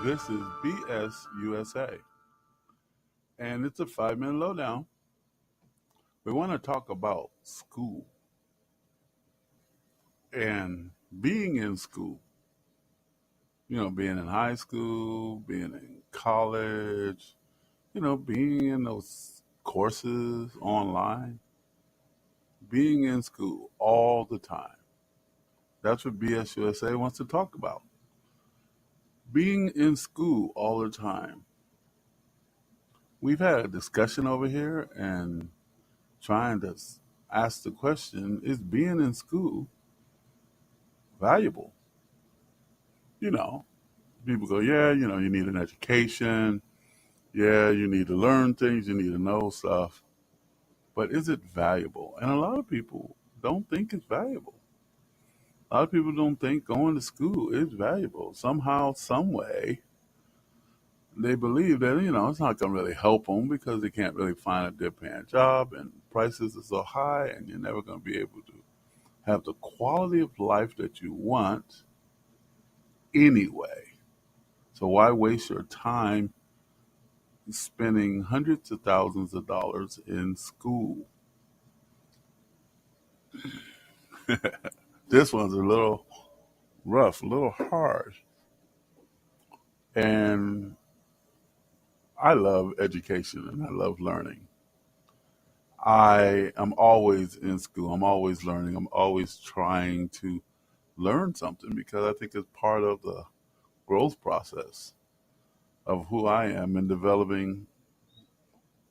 This is BS USA, and it's a 5 minute lowdown. We want to talk about school and being in school. Being in high school, being in college, being in those courses online, being in school all the time. That's what BS USA wants to talk about. Being in school all the time. We've had a discussion over here and trying to ask the question, is being in school valuable? You know, People go, yeah, you need an education. Yeah, you need to learn things. You need to know stuff. But is it valuable? And a lot of people don't think it's valuable. A lot of people don't think going to school is valuable. Somehow, some way, they believe that, it's not going to really help them because they can't really find a good paying job and prices are so high and you're never going to be able to have the quality of life that you want anyway. So why waste your time spending hundreds of thousands of dollars in school? This one's a little rough, a little hard. And I love education and I love learning. I am always in school. I'm always learning. I'm always trying to learn something because I think it's part of the growth process of who I am and developing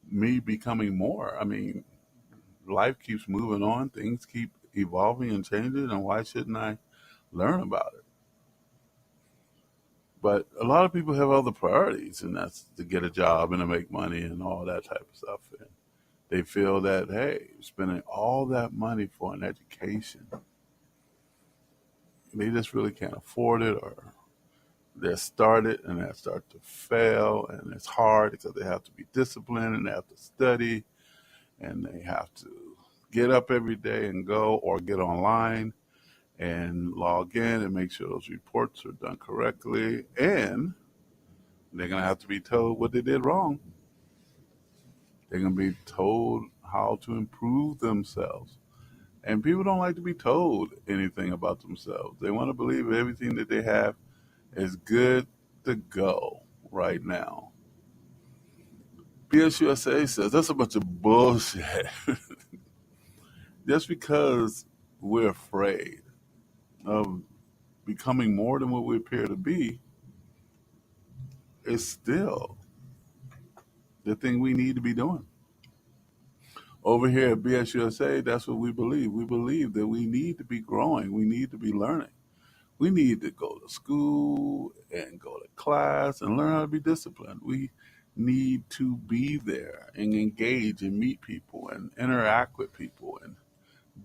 me becoming more. I mean, life keeps moving on, things keep evolving and changing, and why shouldn't I learn about it? But a lot of people have other priorities, and that's to get a job and to make money and all that type of stuff. And they feel that, hey, spending all that money for an education, they just really can't afford it, or they start it and they start to fail, and it's hard because they have to be disciplined and they have to study and they have to get up every day and go or get online and log in and make sure those reports are done correctly. And they're going to have to be told what they did wrong. They're going to be told how to improve themselves. And people don't like to be told anything about themselves. They want to believe everything that they have is good to go right now. PSUSA says that's a bunch of bullshit. Just because we're afraid of becoming more than what we appear to be is still the thing we need to be doing. Over here at BSUSA, that's what we believe. We believe that we need to be growing. We need to be learning. We need to go to school and go to class and learn how to be disciplined. We need to be there and engage and meet people and interact with people and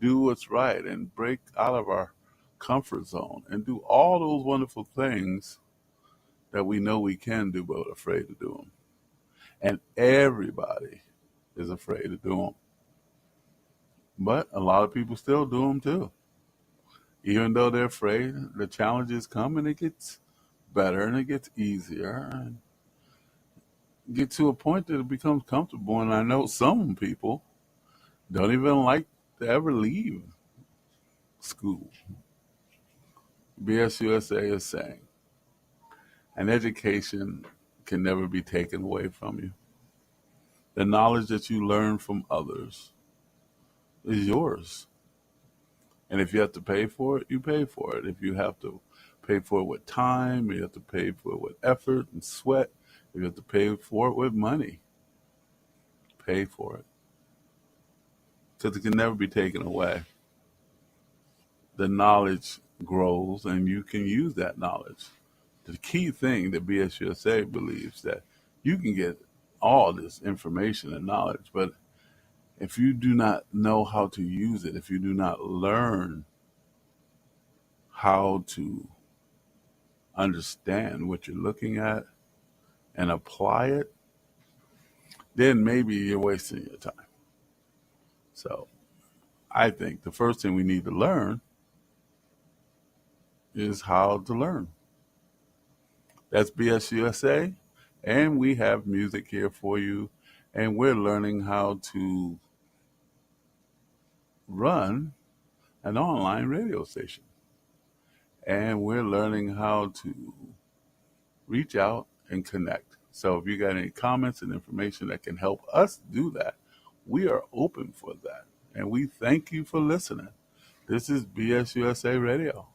do what's right and break out of our comfort zone and do all those wonderful things that we know we can do but are afraid to do them. And everybody is afraid to do them. But a lot of people still do them too. Even though they're afraid, the challenges come and it gets better and it gets easier and get to a point that it becomes comfortable. And I know some people don't even like to ever leave school. BSUSA is saying an education can never be taken away from you. The knowledge that you learn from others is yours. And if you have to pay for it, you pay for it. If you have to pay for it with time, you have to pay for it with effort and sweat, if you have to pay for it with money, pay for it. Because it can never be taken away. The knowledge grows and you can use that knowledge. The key thing that BSUSA believes that you can get all this information and knowledge, but if you do not know how to use it, if you do not learn how to understand what you're looking at and apply it, then maybe you're wasting your time. So I think the first thing we need to learn is how to learn. That's BSUSA. And we have music here for you. And we're learning how to run an online radio station. And we're learning how to reach out and connect. So if you got any comments and information that can help us do that, we are open for that. And we thank you for listening. This is BSUSA Radio.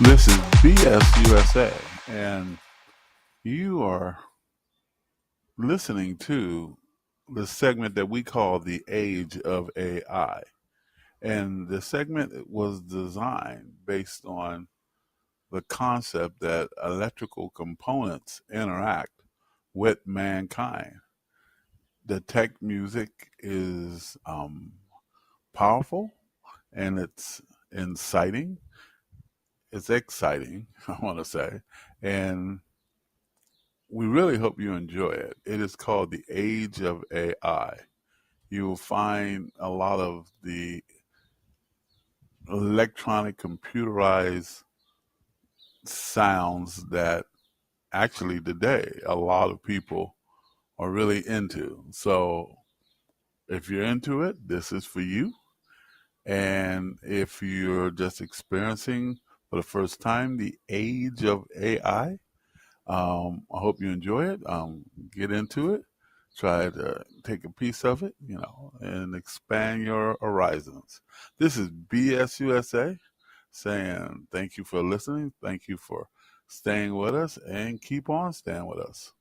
This is BSUSA, and you are listening to the segment that we call The Age of AI. And the segment was designed based on the concept that electrical components interact with mankind. The tech music is powerful and it's inciting. It's exciting, I want to say. And we really hope you enjoy it. It is called The Age of AI. You will find a lot of the electronic computerized sounds that actually today a lot of people are really into. So if you're into it, this is for you. And if you're just experiencing for the first time the age of AI, I hope you enjoy it. Get into it. Try to take a piece of it, and expand your horizons. This is BSUSA saying thank you for listening. Thank you for staying with us and keep on staying with us.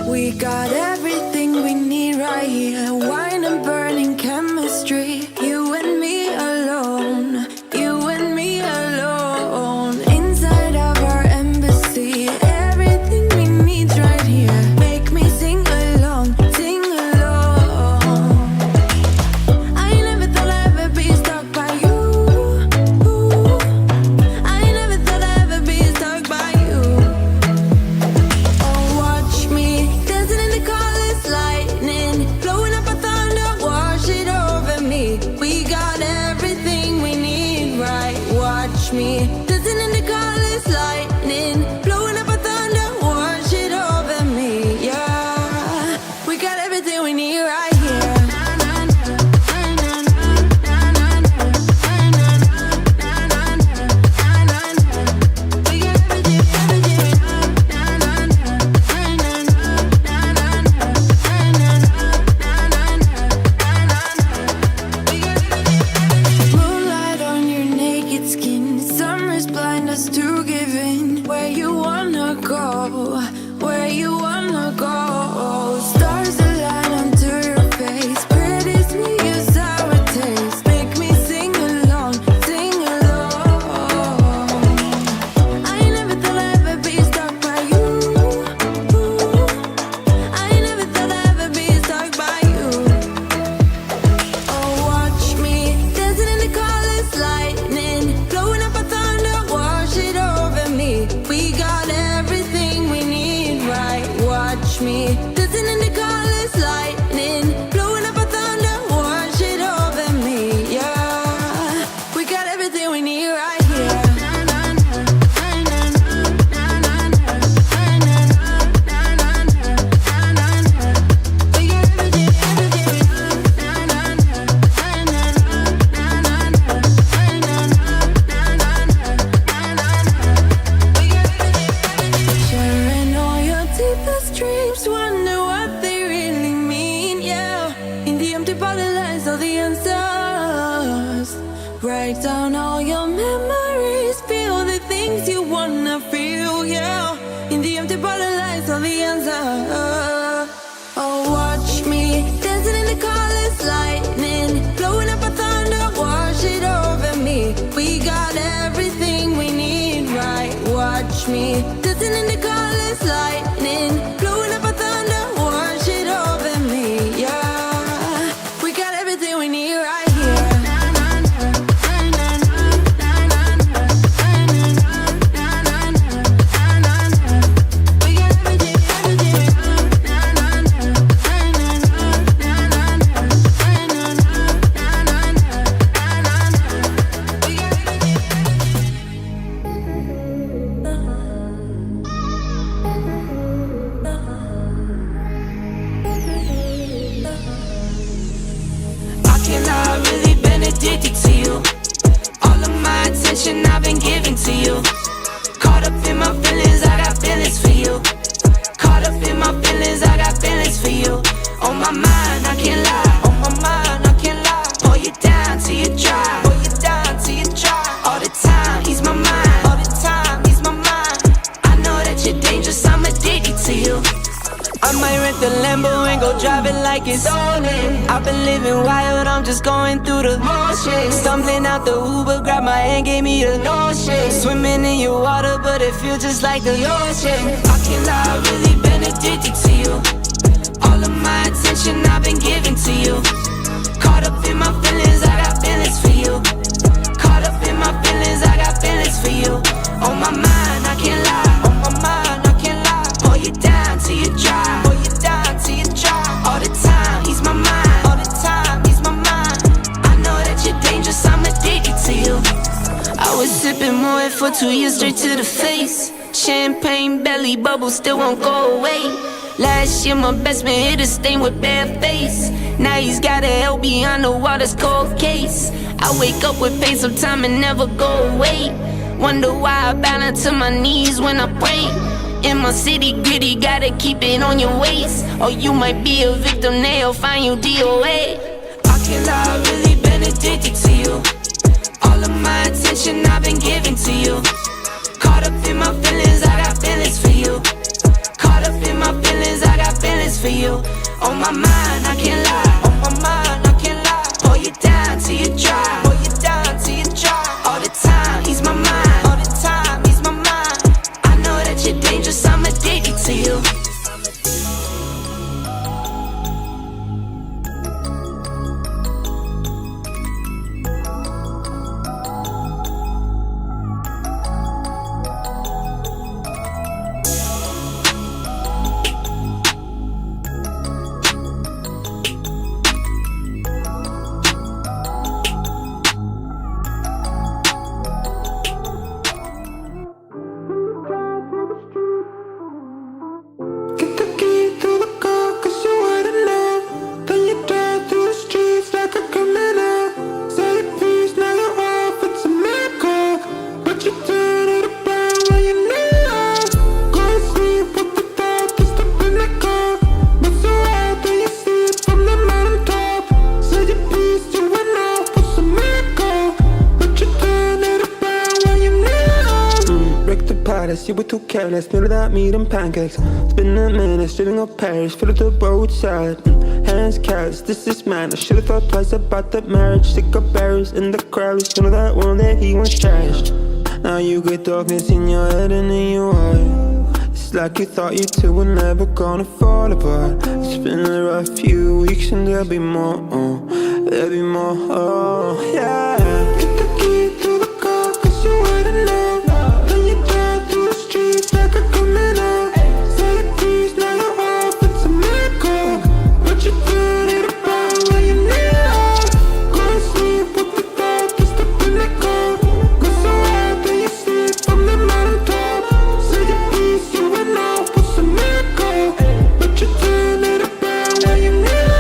We got everything we need right here. Wine and burning chemistry. You and me alone. You and me alone. Inside of our embassy. Everything we need's right here. Make me sing along, sing along. I never thought I'd ever be stuck by you. I never thought I'd ever be stuck by you. Oh, watch me dancing in the colors, lightning, blowing up a thunder, wash it over me. We got everything we need, right? Watch me dancing in the colors, lightning, blowing up a thunder, wash it over me. Yeah, we got everything we need right here. Moonlight on your naked skin, summer's blind us to give in. Where you wanna go, where you wanna go. Stars align onto your face, pretty sweet your sour taste. Make me sing along, sing along. I never thought I'd ever be stuck by you. I never thought I'd ever be stuck by you. Oh, watch me dancing in the colors, lightning, blowing up a thunder, wash it over me. We got everything we need, right? Watch me dancing in the colors, lightning, blowing up a thunder, wash it over me. Yeah, we got everything we need right here. Sharing all your deepest dreams, wonder what they really mean, yeah. In the empty bottle lies all the answers. Write down all your memories, feel the things you wanna feel, yeah. In the empty bottle lies all the answers. me. Dancing in the colors, lightning, blowing up a thunder, wash it over me. Yeah, we got everything we need right here. I've really been addicted to you. All of my attention I've been giving to you. Caught up in my feelings, I got feelings for you. Caught up in my feelings, I got feelings for you. On my mind, I can't lie. On my mind, I can't lie. Pull you down till you dry. Pull you down till you dry. All the time, ease my mind. All the time, ease my mind. I know that you're dangerous, I'm addicted to you. I might rent the Lambo and go drive it like it's stolen. I've been living wild, I'm just going through the motions. Stumbling out the Uber, grab my hand, gave me the notion. Swimming in your water, but it feels just like the ocean. I can't lie, I've really been addicted to you. All of my attention I've been giving to you. Caught up in my feelings, I got feelings for you. Caught up in my feelings, I got feelings for you. On my mind, I can't lie. On my mind, I can't lie. Pull you down till you dry. Pull you down till you dry. All the time, ease my mind. All the time, ease my mind. I know that you're dangerous, I'm addicted to you. I was sipping more for 2 years straight to the face. Champagne belly bubbles still won't go away. Last year my best man hit a stain with bare face. Now he's gotta help behind the water's cold case. I wake up with pain sometime and never go away. Wonder why I bow down to my knees when I pray. In my city gritty, gotta keep it on your waist. Or you might be a victim, they'll find you DOA. I can't lie, I've really been addicted to you. All of my attention I've been giving to you. Caught up in my feelings, I got feelings for you. Caught up in my feelings, I got feelings for you. On my mind, I can't lie. On my mind, I can't lie. Pull you down till you dry. Pull you down till you dry. All the time, ease my mind. All the time, ease my mind. I know that you're dangerous, I'm addicted to you. You were too careless, made without meat and pancakes. It's been a minute, streaming up Paris, fill up the roadside. Hands calloused, this is mine. I should've thought twice about that marriage. Stick up berries in the crowds, you know that one that he once trashed. Now you get darkness in your head and in your heart. It's like you thought you two were never gonna fall apart. It's been a rough few weeks and there'll be more, there'll be more, yeah. Get the key to the car, cause you wouldn't know. Like a criminal, say the peace, now you're off, it's a miracle. But you turn it around when you need it. Go to sleep with the dark, it's the pinnacle. Go so hard that you sleep from the mountain top. Say the peace, you went off, it's a miracle. But you turn it around when you need it.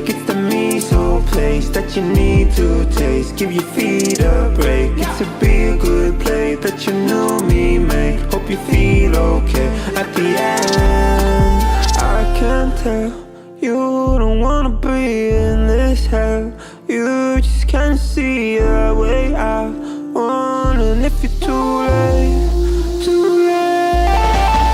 Get the miso place that you need to taste. Give your feet a break. It's a big good play that you knew me make. Hope you feel okay at the end. I can tell you don't wanna be in this hell. You just can't see a way out. Wondering if you're too late, too late.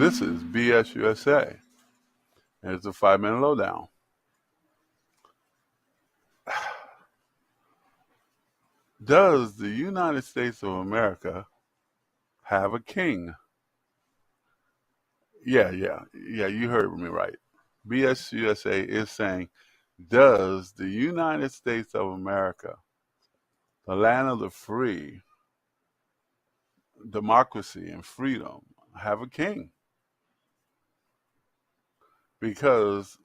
This is BS USA, and it's a 5-minute lowdown. Does the United States of America have a king? Yeah, you heard me right. BS USA is saying, does the United States of America, the land of the free, democracy and freedom, have a king? Because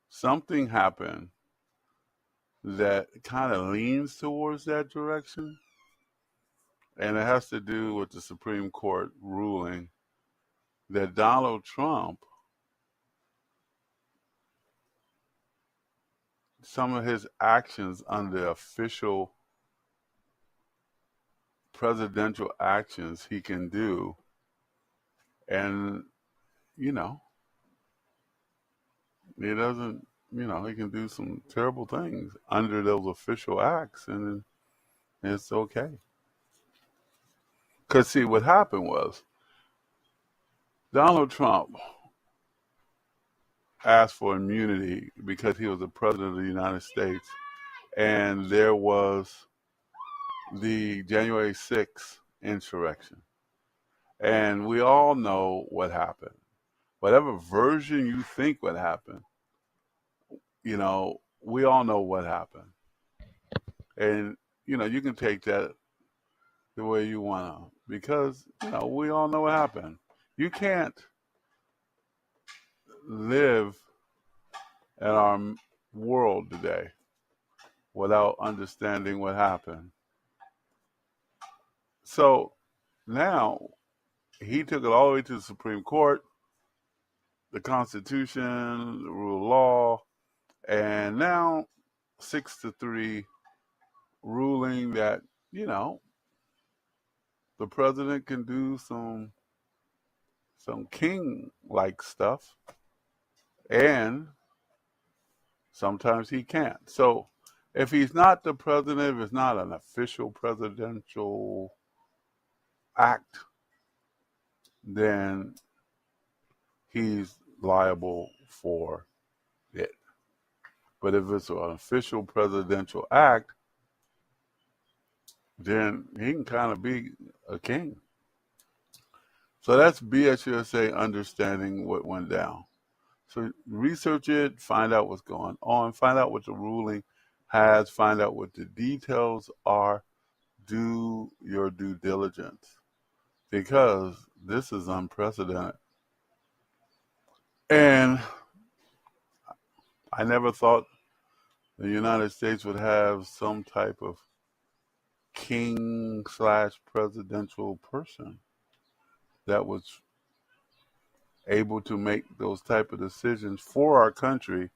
something happened that kind of leans towards that direction, and it has to do with the Supreme Court ruling that Donald Trump, some of his actions under official presidential actions he can do, and you know, he doesn't, he can do some terrible things under those official acts, and it's okay. Because see, what happened was Donald Trump asked for immunity because he was the president of the United States, and there was the January 6th insurrection. And we all know what happened. Whatever version you think would happen, we all know what happened. And, you can take that the way you want to, because, we all know what happened. You can't live in our world today without understanding what happened. So now he took it all the way to the Supreme Court, the Constitution, the rule of law, and now 6-3 ruling that, the president can do some king-like stuff, and sometimes he can't. So if he's not the president, if it's not an official presidential act, then he's liable for it. But if it's an official presidential act, then he can kind of be a king. So that's BSUSA understanding what went down. So research it, find out what's going on, find out what the ruling has, find out what the details are, do your due diligence, because this is unprecedented. And I never thought the United States would have some type of king/presidential person that was able to make those type of decisions for our country,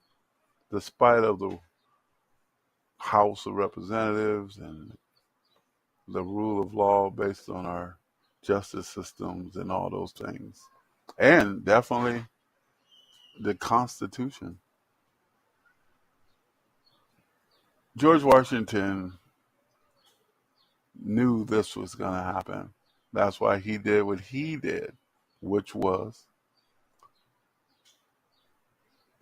despite of the House of Representatives and the rule of law based on our justice systems and all those things. And definitely the Constitution. George Washington knew this was going to happen. That's why he did what he did, which was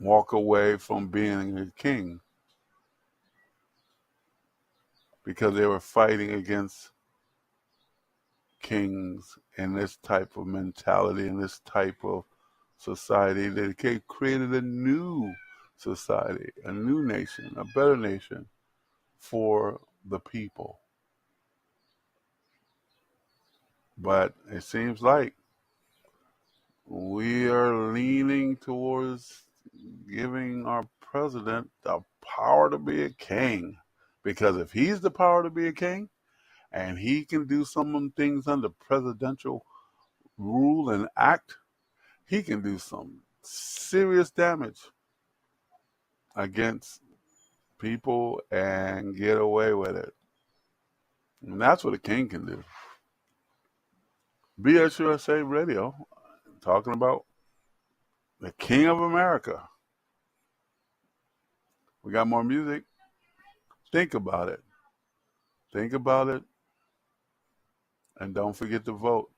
walk away from being a king, because they were fighting against kings and this type of mentality and this type of society. They created a new society, a new nation, a better nation for the people. But it seems like we are leaning towards giving our president the power to be a king. Because if he's the power to be a king, and he can do some things under presidential rule and act, he can do some serious damage against people and get away with it. And that's what a king can do. BSUSA Radio, talking about the King of America. We got more music. Think about it. Think about it. And don't forget to vote.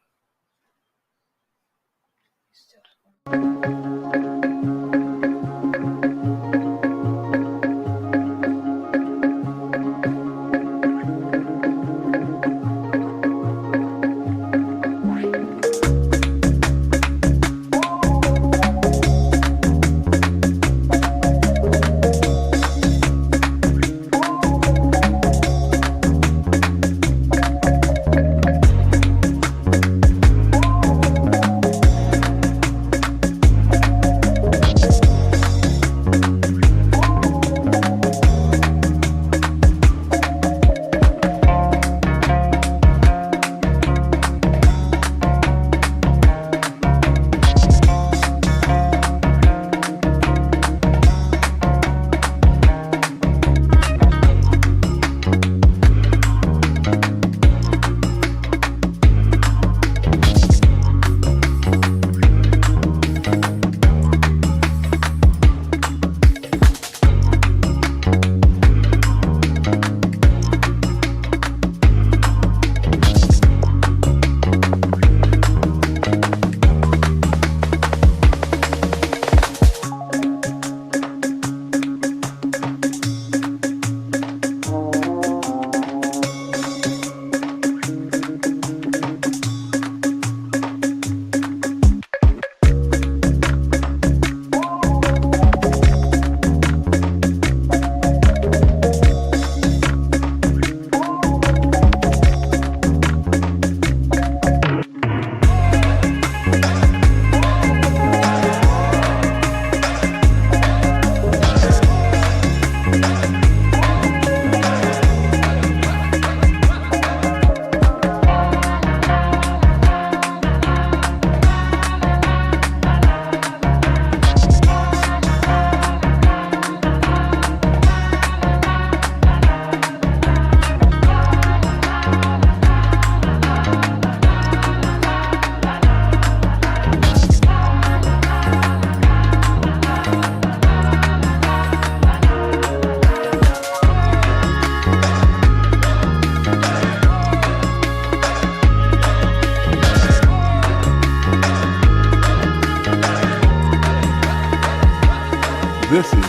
This is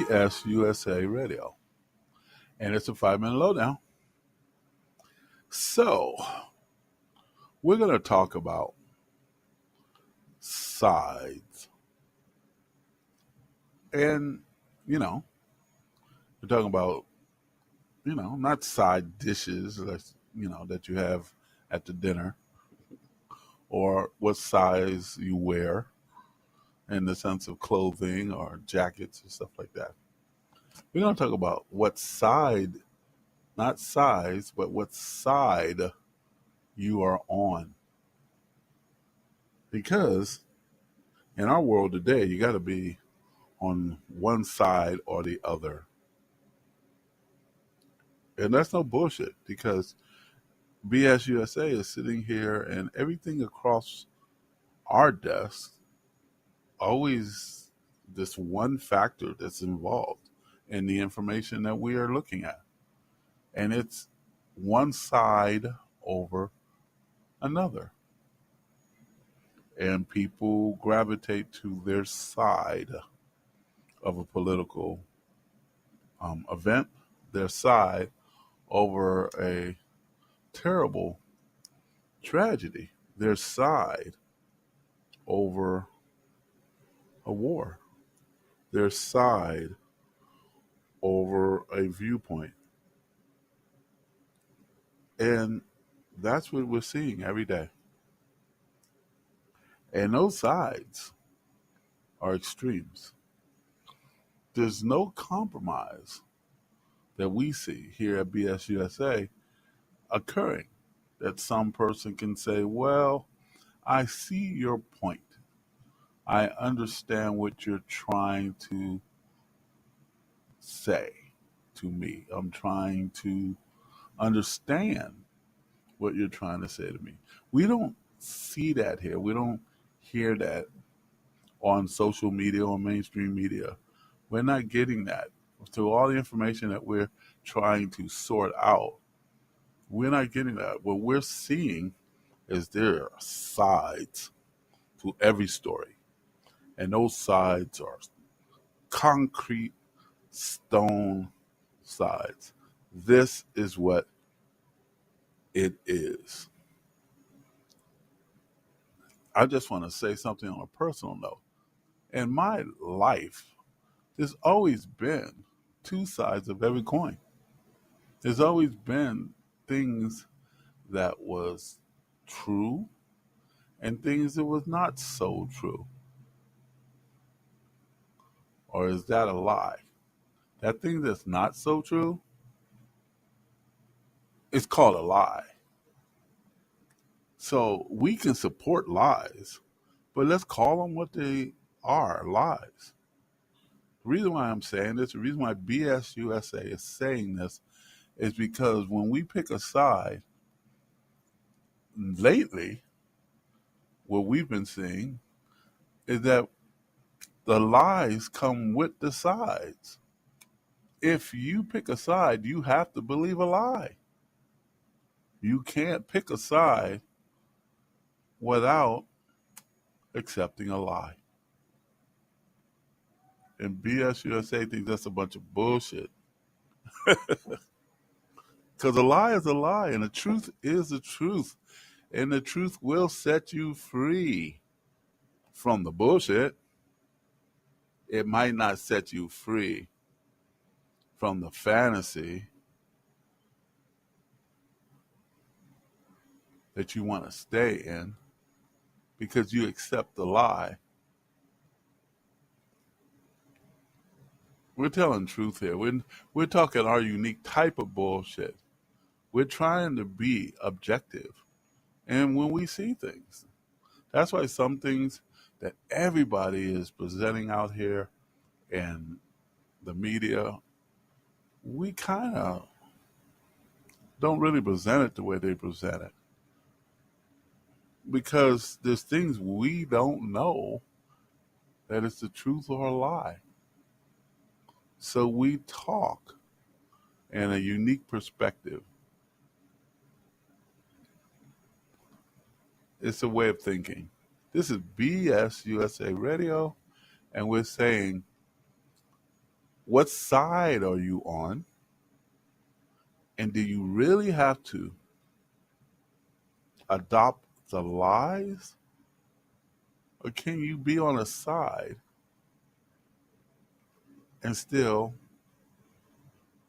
BSUSA Radio, and it's a 5-minute lowdown. So, we're going to talk about sides. And, we're talking about, not side dishes, that you have at the dinner, or what size you wear in the sense of clothing or jackets or stuff like that. We're going to talk about what side, not size, but what side you are on. Because in our world today, you got to be on one side or the other. And that's no bullshit, because BSUSA is sitting here and everything across our desk, always this one factor that's involved in the information that we are looking at. And it's one side over another. And people gravitate to their side of a political event, their side over a terrible tragedy, their side over a war, their side over a viewpoint. And that's what we're seeing every day. And those sides are extremes. There's no compromise that we see here at BSUSA occurring, that some person can say, well, I see your point. I understand what you're trying to say to me. I'm trying to understand what you're trying to say to me. We don't see that here. We don't hear that on social media or mainstream media. We're not getting that. Through all the information that we're trying to sort out, we're not getting that. What we're seeing is there are sides to every story. And those sides are concrete stone sides. This is what it is. I just want to say something on a personal note. In my life, there's always been two sides of every coin. There's always been things that was true and things that was not so true. Or is that a lie? That thing that's not so true, it's called a lie. So we can support lies, but let's call them what they are, lies. The reason why I'm saying this, the reason why BS USA is saying this, is because when we pick a side, lately, what we've been seeing is that the lies come with the sides. If you pick a side, you have to believe a lie. You can't pick a side without accepting a lie. And BS USA thinks that's a bunch of bullshit. Because a lie is a lie, and the truth is the truth. And the truth will set you free from the bullshit. It might not set you free from the fantasy that you want to stay in because you accept the lie. We're telling truth here. We're talking our unique type of bullshit. We're trying to be objective. And when we see things, that's why some things that everybody is presenting out here in the media, we kind of don't really present it the way they present it. Because there's things we don't know that it's the truth or a lie. So we talk in a unique perspective. It's a way of thinking. This is BS USA Radio, and we're saying, what side are you on? And do you really have to adopt the lies? Or can you be on a side and still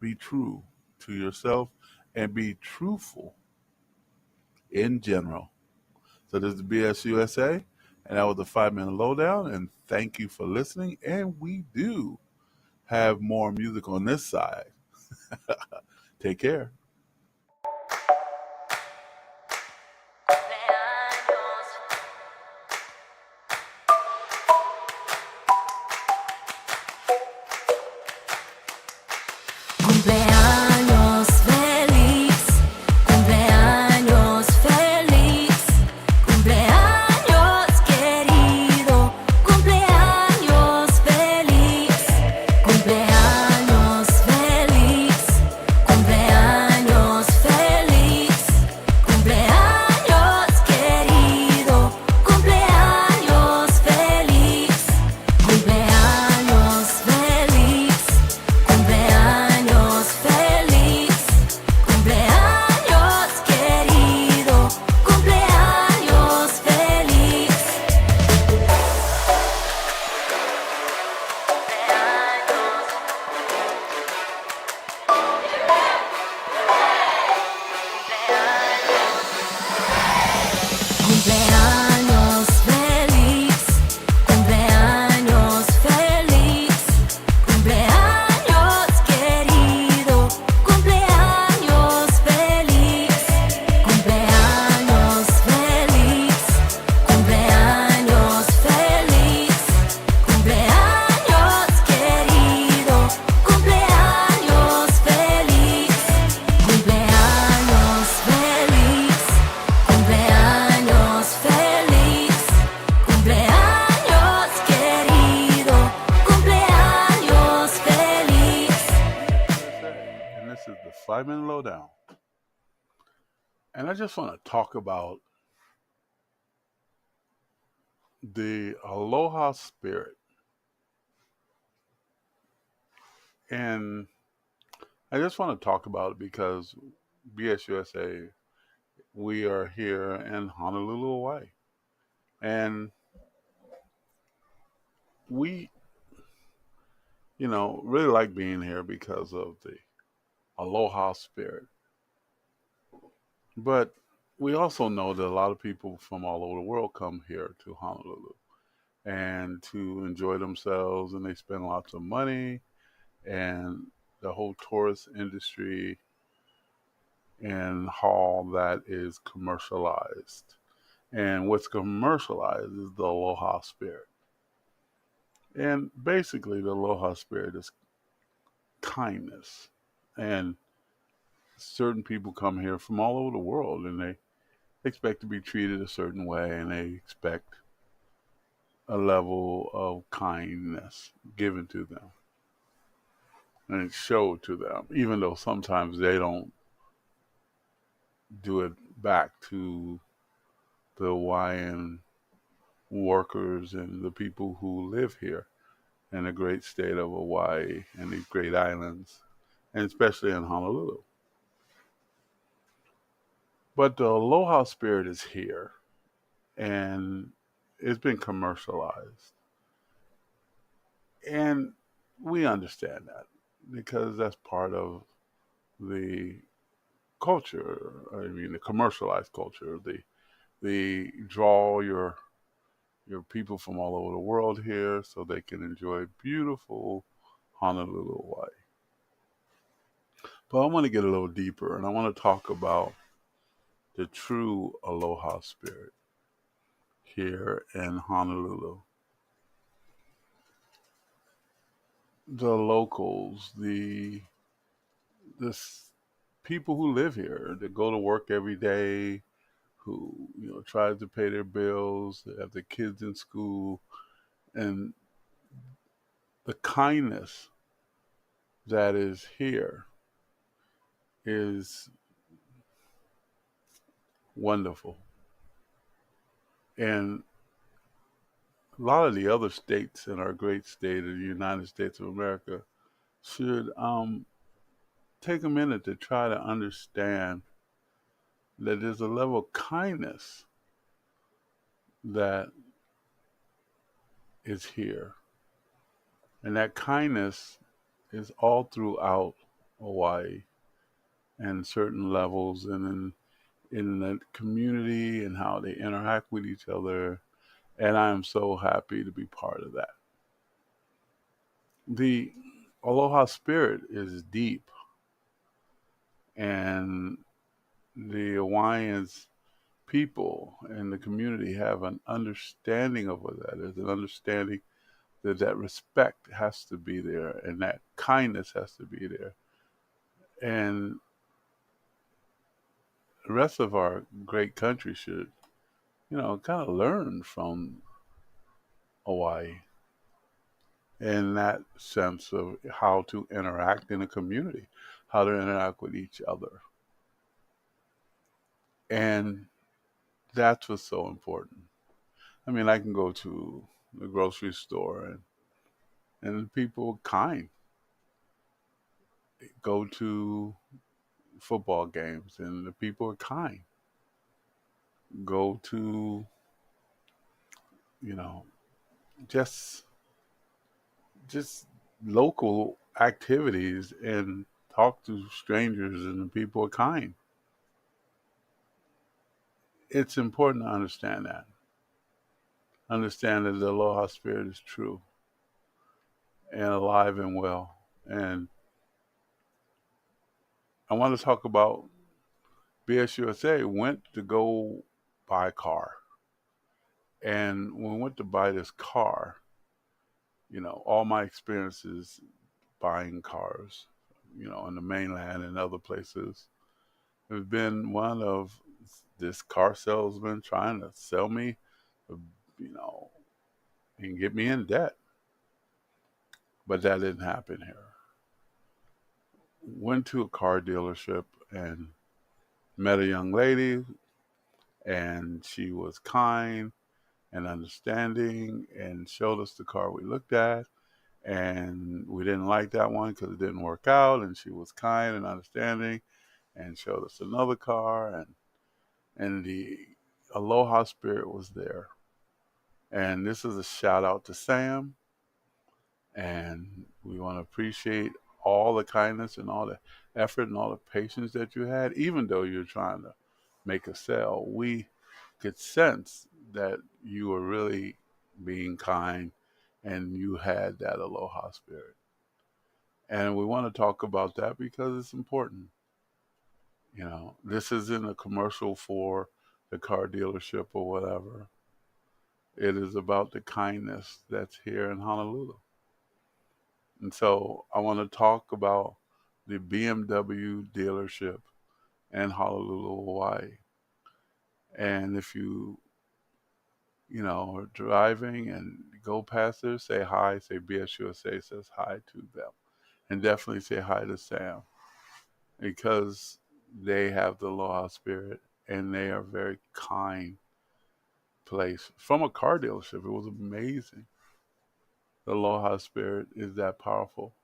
be true to yourself and be truthful in general? So this is BS USA, and that was the 5-minute lowdown, and thank you for listening. And we do have more music on this side. Take care. Cumpleaños feliz, cumpleaños feliz, cumpleaños querido, cumpleaños feliz, cumpleaños feliz, cumpleaños feliz, cumpleaños querido, cumpleaños feliz, cumpleaños feliz. Cumpleaños feliz, cumpleaños querido, cumpleaños feliz. Cumpleaños feliz, cumpleaños feliz, cumpleaños querido, cumpleaños feliz, cumpleaños feliz, cumpleaños feliz, cumpleaños querido, cumpleaños feliz, cumpleaños feliz, cumpleaños feliz, cumpleaños querido, cumpleaños feliz. And this is the 5-minute lowdown. And I just want to talk about the aloha spirit. And I just want to talk about it because BSUSA, we are here in Honolulu, Hawaii. And we, really like being here because of the aloha spirit. But we also know that a lot of people from all over the world come here to Honolulu and to enjoy themselves, and they spend lots of money, and the whole tourist industry and how that is commercialized. And what's commercialized is the aloha spirit. And basically, the aloha spirit is kindness. And certain people come here from all over the world, and they expect to be treated a certain way, and they expect a level of kindness given to them and it's showed to them, even though sometimes they don't do it back to the Hawaiian workers and the people who live here in the great state of Hawaii and these great islands, and especially in Honolulu. But the aloha spirit is here, and it's been commercialized. And we understand that because that's part of the culture. I mean, the commercialized culture. The draw your people from all over the world here so they can enjoy beautiful Honolulu, Hawaii. But I want to get a little deeper, and I want to talk about the true aloha spirit here in Honolulu. The locals, the people who live here, that go to work every day, who try to pay their bills, they have their kids in school, and the kindness that is here is wonderful. And a lot of the other states in our great state of the United States of America should take a minute to try to understand that there's a level of kindness that is here. And that kindness is all throughout Hawaii and certain levels and in the community and how they interact with each other. And I am so happy to be part of that. The aloha spirit is deep, and the Hawaiians people and the community have an understanding of what that is, an understanding that that respect has to be there and that kindness has to be there. And the rest of our great country should, kind of learn from Hawaii in that sense of how to interact in a community, how to interact with each other. And that's what's so important. I mean, I can go to the grocery store and people are kind. Go to football games and the people are kind. Go to, you know, just just local activities and talk to strangers and the people are kind. It's important to understand that. Understand that the Aloha spirit is true and alive and well. And I want to talk about BSUSA went to go buy a car. And when we went to buy this car, all my experiences buying cars, on the mainland and other places, have been one of this car salesman trying to sell me, you know, and get me in debt. But that didn't happen here. Went to a car dealership and met a young lady, and she was kind, and understanding and showed us the car we looked at. And we didn't like that one because it didn't work out. And she was kind and understanding and showed us another car. And the Aloha spirit was there. And this is a shout out to Sam. And we want to appreciate all the kindness and all the effort and all the patience that you had, even though you're trying to make a sale. We could sense that you were really being kind and you had that aloha spirit. And we want to talk about that because it's important. You know, this isn't a commercial for the car dealership or whatever. It is about the kindness that's here in Honolulu. And so I want to talk about the BMW dealership in Honolulu, Hawaii. And if you are driving and go past there, say hi, say BSUSA says hi to them. And definitely say hi to Sam because they have the Aloha spirit and they are a very kind place. From a car dealership, it was amazing. The Aloha spirit is that powerful.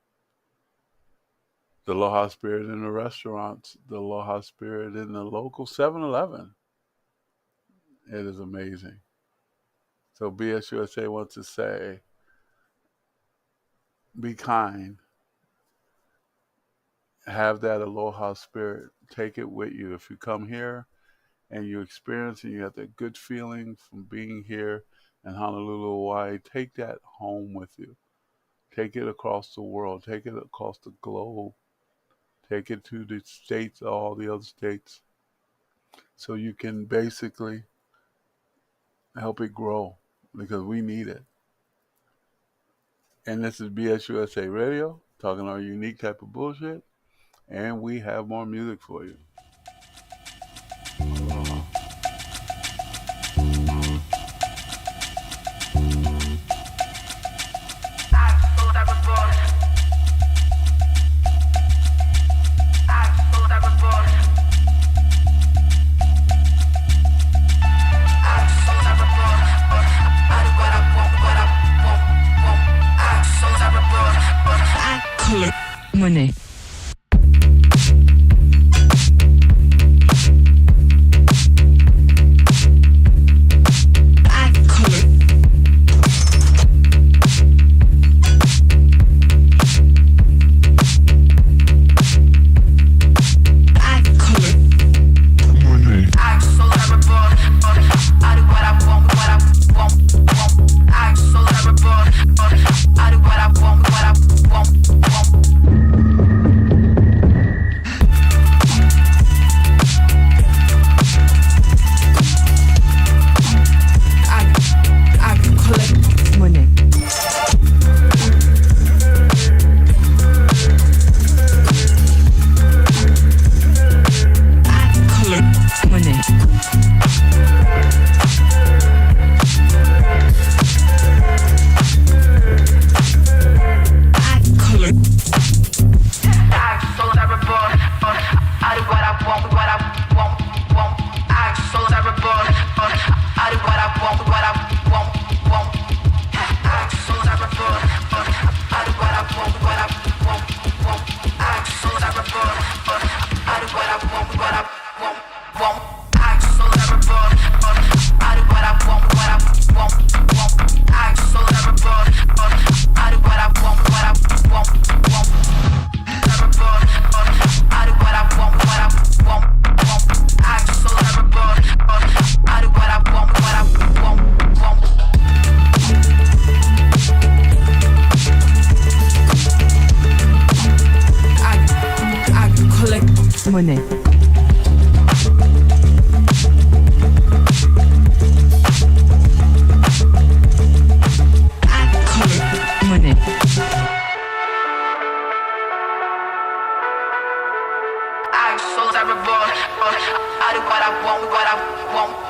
The Aloha spirit in the restaurants, the Aloha spirit in the local 7-Eleven. It is amazing. So BSUSA wants to say, be kind. Have that aloha spirit. Take it with you. If you come here and you experience and you have that good feeling from being here in Honolulu, Hawaii, take that home with you. Take it across the world. Take it across the globe. Take it to the states, all the other states, so you can basically help it grow because we need it. And this is BSUSA Radio, talking our unique type of bullshit. And we have more music for you. Aloha. Money. Money. Money. I'm so terrible. I do what I want.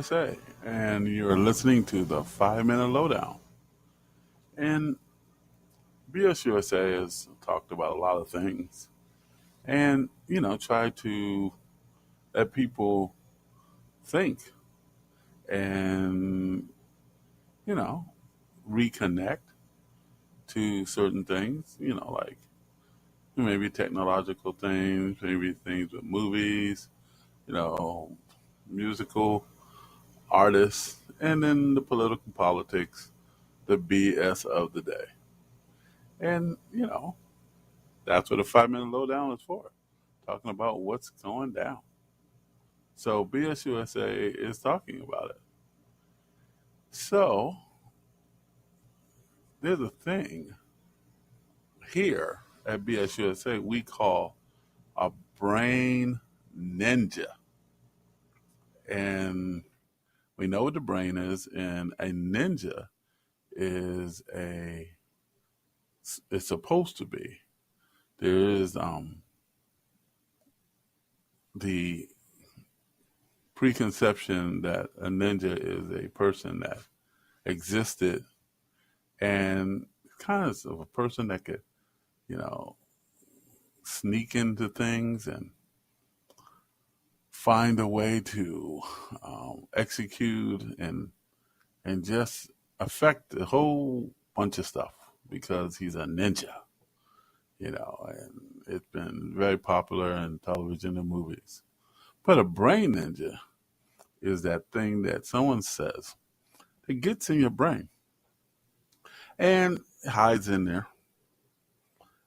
USA, and you're listening to the 5 Minute Lowdown. And BS USA has talked about a lot of things and, try to let people think and, you know, reconnect to certain things, like maybe technological things, maybe things with movies, you know, musical artists, and then the political politics, the BS of the day. And, that's what a 5 Minute Lowdown is for, talking about what's going down. So BSUSA is talking about it. So there's a thing here at BSUSA we call a brain ninja. And we know what the brain is, and a ninja is it's supposed to be. There is the preconception that a ninja is a person that existed and kind of a person that could, you know, sneak into things and find a way to execute and just affect a whole bunch of stuff because he's a ninja, and it's been very popular in television and movies. But a brain ninja is that thing that someone says that gets in your brain and hides in there.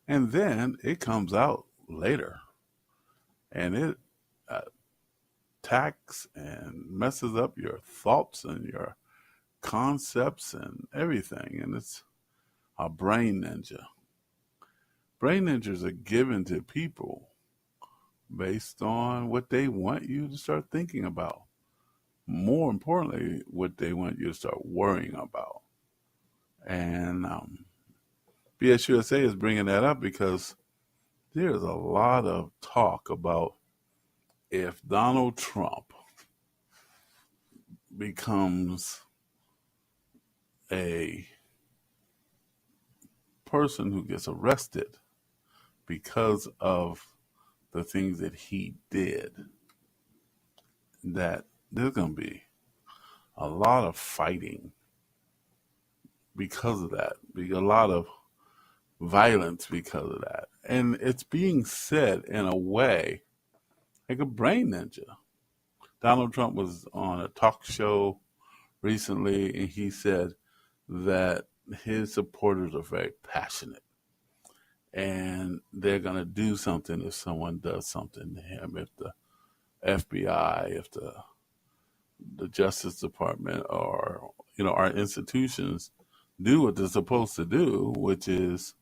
And then it comes out later and it attacks and messes up your thoughts and your concepts and everything. And it's a brain ninja. Brain ninjas are given to people based on what they want you to start thinking about. More importantly, what they want you to start worrying about. And BSUSA is bringing that up because there's a lot of talk about if Donald Trump becomes a person who gets arrested because of the things that he did, that there's going to be a lot of fighting because of that, a lot of violence because of that. And it's being said in a way like a brain ninja. Donald Trump was on a talk show recently and he said that his supporters are very passionate and they're going to do something if someone does something to him, if the FBI, if the Justice Department, or our institutions do what they're supposed to do, which is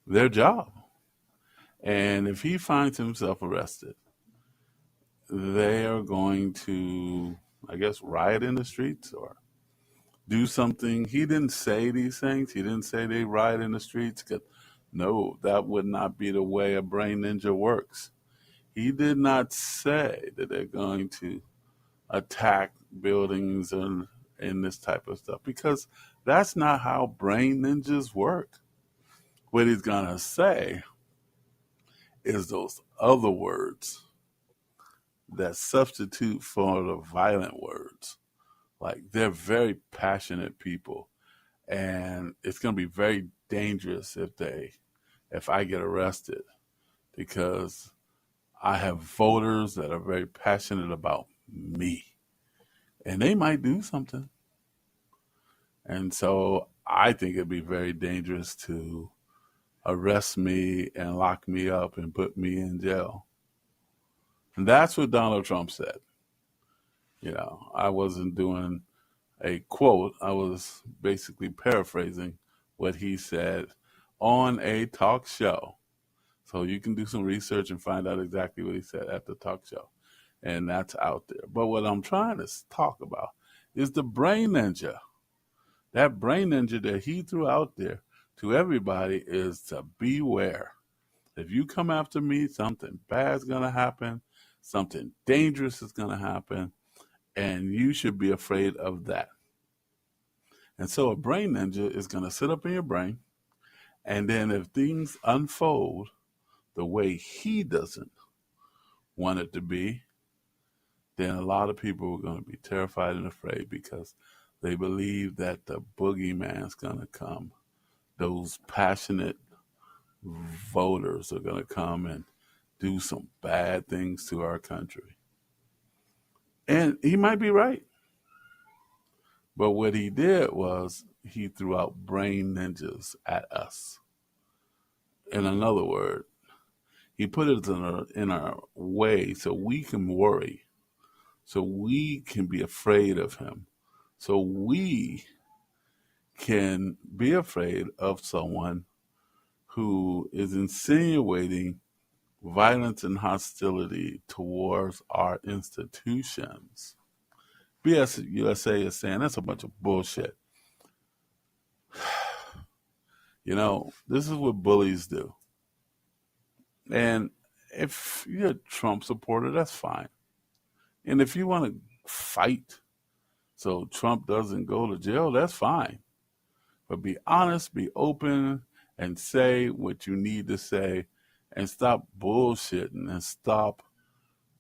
their job. And if he finds himself arrested, they are going to, I guess, riot in the streets or do something. He didn't say these things. He didn't say they riot in the streets. No, that would not be the way a brain ninja works. He did not say that they're going to attack buildings and this type of stuff because that's not how brain ninjas work. What he's going to say is those other words that substitute for the violent words. Like, they're very passionate people, and it's going to be very dangerous if I get arrested because I have voters that are very passionate about me, and they might do something. And so I think it'd be very dangerous to arrest me and lock me up and put me in jail. And that's what Donald Trump said. I wasn't doing a quote. I was basically paraphrasing what he said on a talk show. So you can do some research and find out exactly what he said at the talk show. And that's out there. But what I'm trying to talk about is the brain ninja. That brain ninja that he threw out there to everybody is to beware. If you come after me, something bad's going to happen. Something dangerous is going to happen, and you should be afraid of that. And so a brain ninja is going to sit up in your brain, and then if things unfold the way he doesn't want it to be, then a lot of people are going to be terrified and afraid because they believe that the boogeyman's going to come. Those passionate voters are going to come and do some bad things to our country. And he might be right. But what he did was he threw out brain ninjas at us. In another word, he put it in our way so we can worry, so we can be afraid of him, so we can be afraid of someone who is insinuating violence and hostility towards our institutions. BS USA is saying that's a bunch of bullshit. You know, this is what bullies do. And if you're a Trump supporter, that's fine. And if you want to fight so Trump doesn't go to jail, that's fine. But be honest, be open, and say what you need to say, and stop bullshitting, and stop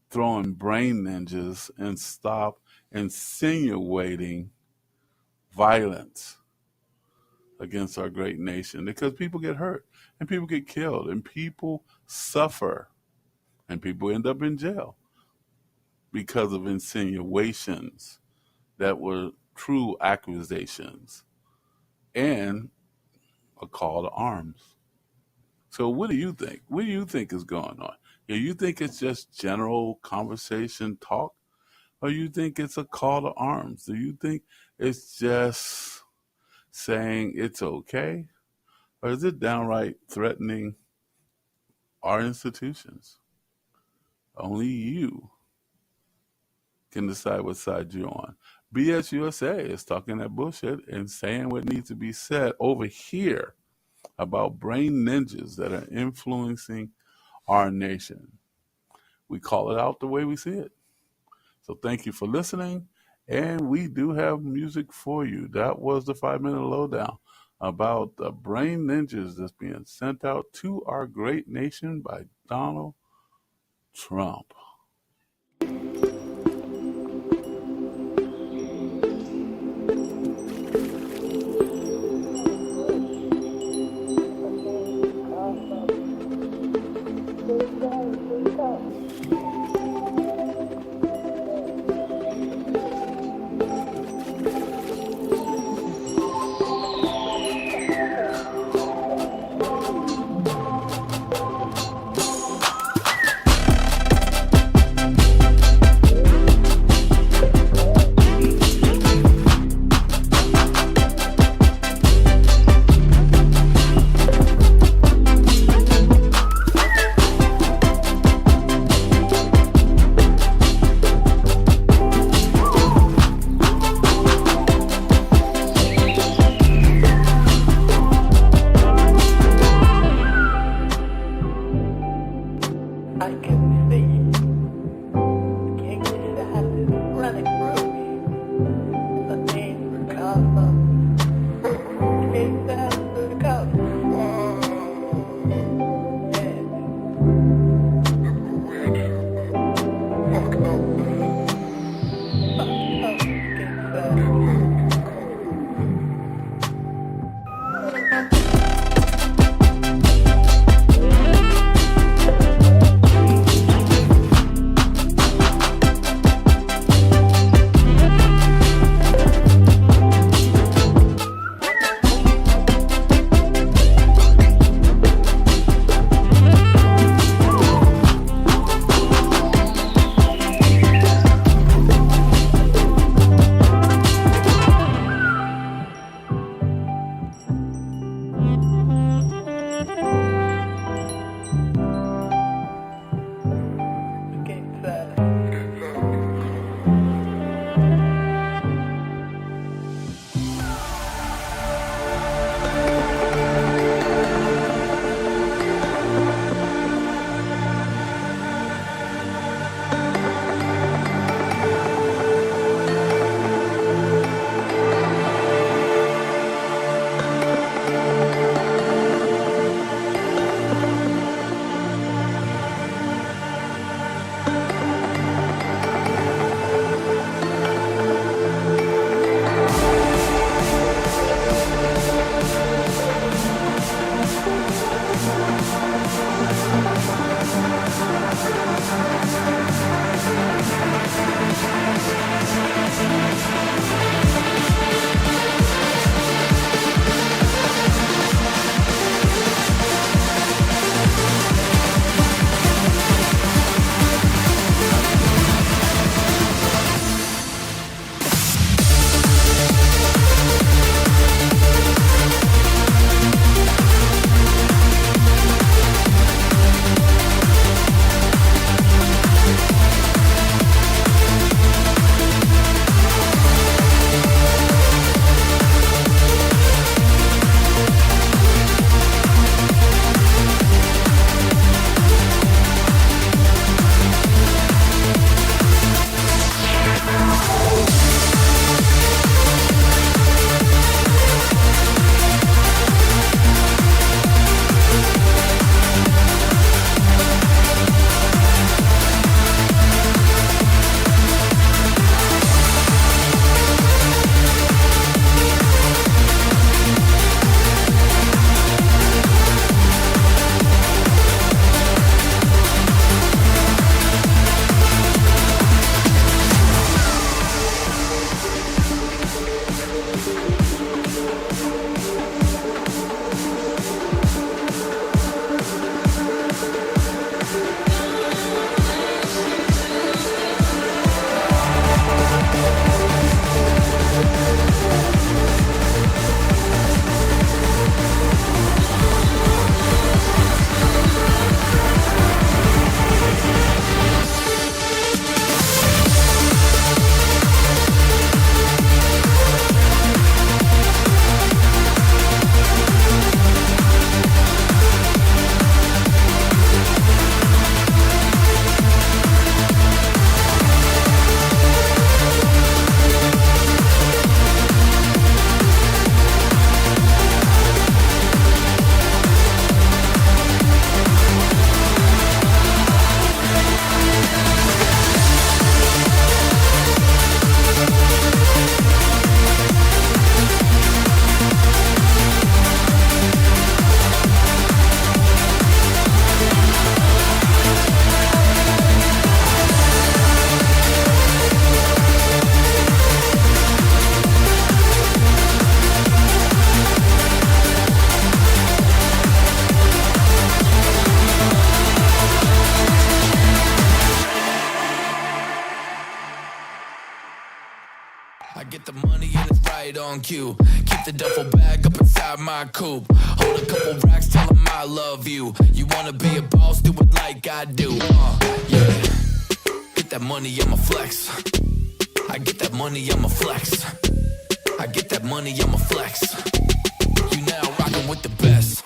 throwing brain ninjas, and stop insinuating violence against our great nation, because people get hurt and people get killed and people suffer and people end up in jail because of insinuations that were true accusations and a call to arms. So what do you think? What do you think is going on? Do you think it's just general conversation talk? Or you think it's a call to arms? Do you think it's just saying it's okay? Or is it downright threatening our institutions? Only you can decide what side you're on. BS USA is talking that bullshit and saying what needs to be said over here about brain ninjas that are influencing our nation. We call it out the way we see it. So thank you for listening. And we do have music for you. That was the 5-minute lowdown about the brain ninjas that's being sent out to our great nation by Donald Trump. I get the money and it's right on cue. Keep the duffel bag up inside my coupe. Hold a couple racks, tell them I love you. You wanna be a boss, do it like I do. Yeah. Get that money, I'ma flex. I get that money, I'ma flex. I get that money, I'ma flex. You now rockin' with the best.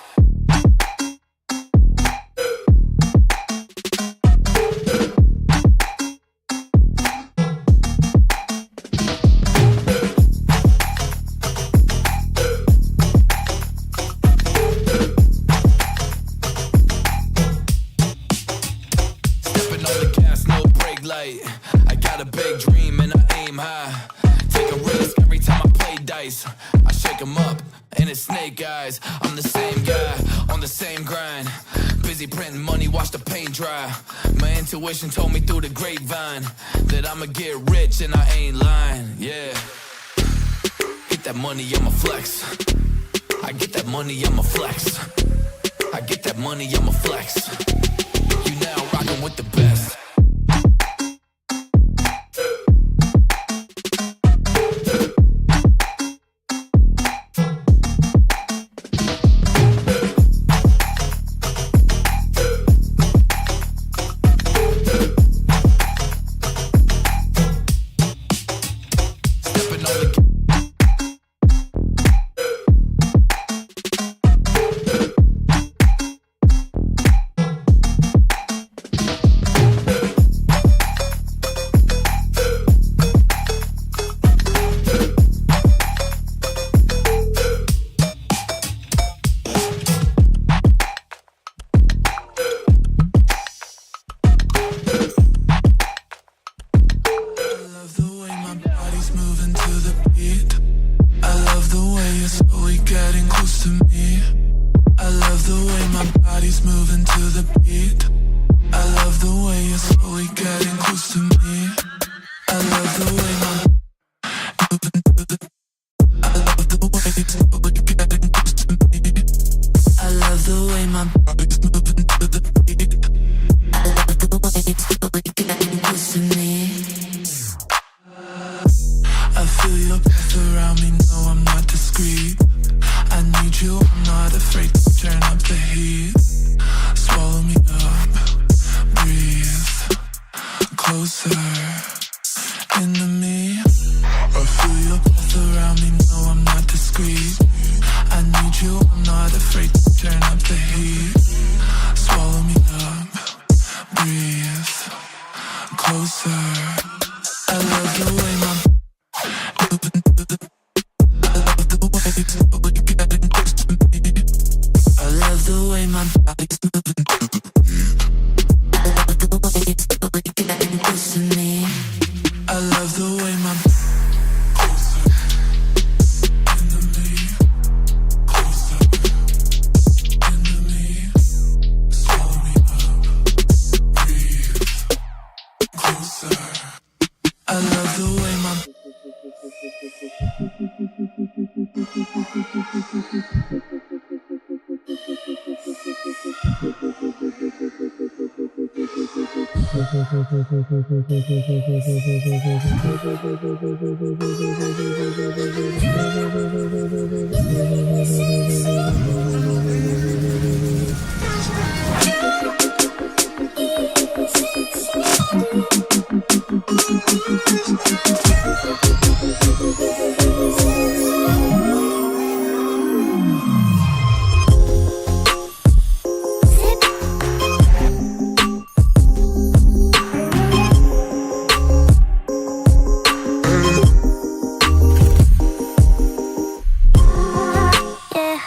I got a big dream and I aim high. Take a risk every time I play dice. I shake 'em up and it's snake eyes. I'm the same guy on the same grind. Busy printing money, watch the paint dry. My intuition told me through the grapevine that I'ma get rich and I ain't lying. Yeah. Get that money, I'ma flex. I get that money, I'ma flex. I get that money, I'ma flex. You now rockin' with the best.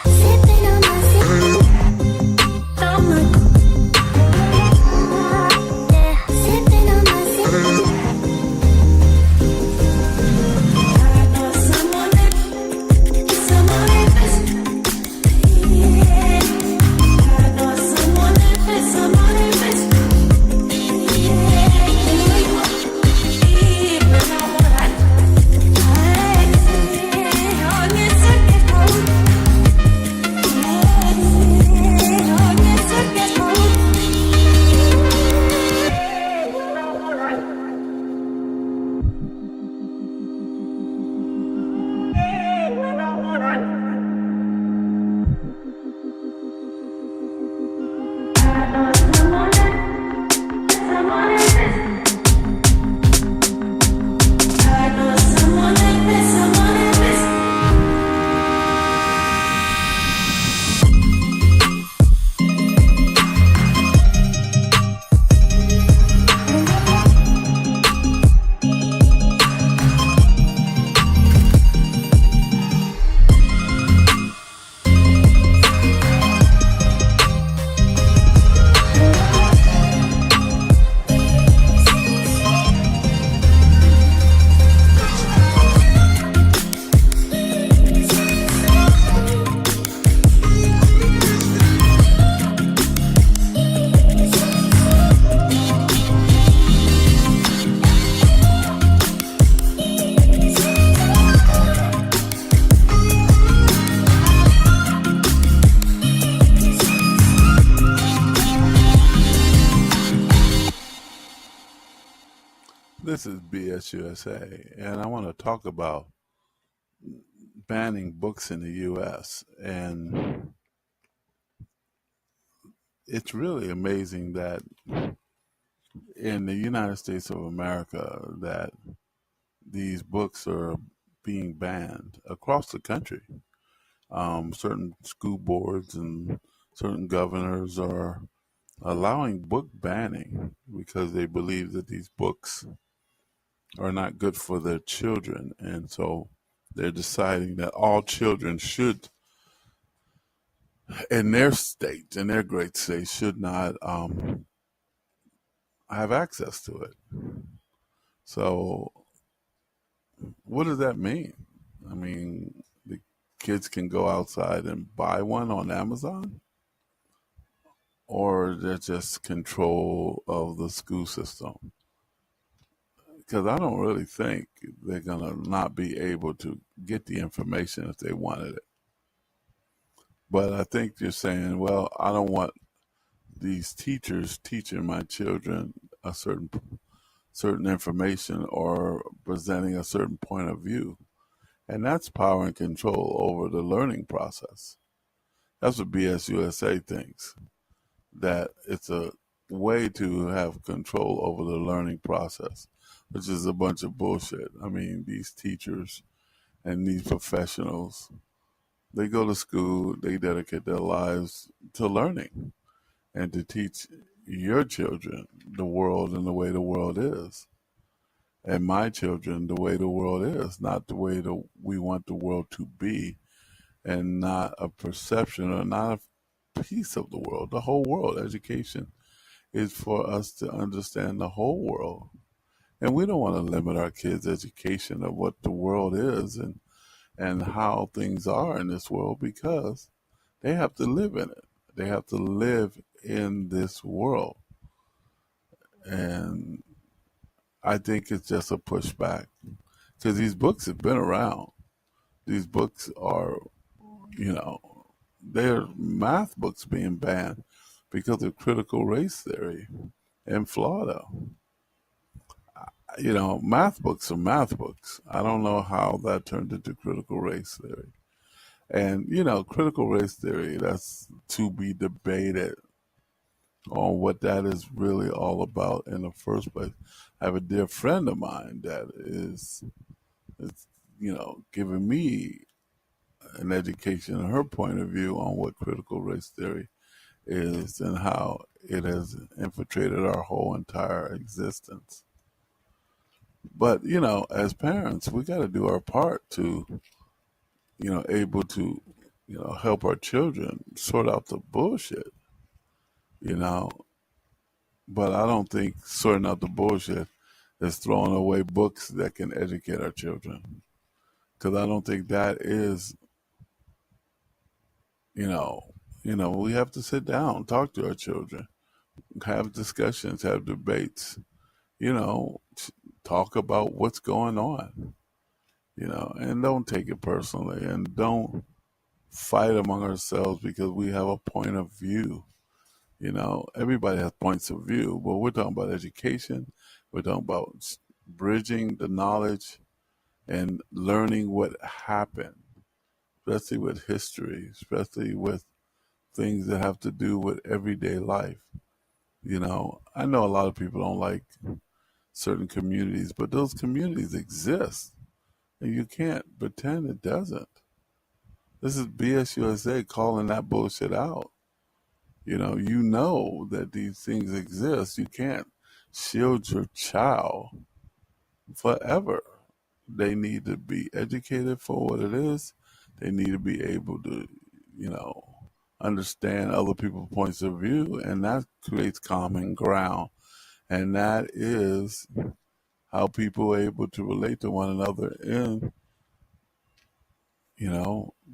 Sipping on This is BSUSA, and I want to talk about banning books in the U.S. And it's really amazing that in the United States of America that these books are being banned across the country. Certain school boards and certain governors are allowing book banning because they believe that these books are not good for their children. And so they're deciding that all children should, in their state, in their great state, should not have access to it. So, what does that mean? I mean, the kids can go outside and buy one on Amazon, or they're just control of the school system. Because I don't really think they're going to not be able to get the information if they wanted it. But I think you're saying, well, I don't want these teachers teaching my children a certain information or presenting a certain point of view. And that's power and control over the learning process. That's what BSUSA thinks, that it's a way to have control over the learning process, which is a bunch of bullshit. I mean, these teachers and these professionals, they go to school, they dedicate their lives to learning and to teach your children the world and the way the world is. And my children the way the world is, not the way we want the world to be, and not a perception or not a piece of the world, the whole world. Education is for us to understand the whole world. And we don't want to limit our kids' education of what the world is and how things are in this world, because they have to live in it. They have to live in this world. And I think it's just a pushback because these books have been around. These books are, they're math books being banned because of critical race theory in Florida. Math books are math books. I don't know how that turned into critical race theory. And, critical race theory, that's to be debated on what that is really all about in the first place. I have a dear friend of mine that is giving me an education and her point of view on what critical race theory is and how it has infiltrated our whole entire existence. But, as parents, we got to do our part to, able to, help our children sort out the bullshit, you know. But I don't think sorting out the bullshit is throwing away books that can educate our children. Because I don't think that is, we have to sit down, talk to our children, have discussions, have debates, you know, talk about what's going on, and don't take it personally and don't fight among ourselves because we have a point of view. Everybody has points of view, but we're talking about education. We're talking about bridging the knowledge and learning what happened, especially with history, especially with things that have to do with everyday life. I know a lot of people don't like certain communities, but those communities exist, and you can't pretend it doesn't. This is BSUSA calling that bullshit out. That these things exist. You can't shield your child forever. They need to be educated for what it is. They need to be able to, understand other people's points of view, and that creates common ground. And that is how people are able to relate to one another and,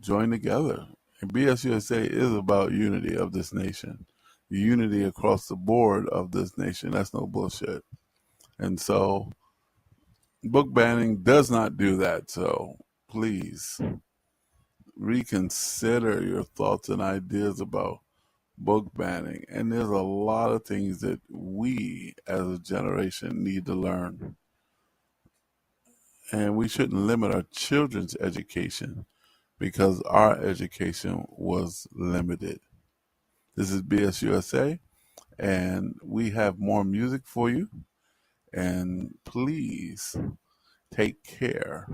join together. And BSUSA is about unity of this nation, unity across the board of this nation. That's no bullshit. And so book banning does not do that. So please reconsider your thoughts and ideas about book banning. And there's a lot of things that we as a generation need to learn. And we shouldn't limit our children's education because our education was limited. This is BSUSA, and we have more music for you. And please take care.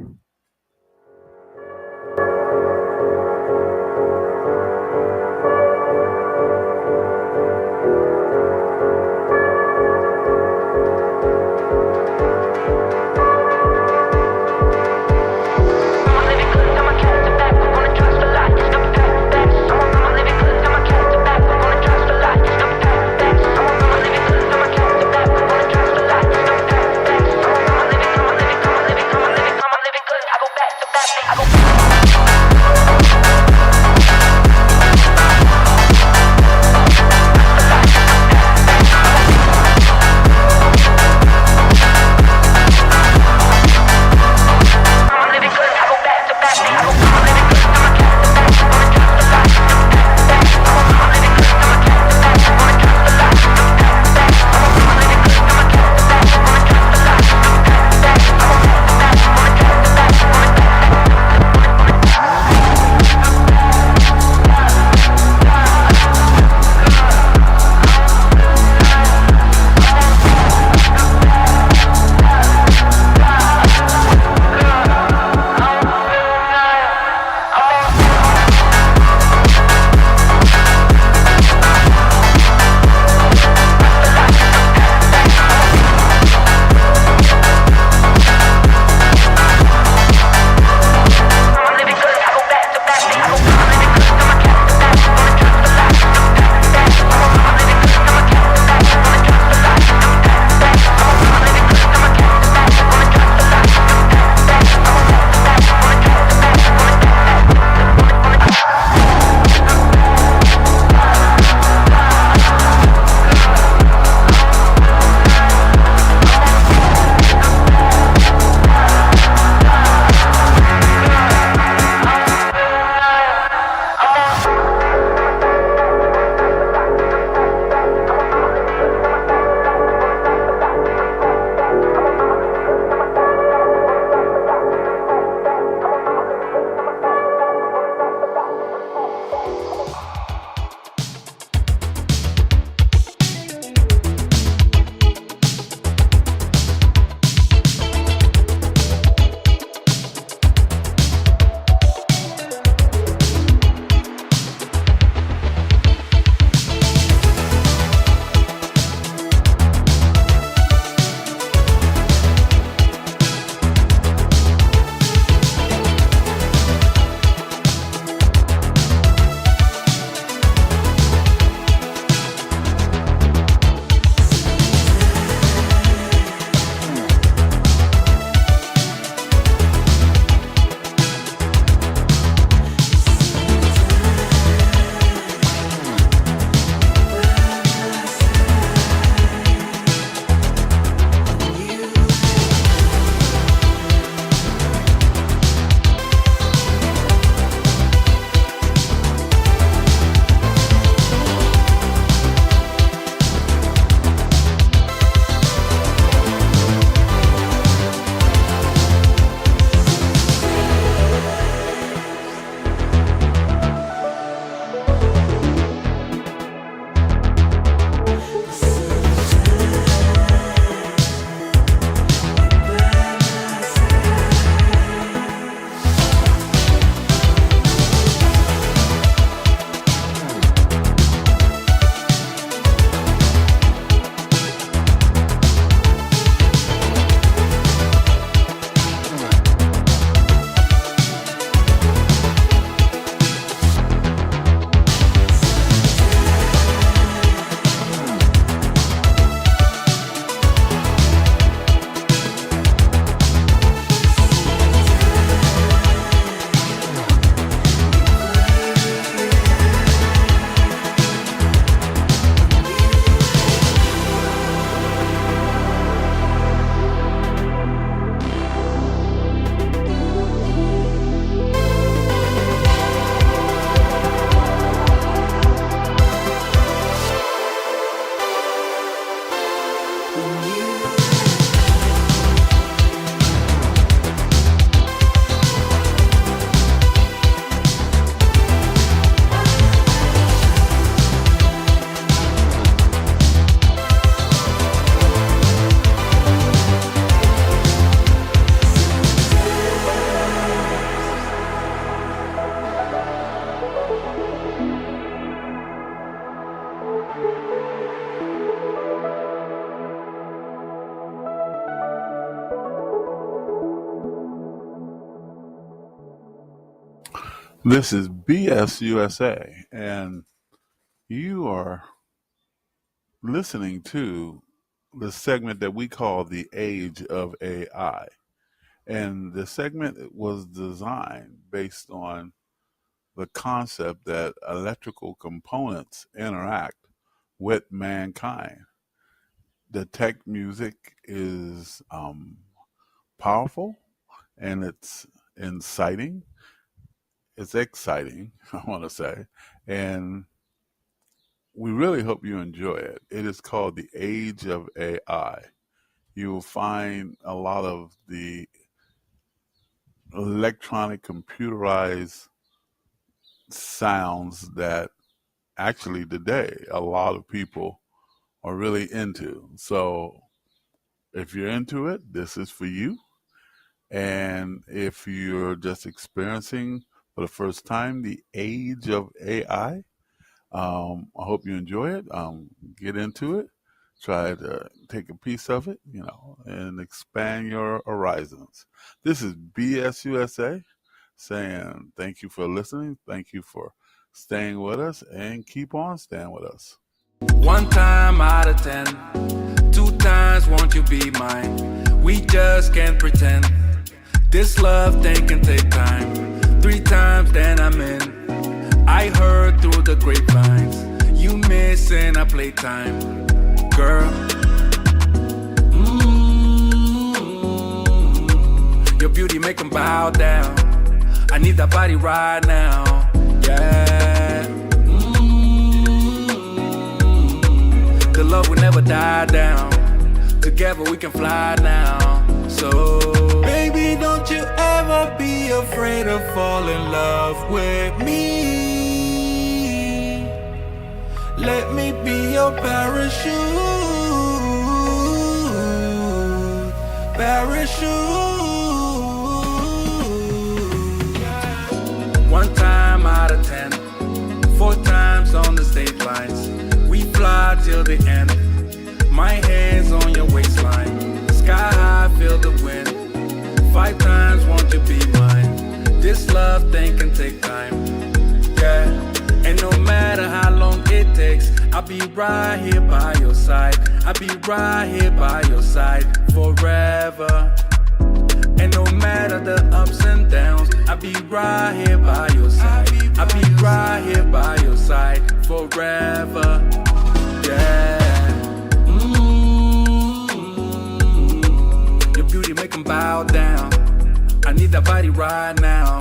This is BSUSA, and you are listening to the segment that we call The Age of AI. And the segment was designed based on the concept that electrical components interact with mankind. The tech music is powerful and it's inciting. It's exciting, I want to say. And we really hope you enjoy it. It is called The Age of AI. You will find a lot of the electronic computerized sounds that actually today a lot of people are really into. So if you're into it, this is for you. And if you're just experiencing for the first time the age of AI, I hope you enjoy it. Get into it. Try to take a piece of it, and expand your horizons. This is BSUSA saying thank you for listening. Thank you for staying with us and keep on staying with us. One time out of 10, 2 times won't you be mine? We just can't pretend. This love thing can take time. 3 times then I'm in. I heard through the grapevines you missing our playtime, girl. Your beauty make 'em bow down. I need that body right now, yeah. The love will never die down. Together we can fly now. So baby, don't you ever be afraid of falling in love with me. Let me be your parachute. One time out of 10, 4 times on the stage lines. We fly till the end. My hands on your waistline. Sky high, feel the wind. 5 times won't you be mine? This love thing can take time, yeah. And no matter how long it takes, I'll be right here by your side. I'll be right here by your side forever. And no matter the ups and downs, I'll be right here by your side. I'll be right here by your side forever, yeah. Your beauty make 'em bow down. I need that body right now,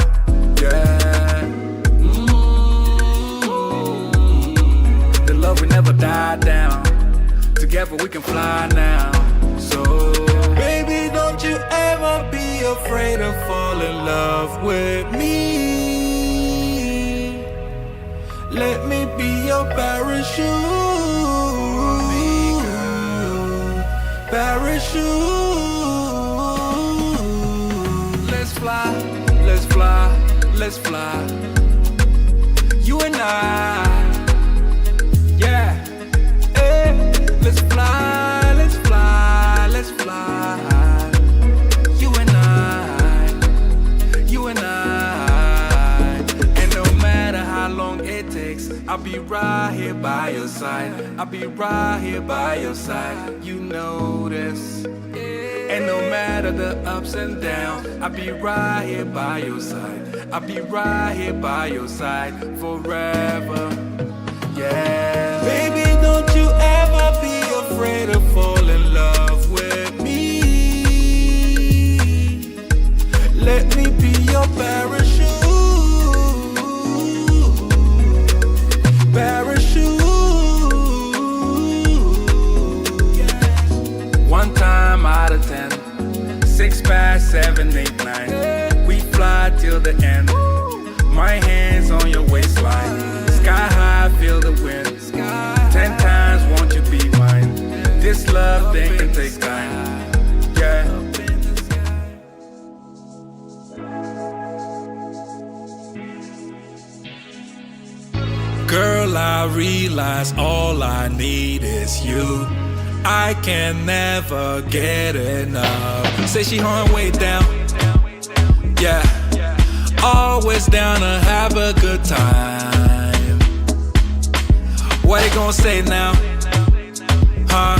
yeah. The love will never die down. Together we can fly now. So baby, don't you ever be afraid of falling in love with me. Let me be your parachute. Let's fly, let's fly, let's fly. You and I, yeah. Hey, let's fly, let's fly, let's fly. You and I. And no matter how long it takes, I'll be right here by your side. I'll be right here by your side. You know this. And no matter the ups and downs, I'll be right here by your side. I'll be right here by your side forever, yeah. Baby, don't you ever be afraid of falling in love with me. Let me be your parachute. One time out of 10, 6 past 7, 8, 9. We fly till the end. My hands on your waistline. Sky high, feel the wind. 10 times won't you be mine? This love thing can take time, yeah. Girl, I realize all I need is you. I can never get enough. Say she hung way down, yeah. Always always down to have a good time. What they gonna say now? Huh?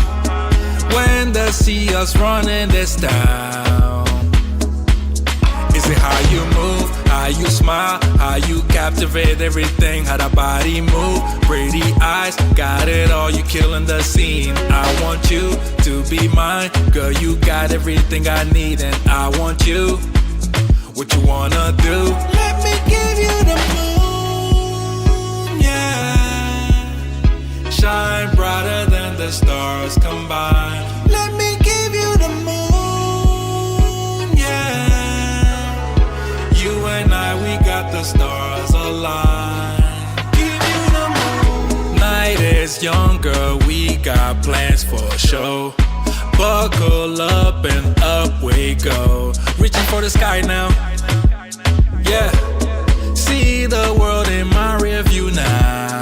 When they see us running this town. Is it how you move, how you smile, how you captivate everything, how that body move, pretty eyes, got it all, you killing the scene. I want you to be mine, girl, you got everything I need, and I want you. What you wanna do? Let me give you the moon, yeah. Shine brighter than the stars combined. Let me give you the moon, yeah. You and I, we got the stars aligned. Give you the moon. Night is young, girl, we got plans for show. Buckle up and up we go. Reaching for the sky now. Yeah. See the world in my rear view now.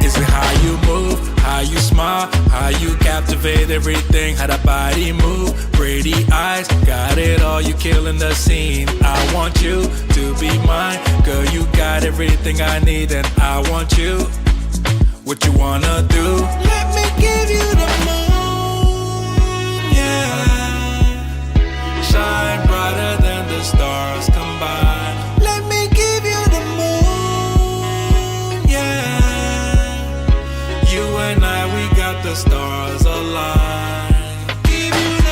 Is it how you move, how you smile, how you captivate everything, how that body move, pretty eyes, got it all, you killing the scene. I want you to be mine, girl, you got everything I need, and I want you. What you wanna do? Let me give you the moon, yeah. Shine brighter than the stars combined. Let me give you the moon, yeah. You and I, we got the stars aligned. Give you the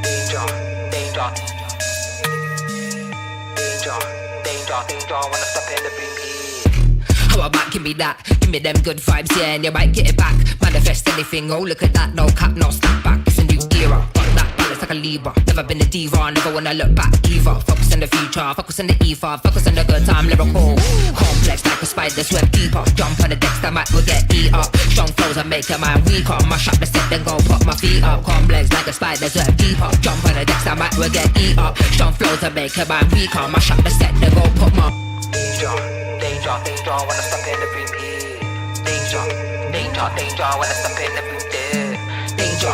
danger, danger, danger, wanna step in the beam here. How about give me that, give me them good vibes, yeah, and you might get it back. Manifest anything, oh look at that, no cap, no snap back. It's a new era, got that balance like a Libra. Never been a diva, never wanna look back either. Focus on the future, focus on the ether, focus on the good time, lyrical. Complex like a spider, sweat deeper. Jump on the decks, that might will get eat up. Strong flows and make your mind weaker. Mash up the set, then go put my feet up. Complex like a spider, sweat deeper. Jump on the decks, that might will get eat up. Strong flows and make your mind weaker. Mash up the set, then go put my danger, danger, danger, wanna step in the beam here. Danger, danger, danger, wanna step in the beam there. Danger,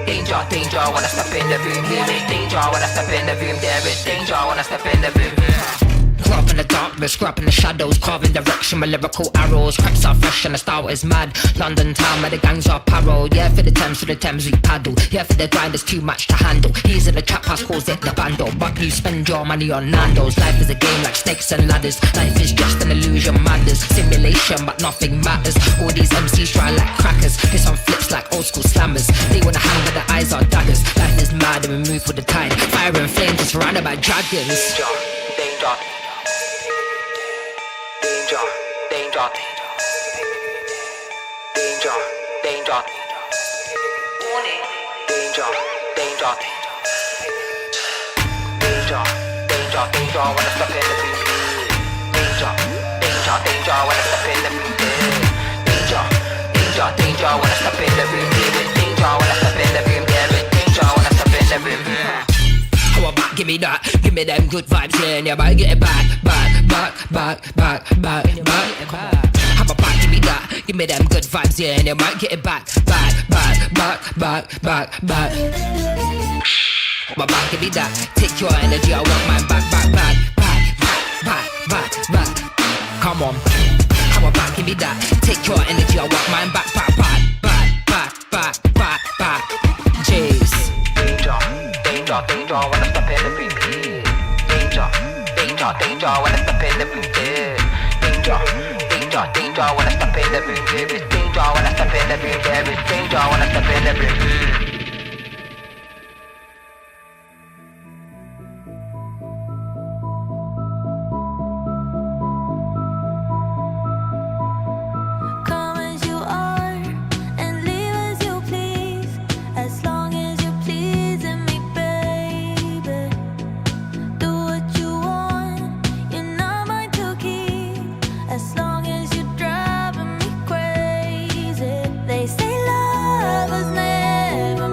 danger, danger, wanna step in the beam here. Danger, wanna step in the beam there. Danger, wanna step in the beam here. Grew up in the darkness, grew up in the shadows, carving direction with lyrical arrows. Cracks are fresh and the style is mad. London town where the gangs are paroled. Yeah, for the Thames we paddle. Yeah, for the grind there's too much to handle. He's in the trap house, calls it the bando. But you spend your money on Nando's. Life is a game like snakes and ladders. Life is just an illusion, madness. Simulation, but nothing matters. All these MCs try like crackers. Piss on flips like old school slammers. They wanna hang but their eyes are daggers. Life is mad and we move with the tide. Fire and flame just surrounded by dragons. Danger, danger. Danger, danger, danger, danger, warning, danger, danger, danger, danger, danger, wanna step in the beam here. Danger, danger, danger, wanna step in the beam there. Danger, danger, danger, wanna step in the beam here. Danger, wanna step in the beam there. Danger, wanna step in the beam here. How about give me that, give me them good vibes, yeah, and you might get it back, back, back, back, back, back, back. How about give me that, give me them good vibes, yeah, and you might get it back, back, back, back, back, back, back. How about give me that, take your energy, I want mine back, back, back, back, back, back, back. Come on. How about give me that, take your energy, I want mine back, back, back, back, back, back, back, back. Jeez. Danger, danger, danger, wanna step in the beam here. Danger, danger, danger, wanna step in the beam there. Danger, danger, danger, wanna step in the beam here. Danger, wanna step in the beam there. Danger, wanna step in the beam here. Come as you are and leave as you please, as long as you're pleasing me, baby. Do what you want, you're not mine to keep, as long as you're driving me crazy. They say love was never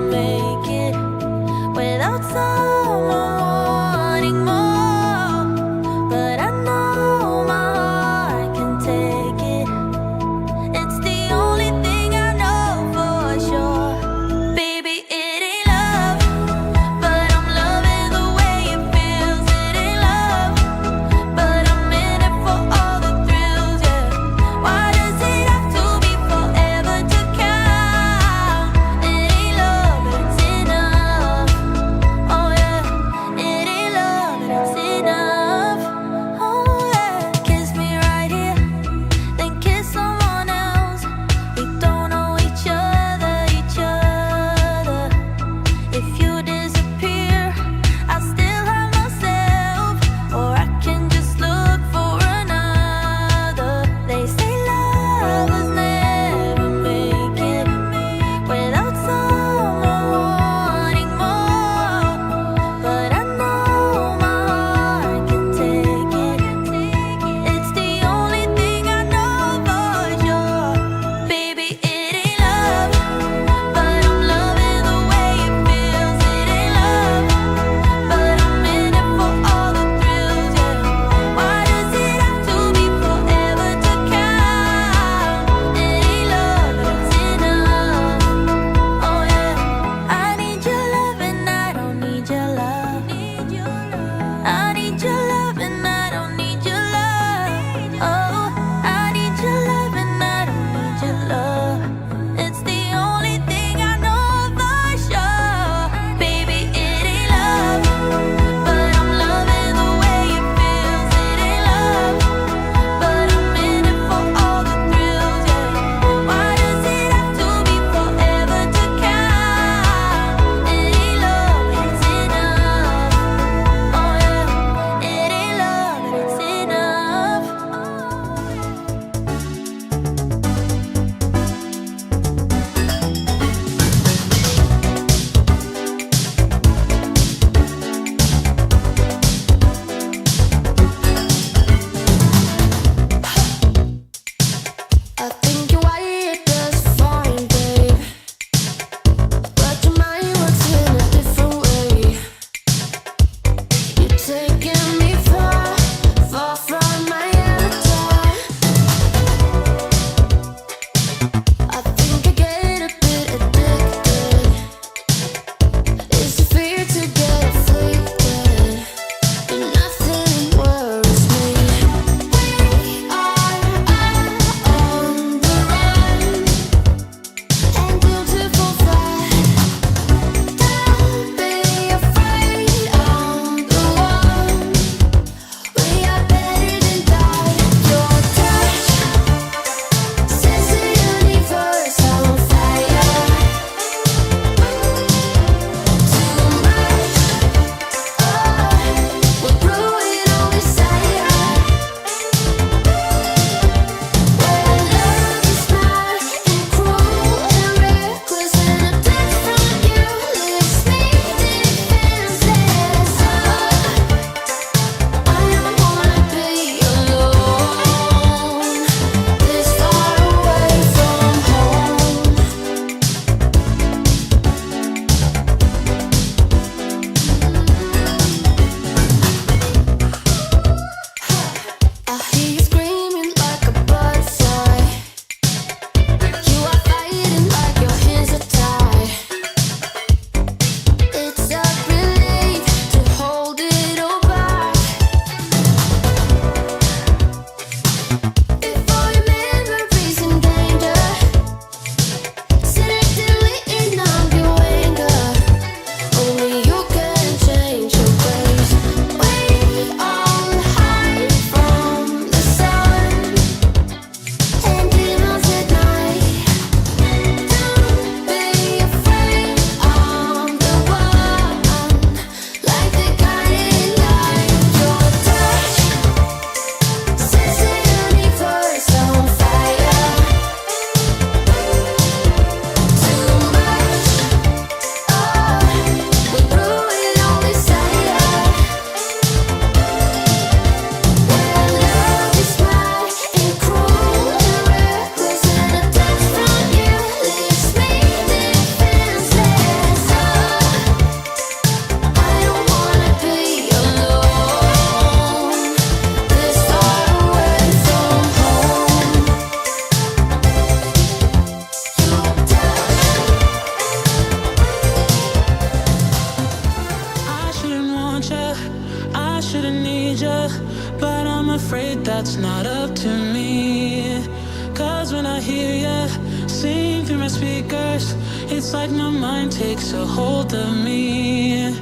afraid that's not up to me. Cause when I hear ya sing through my speakers, it's like my mind takes a hold of me.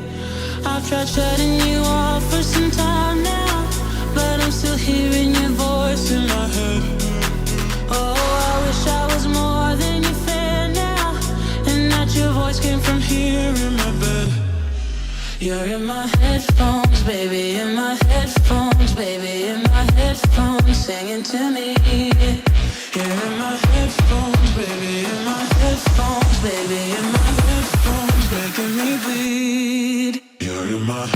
I've tried shutting you off for some time now, but I'm still hearing your voice in my head. Oh, I wish I was more than your fan now, and that your voice came from here in my bed. You're in my headphones, baby, in my headphones, baby, in my headphones, singing to me. You're in my headphones, baby, in my headphones, baby, in my headphones, making me bleed. You're in my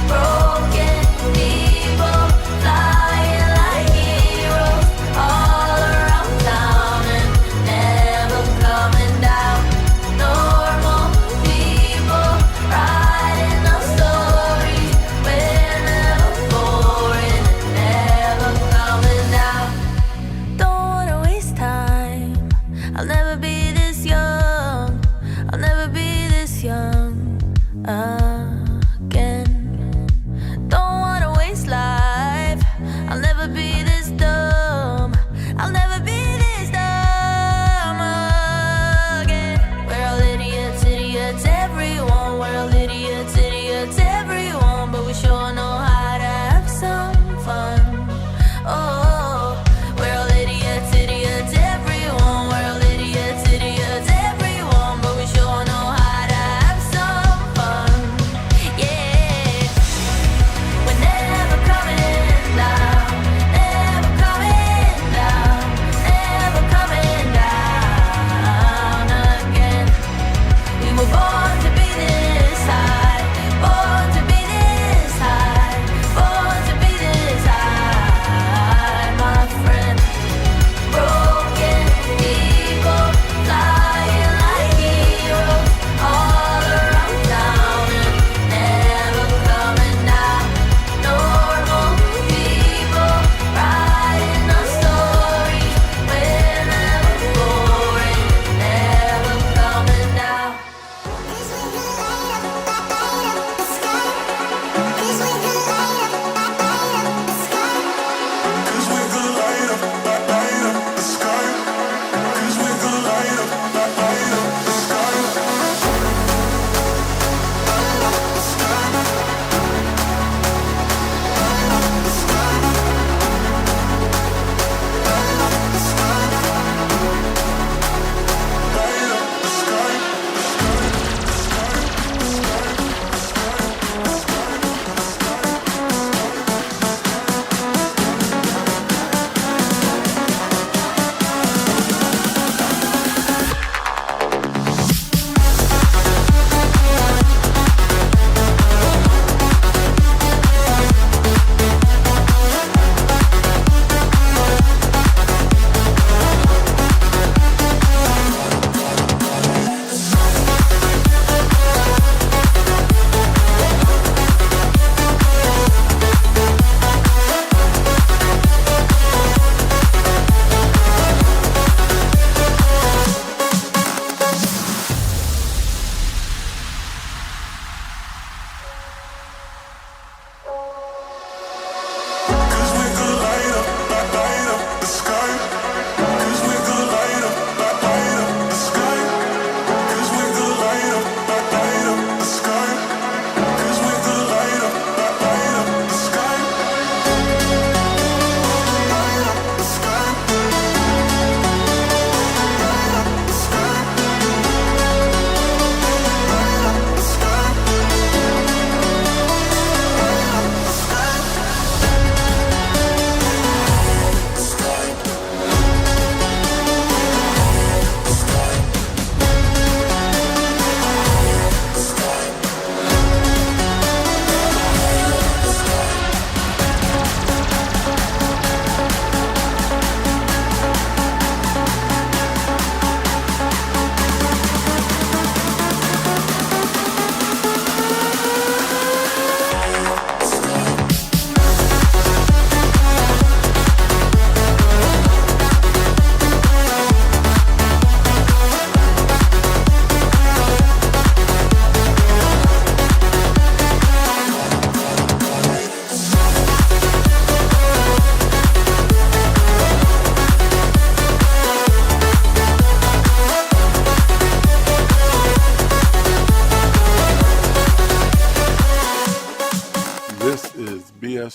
Broken people fly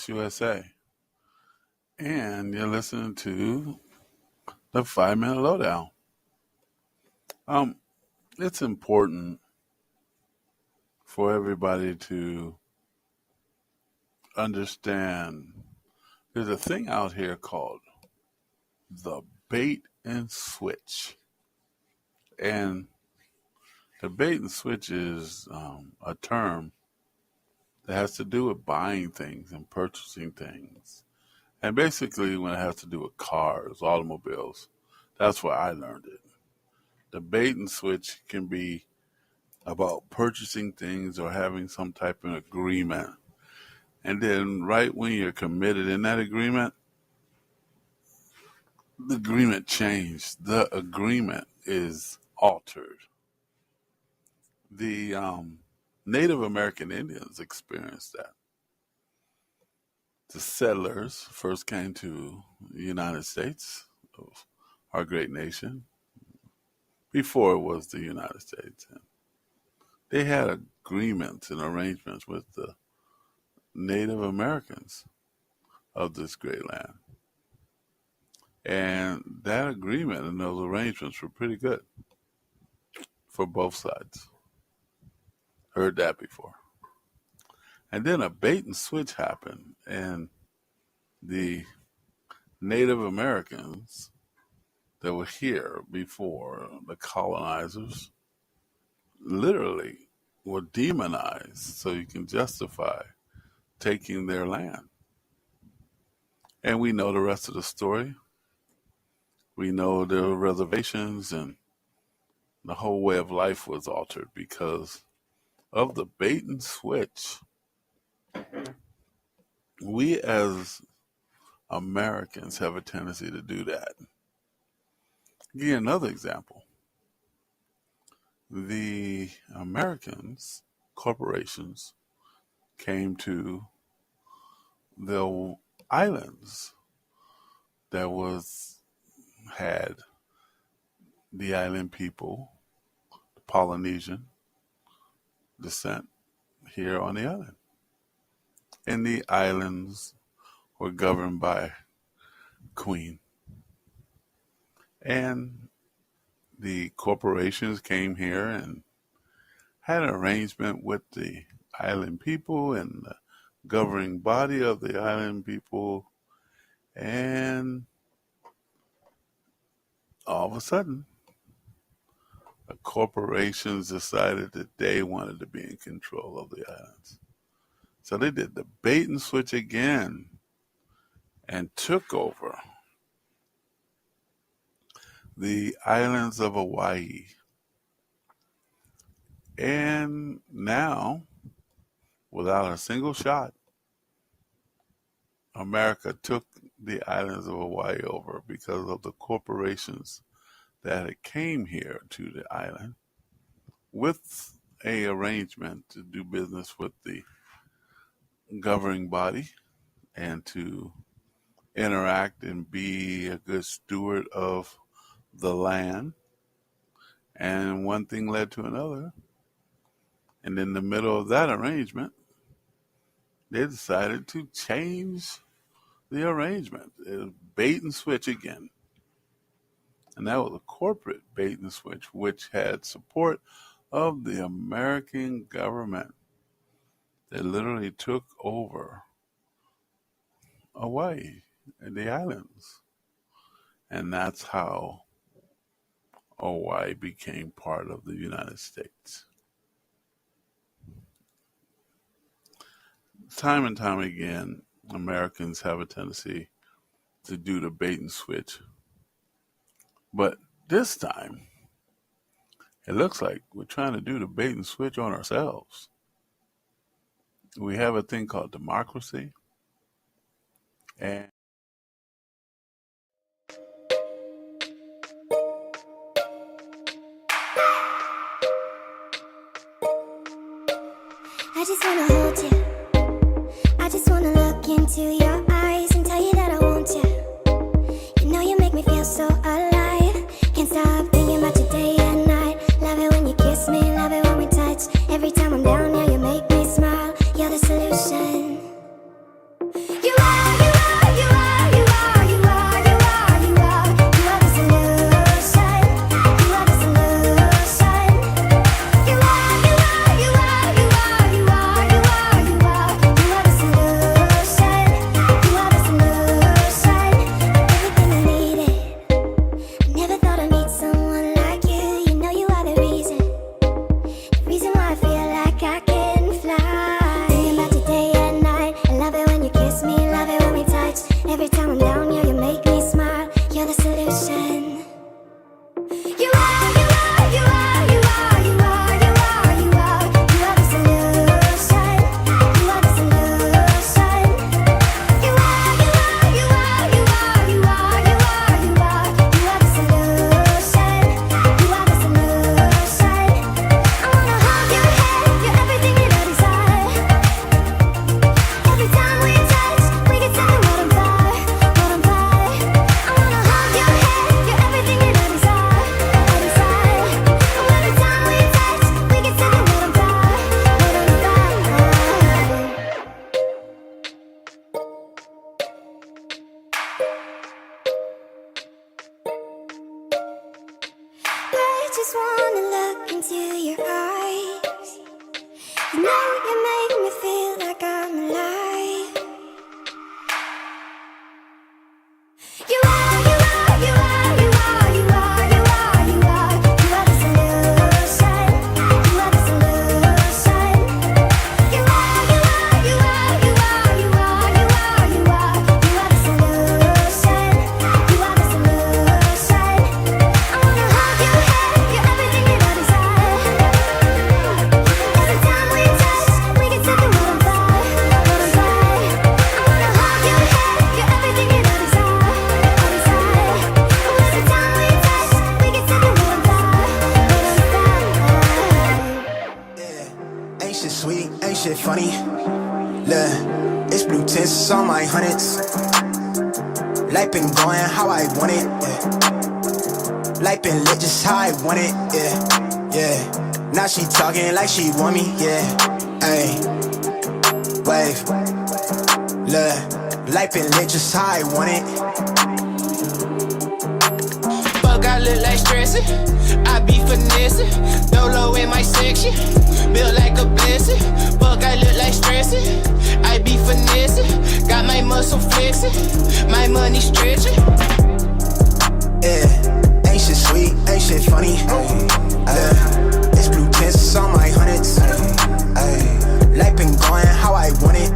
Podcast USA. And you're listening to the 5-Minute Lowdown. It's important for everybody to understand there's a thing out here called the bait and switch. And the bait and switch is a term that has to do with buying things and purchasing things. And basically when it has to do with cars, automobiles, that's where I learned it. The bait and switch can be about purchasing things or having some type of agreement. And then right when you're committed in that agreement, the agreement changed. The agreement is altered. The Native American Indians experienced that. The settlers first came to the United States, our great nation, before it was the United States. And they had agreements and arrangements with the Native Americans of this great land. And that agreement and those arrangements were pretty good for both sides. Heard that before. And then a bait and switch happened, and the Native Americans that were here before the colonizers literally were demonized so you can justify taking their land. And we know the rest of the story. We know the reservations and the whole way of life was altered because of the bait and switch. We as Americans have a tendency to do that. Give you another example. The Americans, corporations, came to the islands that had the island people, the Polynesian descent here on the island. And the islands were governed by Queen. And the corporations came here and had an arrangement with the island people and the governing body of the island people. And all of a sudden, the corporations decided that they wanted to be in control of the islands. So they did the bait and switch again and took over the islands of Hawaii. And now, without a single shot, America took the islands of Hawaii over because of the corporations that came here to the island with a arrangement to do business with the governing body and to interact and be a good steward of the land. And one thing led to another. And in the middle of that arrangement, they decided to change the arrangement. It was bait and switch again. And that was a corporate bait and switch, which had support of the American government that literally took over Hawaii and the islands. And that's how Hawaii became part of the United States. Time and time again, Americans have a tendency to do the bait and switch. But this time, it looks like we're trying to do the bait and switch on ourselves. We have a thing called democracy. And I just wanna hold you. I just wanna look into your eyes and tell you that I want you. You know you make me feel so alive. Can't stop thinking about you day and night. Love it when you kiss me, love it when we touch. Every time I'm down, yeah, you make me smile. You're the solution. just wanna look into your eyes. You know you make me feel like I'm alive. You are, you are, you are, you are, you are, you are, you are, you are the solution. You are the solution. You are, you are, you are, you are, you are, you are, you are, you are the solution. You are the solution. I wanna hold your head, you're everything that I desire. Every time we touch, we get to the world on fire, world on fire. I wanna hold your head, you're everything that I desire, I desire. Every time we touch, we get to the world on fire, world on fire. Ain't shit sweet, ain't shit funny. Look, it's blue tints on my hundreds. Life been going how I want it. Yeah. Life been lit just how I want it. Yeah, yeah. Now she talking like she want me. Yeah, ayy. Wave. Look, life been lit just how I want it. Fuck, I look like stressing. I be finessing. Dolo in my section. Built like a blessing. Fuck, I look like stressing. I be finessing. Got my muscle flexing. My money stretching. Yeah, ain't shit sweet, ain't shit funny. It's blue tints on my hundreds. Life been going how I want it.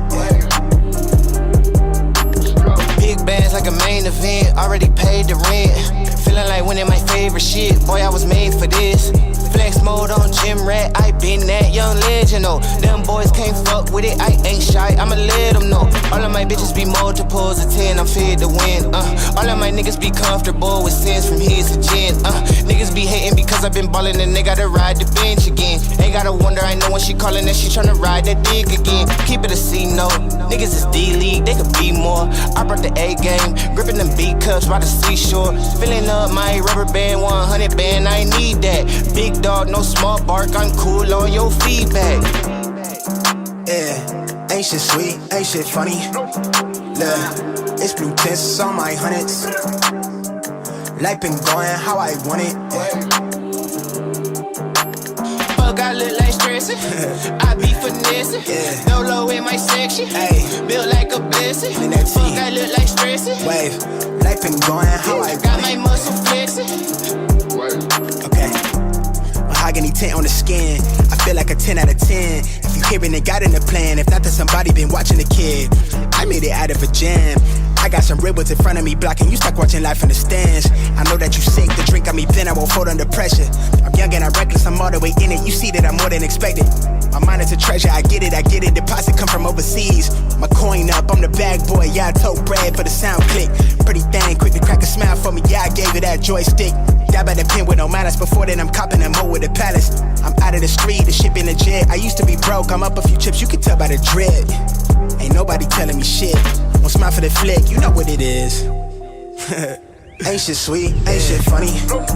Big bands like a main event. Already paid the rent. Feeling like winning my favorite shit. Boy, I was made for this. Flex mode on gym rat. I been that young legend, oh. Them boys can't fuck with it. I ain't shy, I'ma let them know. All of my bitches be multiples of 10. I'm fed to win, All of my niggas be comfortable with sins from his to gin, Niggas be hating because I been ballin' and they gotta ride the bench again. Ain't gotta wonder, I know when she callin' that she tryna ride that dick again. Keep it a C note. Niggas is D-League, they could be more. I brought the A game, gripping them B cups by the seashore. Filling up my rubber band, 100 band, I need that. Big dog, no small bark, I'm cool on your feedback. Yeah, ain't shit sweet, ain't shit funny. Look, it's blue tints on my hundreds. Life been going how I want it. Fuck, I look like stressing. I be finessing. Yeah. Dolo in my section. Ayy. Built like a blessing. Clean that Fuck, tea. I look like stressing. Wave, life been going how I Got want my it. muscle flexing. Okay. Mahogany tint on the skin. I feel like a 10 out of 10. If you hearing it, got in the plan. If not, then somebody been watching the kid. I made it out of a jam. I got some red ones in front of me blocking. You stuck watching life in the stands. I know that you sick. The drink got me thin. I won't fold under pressure. I'm young and I'm reckless. I'm all the way in it. You see that I'm more than expected. My mind is a treasure. I get it. I get it. Deposit come from overseas. My coin up. I'm the bag boy. Yeah, I told bread for the sound click. Pretty thing. Quick to crack a smile for me. Yeah, I gave it that joystick. Dab at the pen with no manners. Before then, I'm copping a mo with the palace. I'm out of the street. The ship in the jet. I used to be broke. I'm up a few chips. You can tell by the drip. Ain't nobody telling me shit. Won't smile for the flick, you know what it is. Ain't shit sweet, ain't shit funny. Look,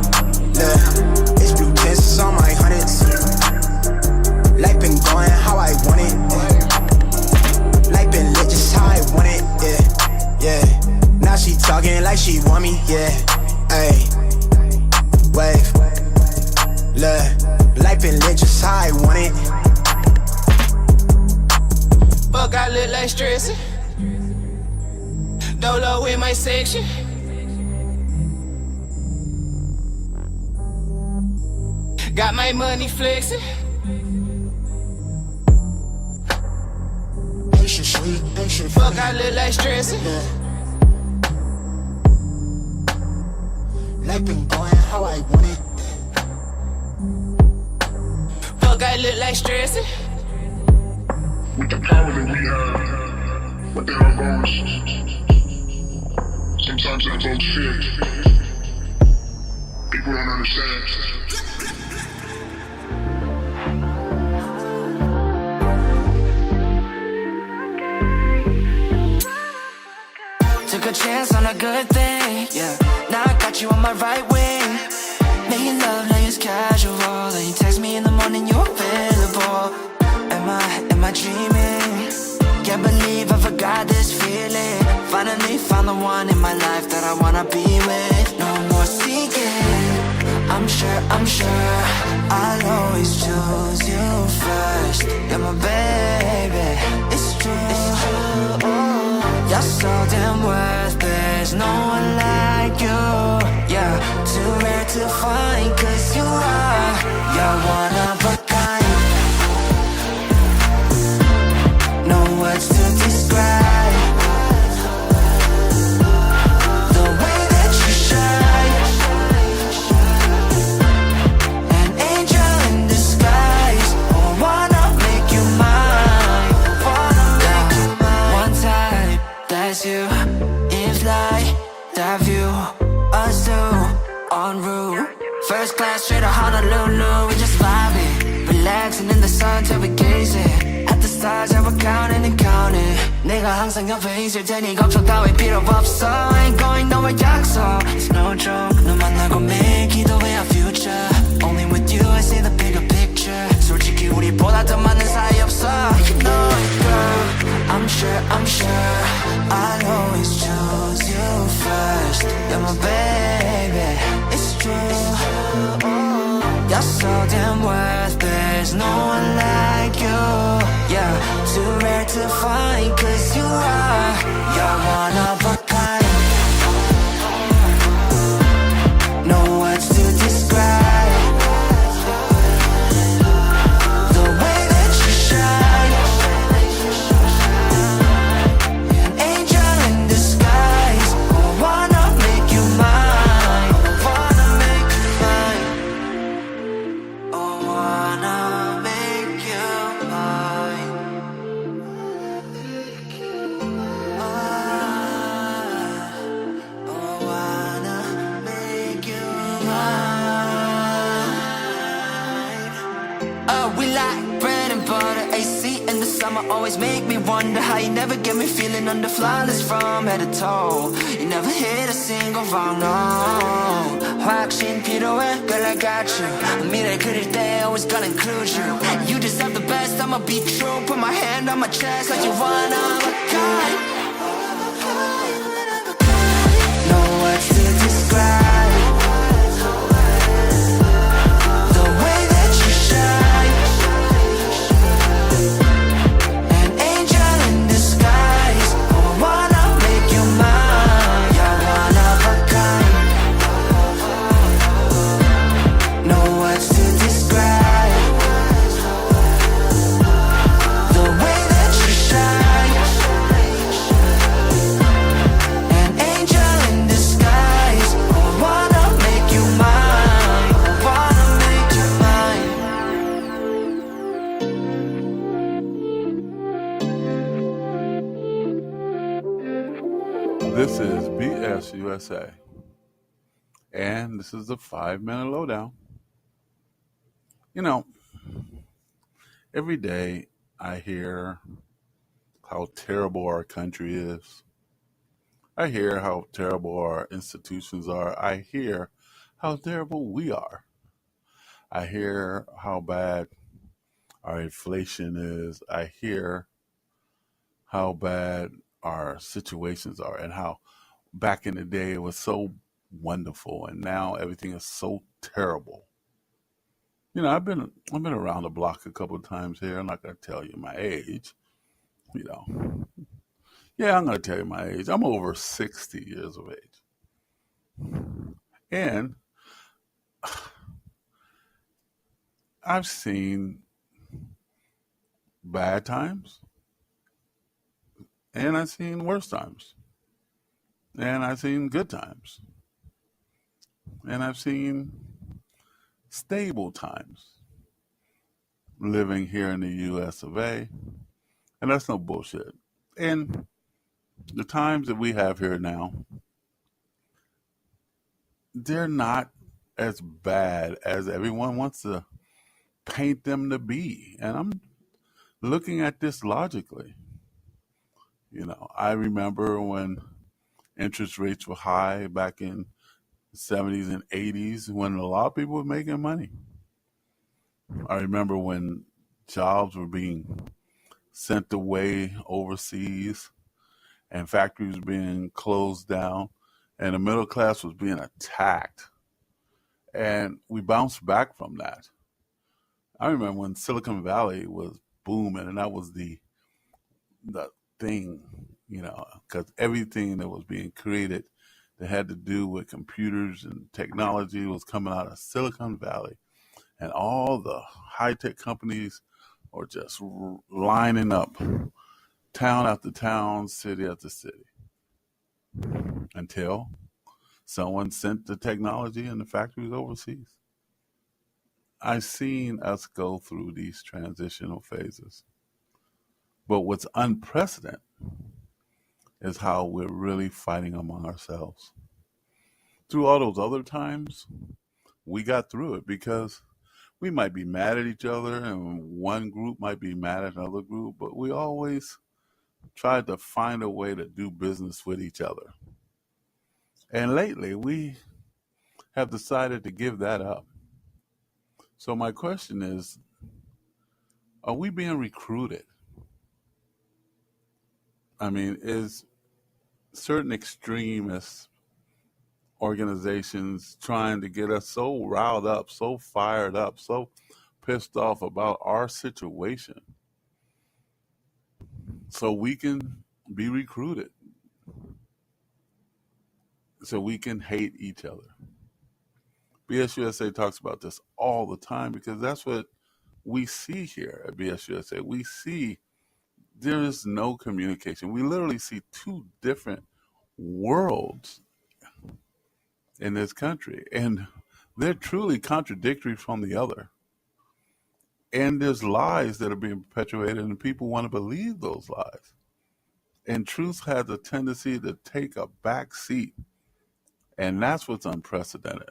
it's blue tints on my hundreds. Life been going how I want it. Life been lit just how I want it. Yeah, yeah. Now she talking like she want me. Yeah, ayy. Wave. Look, life been lit just how I want it. Fuck, I look like stressing. Dolo in my section. Got my money flexing. Ain't shit sweet, ain't shit Fuck, funny. I look like stressing. Life been going how I want it. Fuck, I look like stressing. With the power that we have, but there are those. Sometimes that both fit. People don't understand. Took a chance on a good thing, yeah. Now I got you on my right wing. Making love, now it's casual. And you text me in the morning, you're available. Am I dreaming? Can't believe I forgot this feeling. Finally found the one in my life that I wanna be with. No more seeking, I'm sure I'll always choose you first. You're my baby, it's true. You're so damn worth, there's no one like you. Yeah, too rare to find, cause you're one of a kind. No words to describe the way that you shine. An angel in disguise. Oh, wanna make you mine. Wanna make you mine. One time, that's you. In flight, that view. Us two, en route. First class straight to Honolulu. We just vibing, relaxing in the sun till we gazing at the stars that we're counting and counting. 내가 항상 옆에 있을 테니 걱정 따위 필요 없어. Ain't going nowhere 약속. It's no joke. 너 만나고 매일 기도해 our future. Only with you I see the bigger picture. 솔직히 우리보다 더 많은 사이 없어. You know it, girl. I'm sure I'll always choose you first. You're my baby, it's true. You're so damn worth, there's no one like you. Yeah, too rare to find, cause you're one of a kind. No words to describe the way that you shine. An angel in disguise. I wanna make you mine. Wanna make you mine. I wanna make you mine. I wanna make you mine. We like bread and butter, AC in the summer always make me wonder how you never get me feeling under flawless from head to toe. You never hit a single wrong, no. 확신 필요해, girl I got you. 미래 그릴 때 always gonna include you. You deserve the best, I'ma be true. Put my hand on my chest like you're one of a kind. No words to describe the way that you shine. An angel in disguise. I wanna make you mine. You're one of a kind. No words to describe the way that you shine. An angel in disguise. I wanna make you mine. I wanna make you mine. This is BS USA, and this is the 5-minute lowdown. You know, every day I hear how terrible our country is. I hear how terrible our institutions are. I hear how terrible we are. I hear how bad our inflation is. I hear how bad our situations are and how back in the day it was so wonderful and now everything is so terrible. You know, I've been around the block a couple of times here. I'm not going to tell you my age. You know, yeah, I'm going to tell you my age. I'm over 60 years of age, and I've seen bad times, and I've seen worse times, and I've seen good times, and I've seen stable times living here in the US of A. And that's no bullshit. And the times that we have here now, they're not as bad as everyone wants to paint them to be. And I'm looking at this logically. You know, I remember when interest rates were high back in the 70s and 80s when a lot of people were making money. I remember when jobs were being sent away overseas and factories were being closed down and the middle class was being attacked. And we bounced back from that. I remember when Silicon Valley was booming, and that was the thing, because everything that was being created that had to do with computers and technology was coming out of Silicon Valley, and all the high tech companies were just lining up, town after town, city after city, until someone sent the technology and the factories overseas. I've seen us go through these transitional phases. But what's unprecedented is how we're really fighting among ourselves. Through all those other times, we got through it because we might be mad at each other and one group might be mad at another group, but we always tried to find a way to do business with each other. And lately, we have decided to give that up. So my question is, are we being recruited? I mean, is certain extremist organizations trying to get us so riled up, so fired up, so pissed off about our situation so we can be recruited, so we can hate each other? BSUSA talks about this all the time because that's what we see here at BSUSA. We see there is no communication. We literally see two different worlds in this country, and they're truly contradictory from the other. And there's lies that are being perpetuated, and people want to believe those lies. And truth has a tendency to take a back seat, and that's what's unprecedented.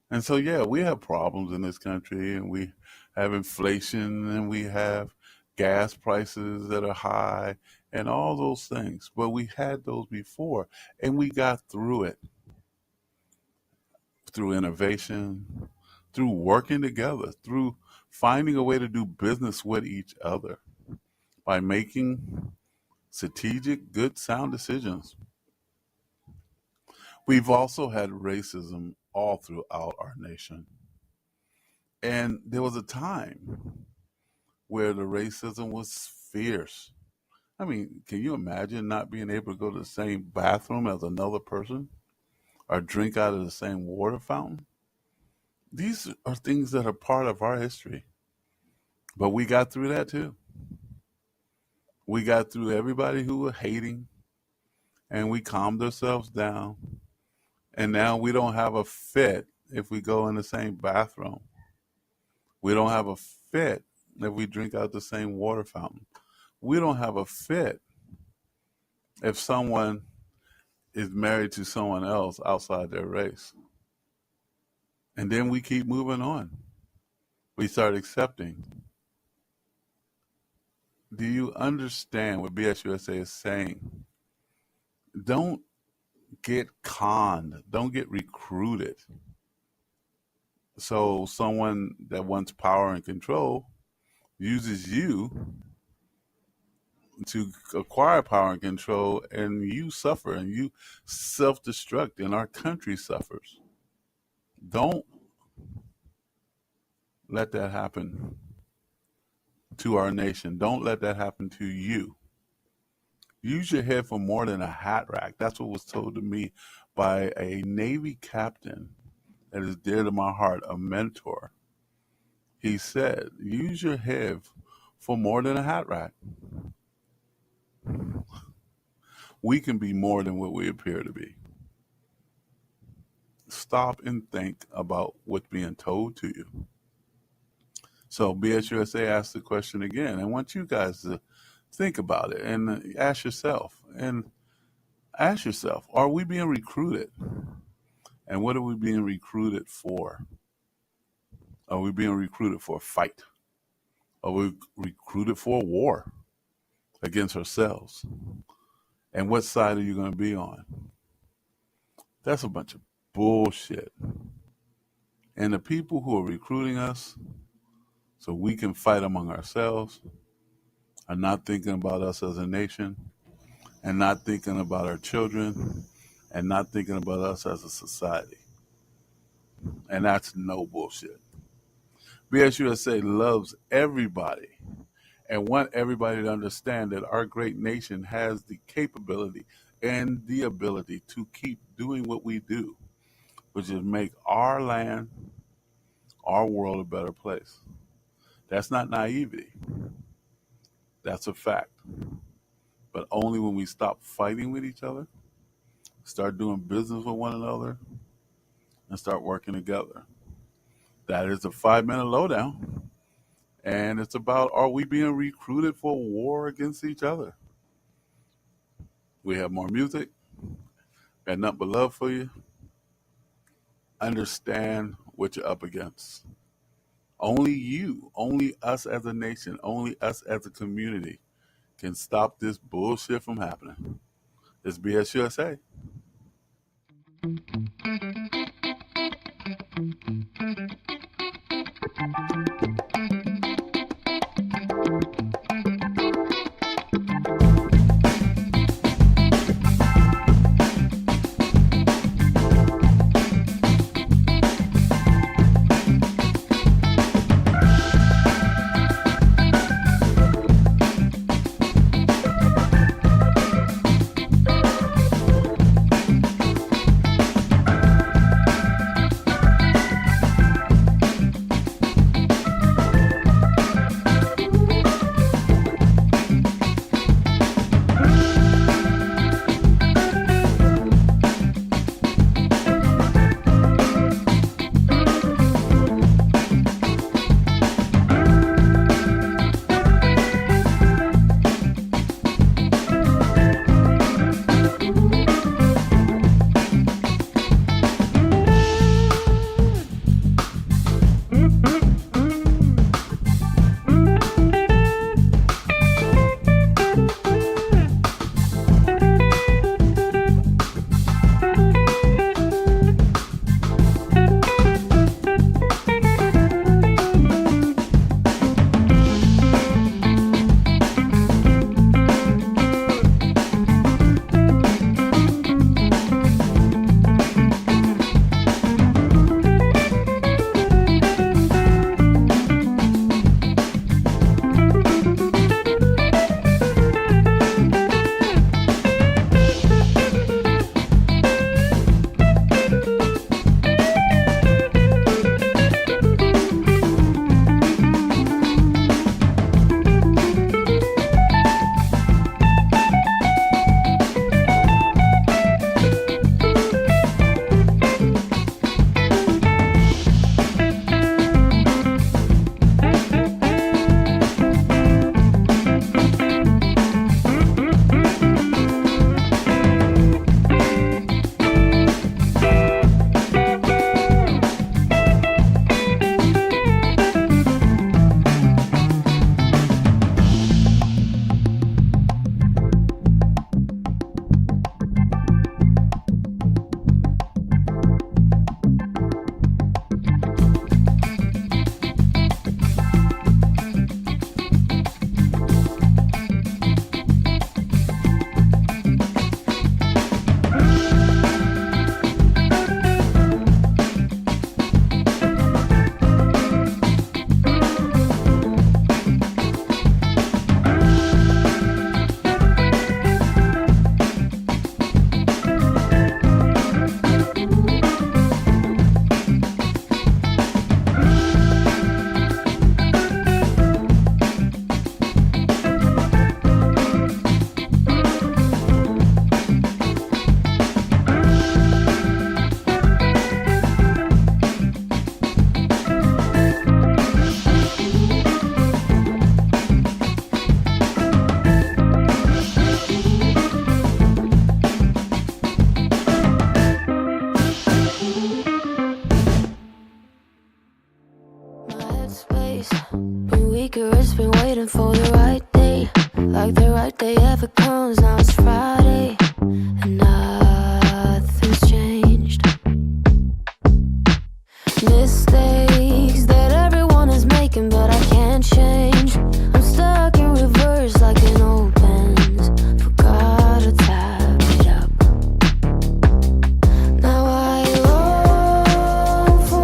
And so, yeah, we have problems in this country, and we have inflation, and we have gas prices that are high, and all those things. But we had those before, and we got through it through innovation, through working together, through finding a way to do business with each other by making strategic, good, sound decisions. We've also had racism all throughout our nation. And there was a time where the racism was fierce. I mean, can you imagine not being able to go to the same bathroom as another person or drink out of the same water fountain? These are things that are part of our history. But we got through that too. We got through everybody who were hating, and we calmed ourselves down. And now we don't have a fit if we go in the same bathroom. We don't have a fit if we drink out the same water fountain. We don't have a fit if someone is married to someone else outside their race. And then we keep moving on. We start accepting. Do you understand what BSUSA is saying? Don't get conned. Don't get recruited. So someone that wants power and control uses you to acquire power and control, and you suffer and you self-destruct, and our country suffers. Don't let that happen to our nation. Don't let that happen to you. Use your head for more than a hat rack. That's what was told to me by a Navy captain that is dear to my heart, a mentor. He said, use your head for more than a hat rack. We can be more than what we appear to be. Stop and think about what's being told to you. So BSUSA asked the question again. I want you guys to think about it and ask yourself, are we being recruited? And what are we being recruited for? Are we being recruited for a fight? Are we recruited for a war against ourselves? And what side are you going to be on? That's a bunch of bullshit. And the people who are recruiting us so we can fight among ourselves are not thinking about us as a nation, and not thinking about our children, and not thinking about us as a society. And that's no bullshit. BSUSA loves everybody and want everybody to understand that our great nation has the capability and the ability to keep doing what we do, which is make our land, our world a better place. That's not naivety. That's a fact. But only when we stop fighting with each other, start doing business with one another, and start working together. That is a 5-minute lowdown. And it's about, are we being recruited for war against each other? We have more music. Got nothing but love for you. Understand what you're up against. Only you, only us as a nation, only us as a community can stop this bullshit from happening. It's BSUSA. It's been waiting for the right day, like the right day ever comes. Now it's Friday, and nothing's changed. Mistakes that everyone is making, but I can't change. I'm stuck in reverse like an old Benz. Forgot to tap it up. Now I long for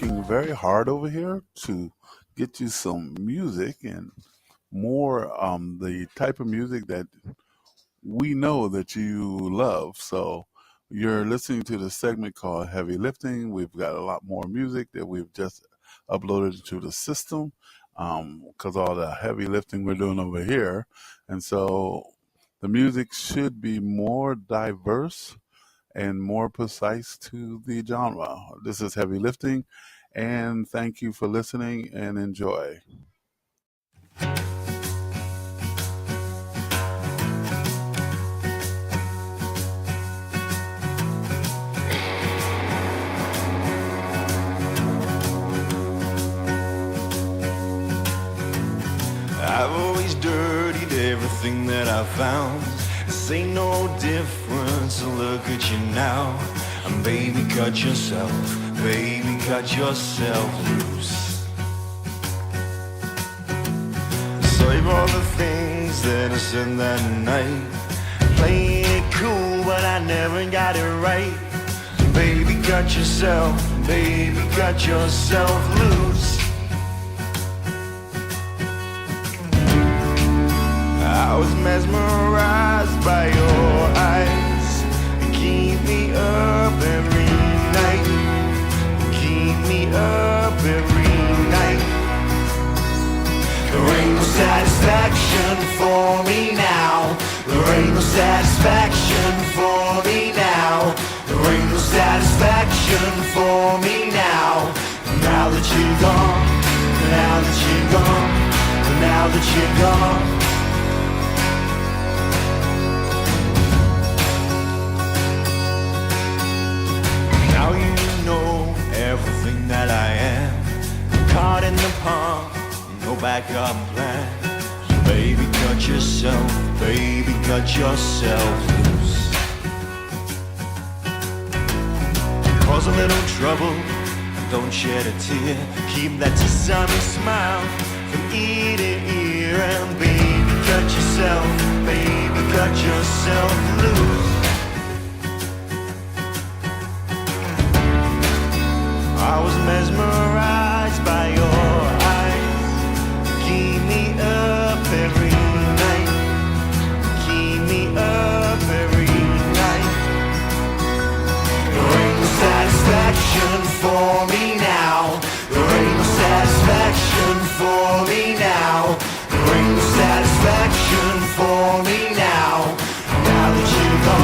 working very hard over here to get you some music and more the type of music that we know that you love. So you're listening to the segment called Heavy Lifting. We've got a lot more music that we've just uploaded to the system because all the heavy lifting we're doing over here. And so the music should be more diverse and more precise to the genre. This is Heavy Lifting, and thank you for listening and enjoy. I've always dirtied everything that I found. This ain't no difference, so look at you now. And baby, cut yourself loose. Save all the things that I said that night. Playing it cool, but I never got it right. Baby, cut yourself loose. I was mesmerized by your eyes. You keep me up every night. Keep me up every night. There ain't no satisfaction for me now. There ain't no satisfaction for me now. There ain't no satisfaction for me now. Now that you're gone, now that you're gone, now that you're gone. Now you know everything that I am. Caught in the palm, no backup plan. So baby, cut yourself loose. Cause a little trouble, don't shed a tear. Keep that sunny smile from ear to ear. And baby, cut yourself loose. I was mesmerized by your eyes. Keep me up every night. Keep me up every night. There ain't no satisfaction for me now. There ain't no satisfaction for me now. There ain't no satisfaction for me now. Now that you're gone.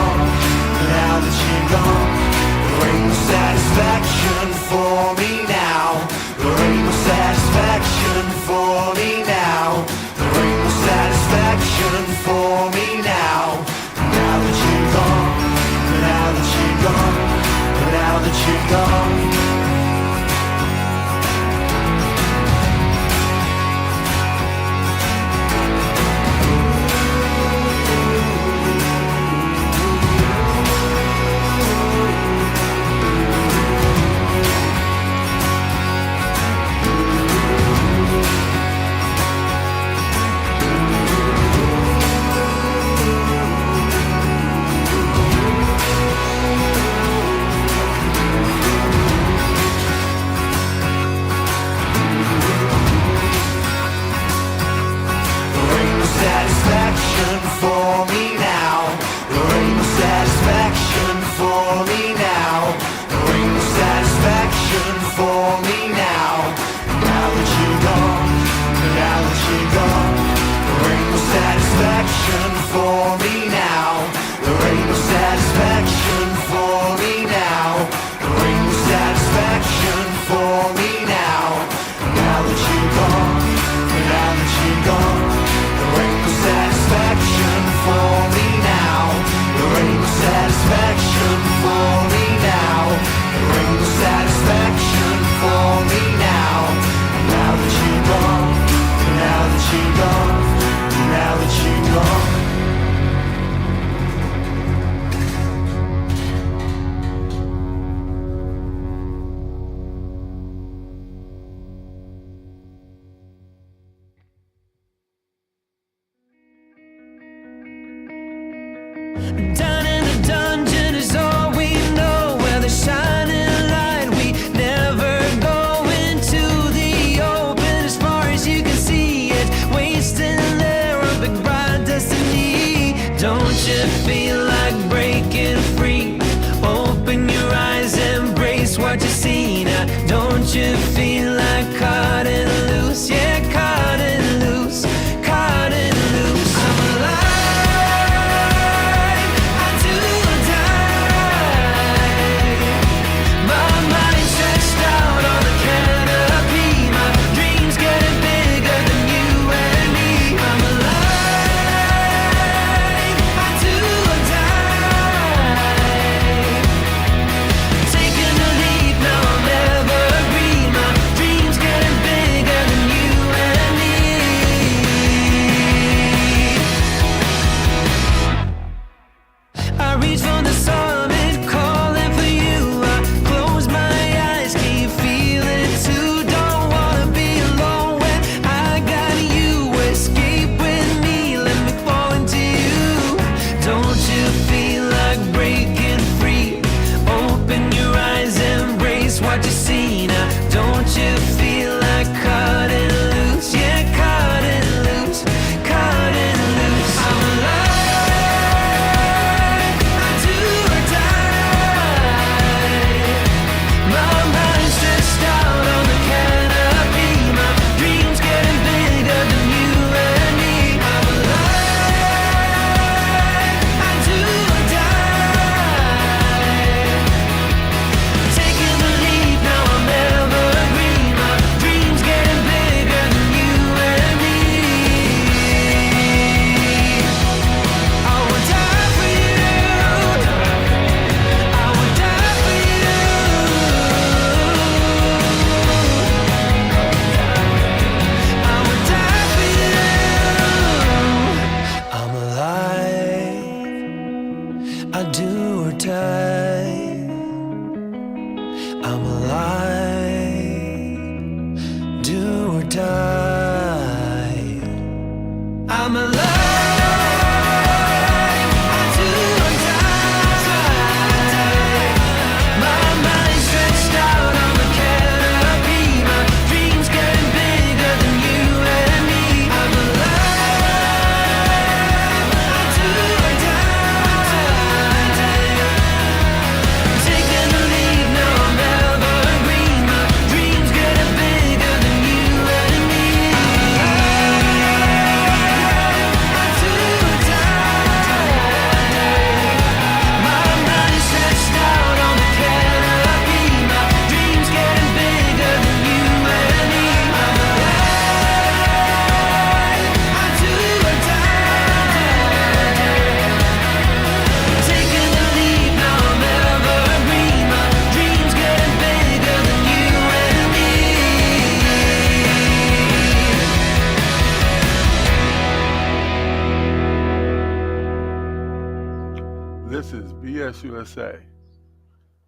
This is BS USA,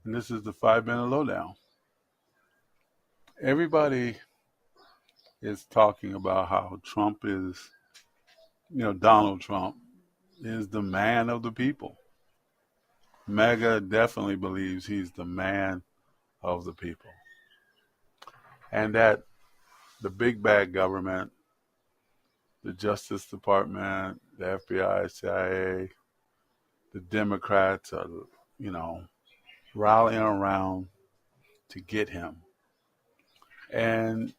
and this is the 5 Minute Lowdown. Everybody is talking about how Trump is, Donald Trump is the man of the people. MAGA definitely believes he's the man of the people. And that the big bad government, the Justice Department, the FBI, CIA, the Democrats are, rallying around to get him. And,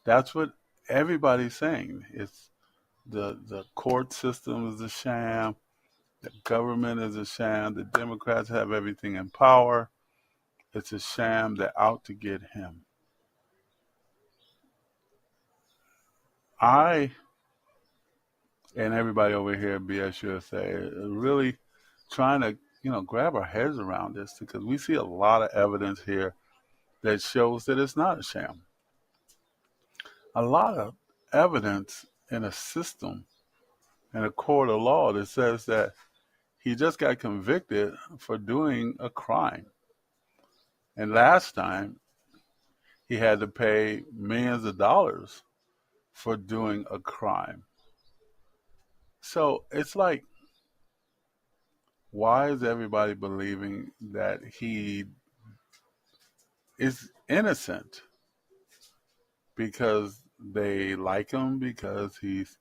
that's what everybody's saying. It's the court system is a sham. The government is a sham. The Democrats have everything in power. It's a sham. They're out to get him. I and everybody over here at BS USA are really trying to, grab our heads around this, because we see a lot of evidence here that shows that it's not a sham. A lot of evidence in a system, in a court of law, that says that he just got convicted for doing a crime. And last time, he had to pay millions of dollars for doing a crime. So it's like, why is everybody believing that he is innocent? Because they like him, because he's,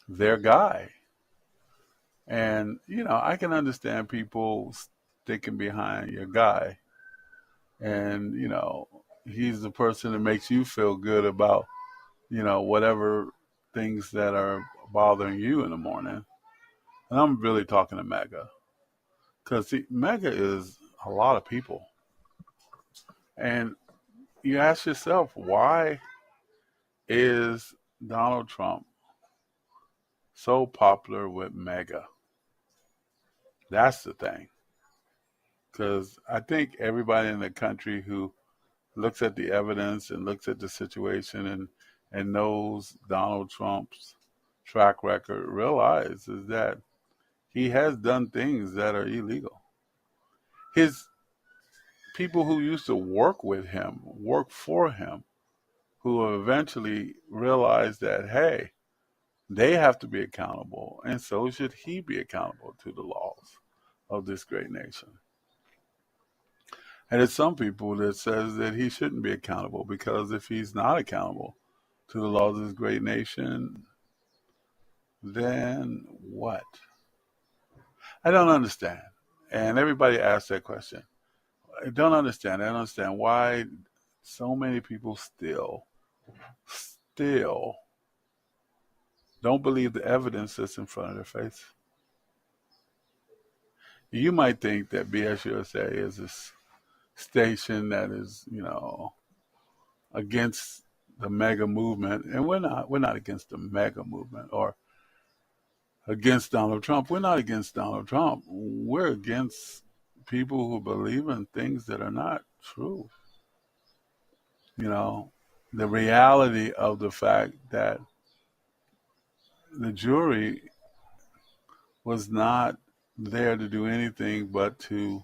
their guy. And, I can understand people sticking behind your guy. And, he's the person that makes you feel good about, whatever things that are bothering you in the morning. And I'm really talking to MAGA. Because MAGA is a lot of people. And you ask yourself, why is Donald Trump so popular with MAGA? That's the thing. Because I think everybody in the country who looks at the evidence and looks at the situation and knows Donald Trump's track record realizes that he has done things that are illegal. His people who used to work with him, work for him, who eventually realized that, hey, they have to be accountable, and so should he be accountable to the laws of this great nation. And it's some people that says that he shouldn't be accountable, because if he's not accountable to the laws of this great nation, then what? I don't understand. And everybody asks that question. I don't understand. I don't understand why so many people still don't believe the evidence that's in front of their face. You might think that BS USA is this station that is, against the MAGA movement, and we're not. We're not against the MAGA movement or against Donald Trump. We're not against Donald Trump. We're against people who believe in things that are not true. The reality of the fact that the jury was not there to do anything but to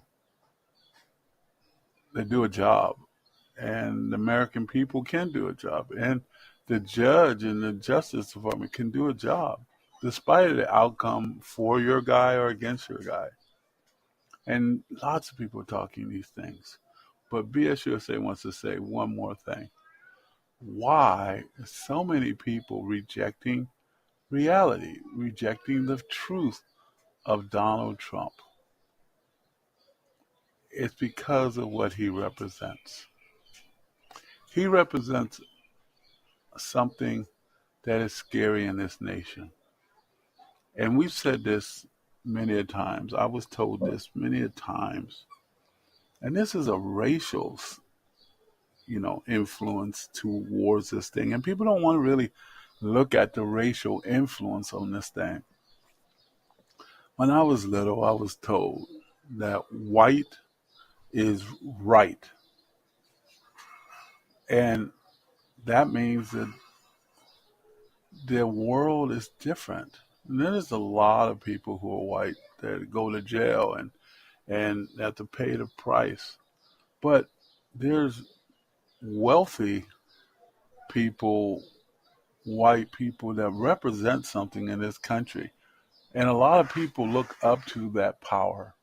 do a job. and the American people can do a job, and the judge and the Justice Department can do a job, despite the outcome for your guy or against your guy. And lots of people are talking these things. But BSUSA wants to say one more thing. Why so many people rejecting reality, rejecting the truth of Donald Trump? It's because of what he represents. He represents something that is scary in this nation. And we've said this many a times. I was told this many a times. And this is a racial, influence towards this thing. And people don't want to really look at the racial influence on this thing. When I was little, I was told that white is right. And that means that the world is different. And there's a lot of people who are white that go to jail and have to pay the price. But there's wealthy people, white people that represent something in this country. And a lot of people look up to that power.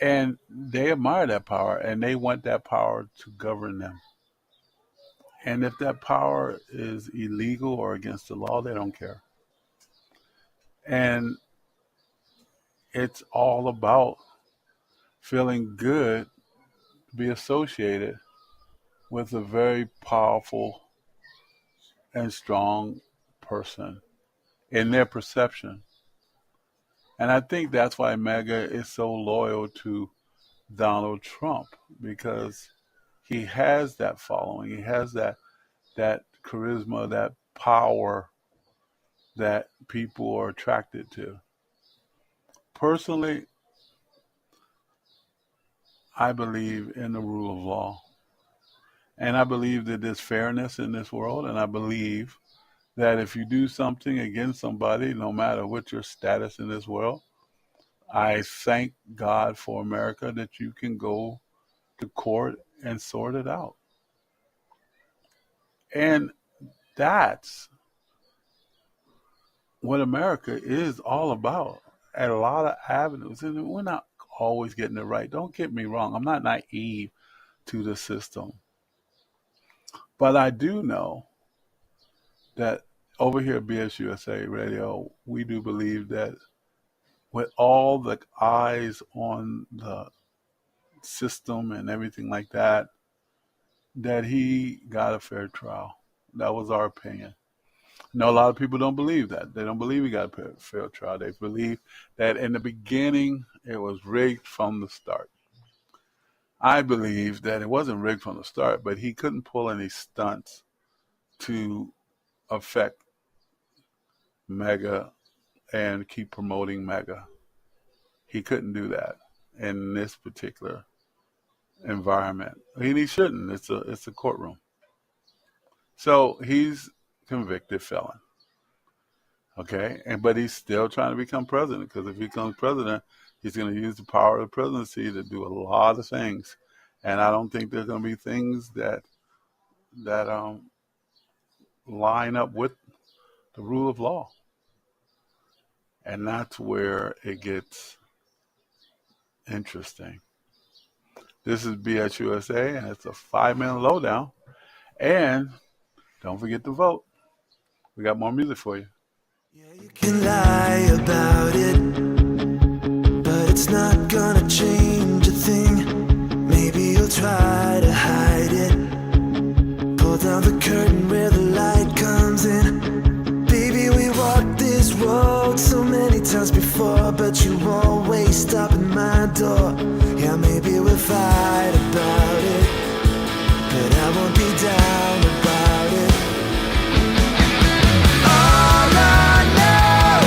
And they admire that power, and they want that power to govern them. And if that power is illegal or against the law, they don't care. And it's all about feeling good to be associated with a very powerful and strong person in their perception. And I think that's why MAGA is so loyal to Donald Trump, because he has that following. He has that charisma, that power that people are attracted to. Personally, I believe in the rule of law. And I believe that there's fairness in this world. And I believe that if you do something against somebody, no matter what your status in this world, I thank God for America that you can go to court and sort it out. And that's what America is all about at a lot of avenues. And we're not always getting it right. Don't get me wrong. I'm not naive to the system. But I do know that over here at BSUSA Radio, we do believe that with all the eyes on the system and everything like that, that he got a fair trial. That was our opinion. No, a lot of people don't believe that. They don't believe he got a fair trial. They believe that in the beginning it was rigged from the start. I believe that it wasn't rigged from the start, but he couldn't pull any stunts to affect MAGA and keep promoting MAGA. He couldn't do that in this particular environment. And he shouldn't. It's a courtroom. So he's convicted felon. Okay? But he's still trying to become president, because if he becomes president, he's going to use the power of the presidency to do a lot of things. And I don't think there's going to be things that line up with the rule of law. And that's where it gets interesting. This is BSUSA, and it's a 5-minute lowdown. And don't forget to vote. We got more music for you. Yeah, you can lie about it, but it's not gonna change a thing. Maybe you'll try to hide it. Pull down the curtain where the light comes in. Baby, we walked this road so many times before, but you always stop at my door. Yeah, maybe we'll fight about it, but I won't be down about it. All I know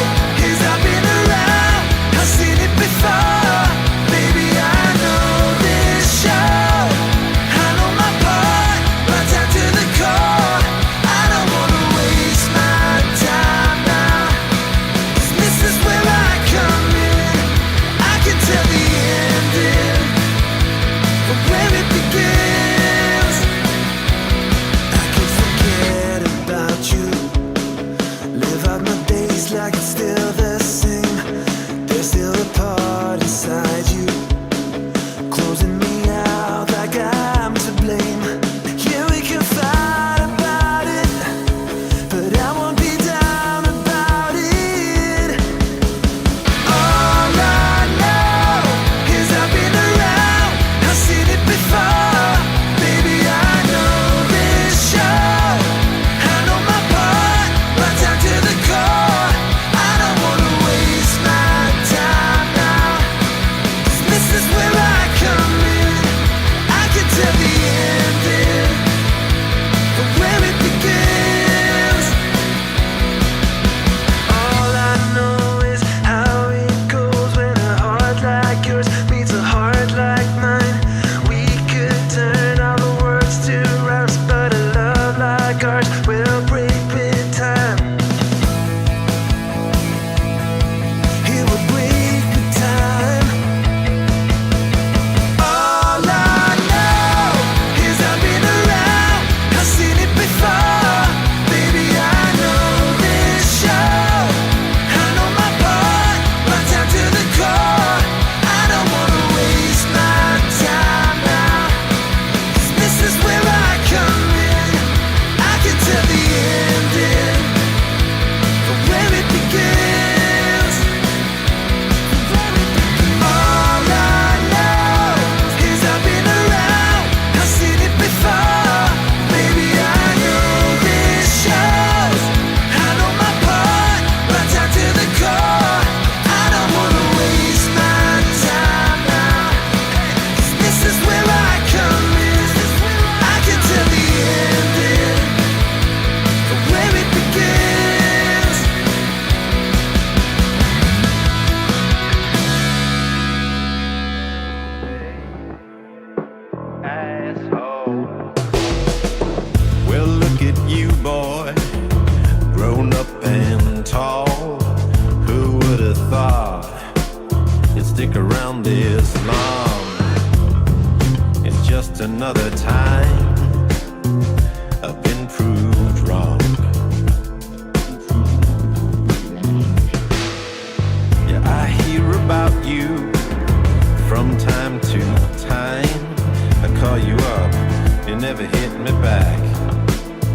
is I've been around, I've seen it before. Baby, I know this show, I know my part, right down to the core. I don't wanna waste my time now, 'cause this is where I come in. I can tell the ending from where it begins. you, boy, grown up and tall. Who would have thought you'd stick around this long? It's just another time I've been proved wrong. Yeah, I hear about you from time to time. I call you up, you never hit me back.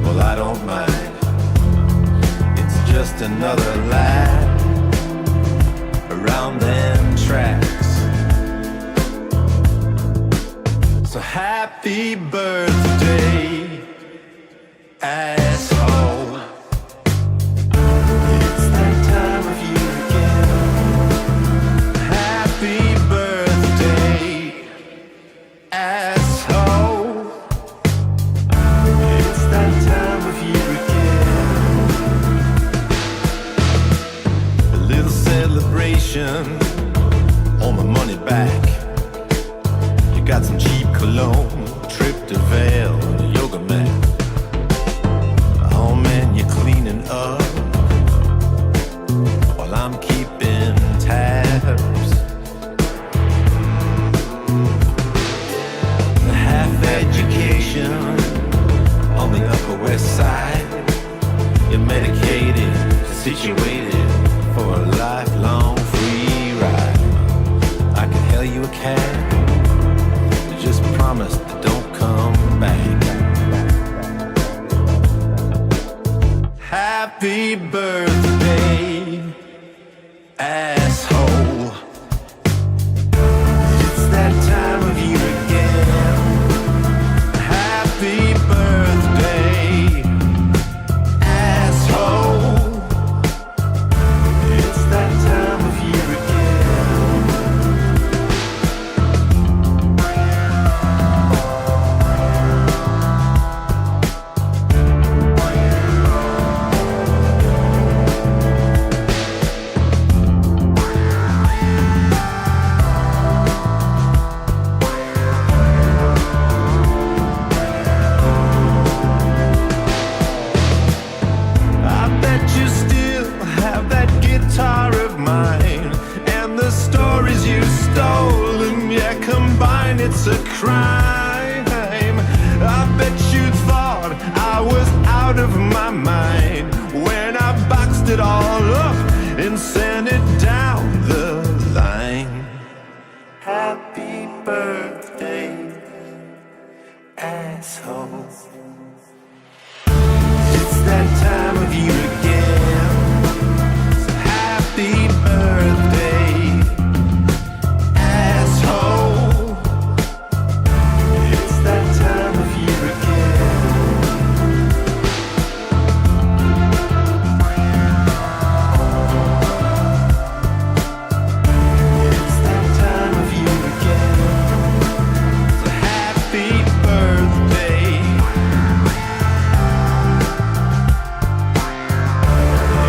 Well, I don't mind. It's just another lap around them tracks. So happy birthday, asshole. It's that time of year again. Happy birthday, asshole. It's that time of year again. A little celebration on my money back. You got some cheap cologne, trip to Vail, yoga mat. Oh man, you're cleaning up while I'm keeping tabs. Half education on the Upper West Side. You're medicated, situated for a lifelong free ride. I could hail you a cab, just promise that don't come back. Happy birthday, asshole. It's that time of year again. Happy birthday, asshole. It's that time of year again. I bet you still have that guitar of mine, and the stories you stole, and yeah, combined it's a crime. I bet you thought I was out of my mind when I boxed it all up and sent it down the line. Happy birthday, asshole. It's that time of year again. So happy birthday, asshole. It's that time of year again. It's that time of year again. So happy birthday.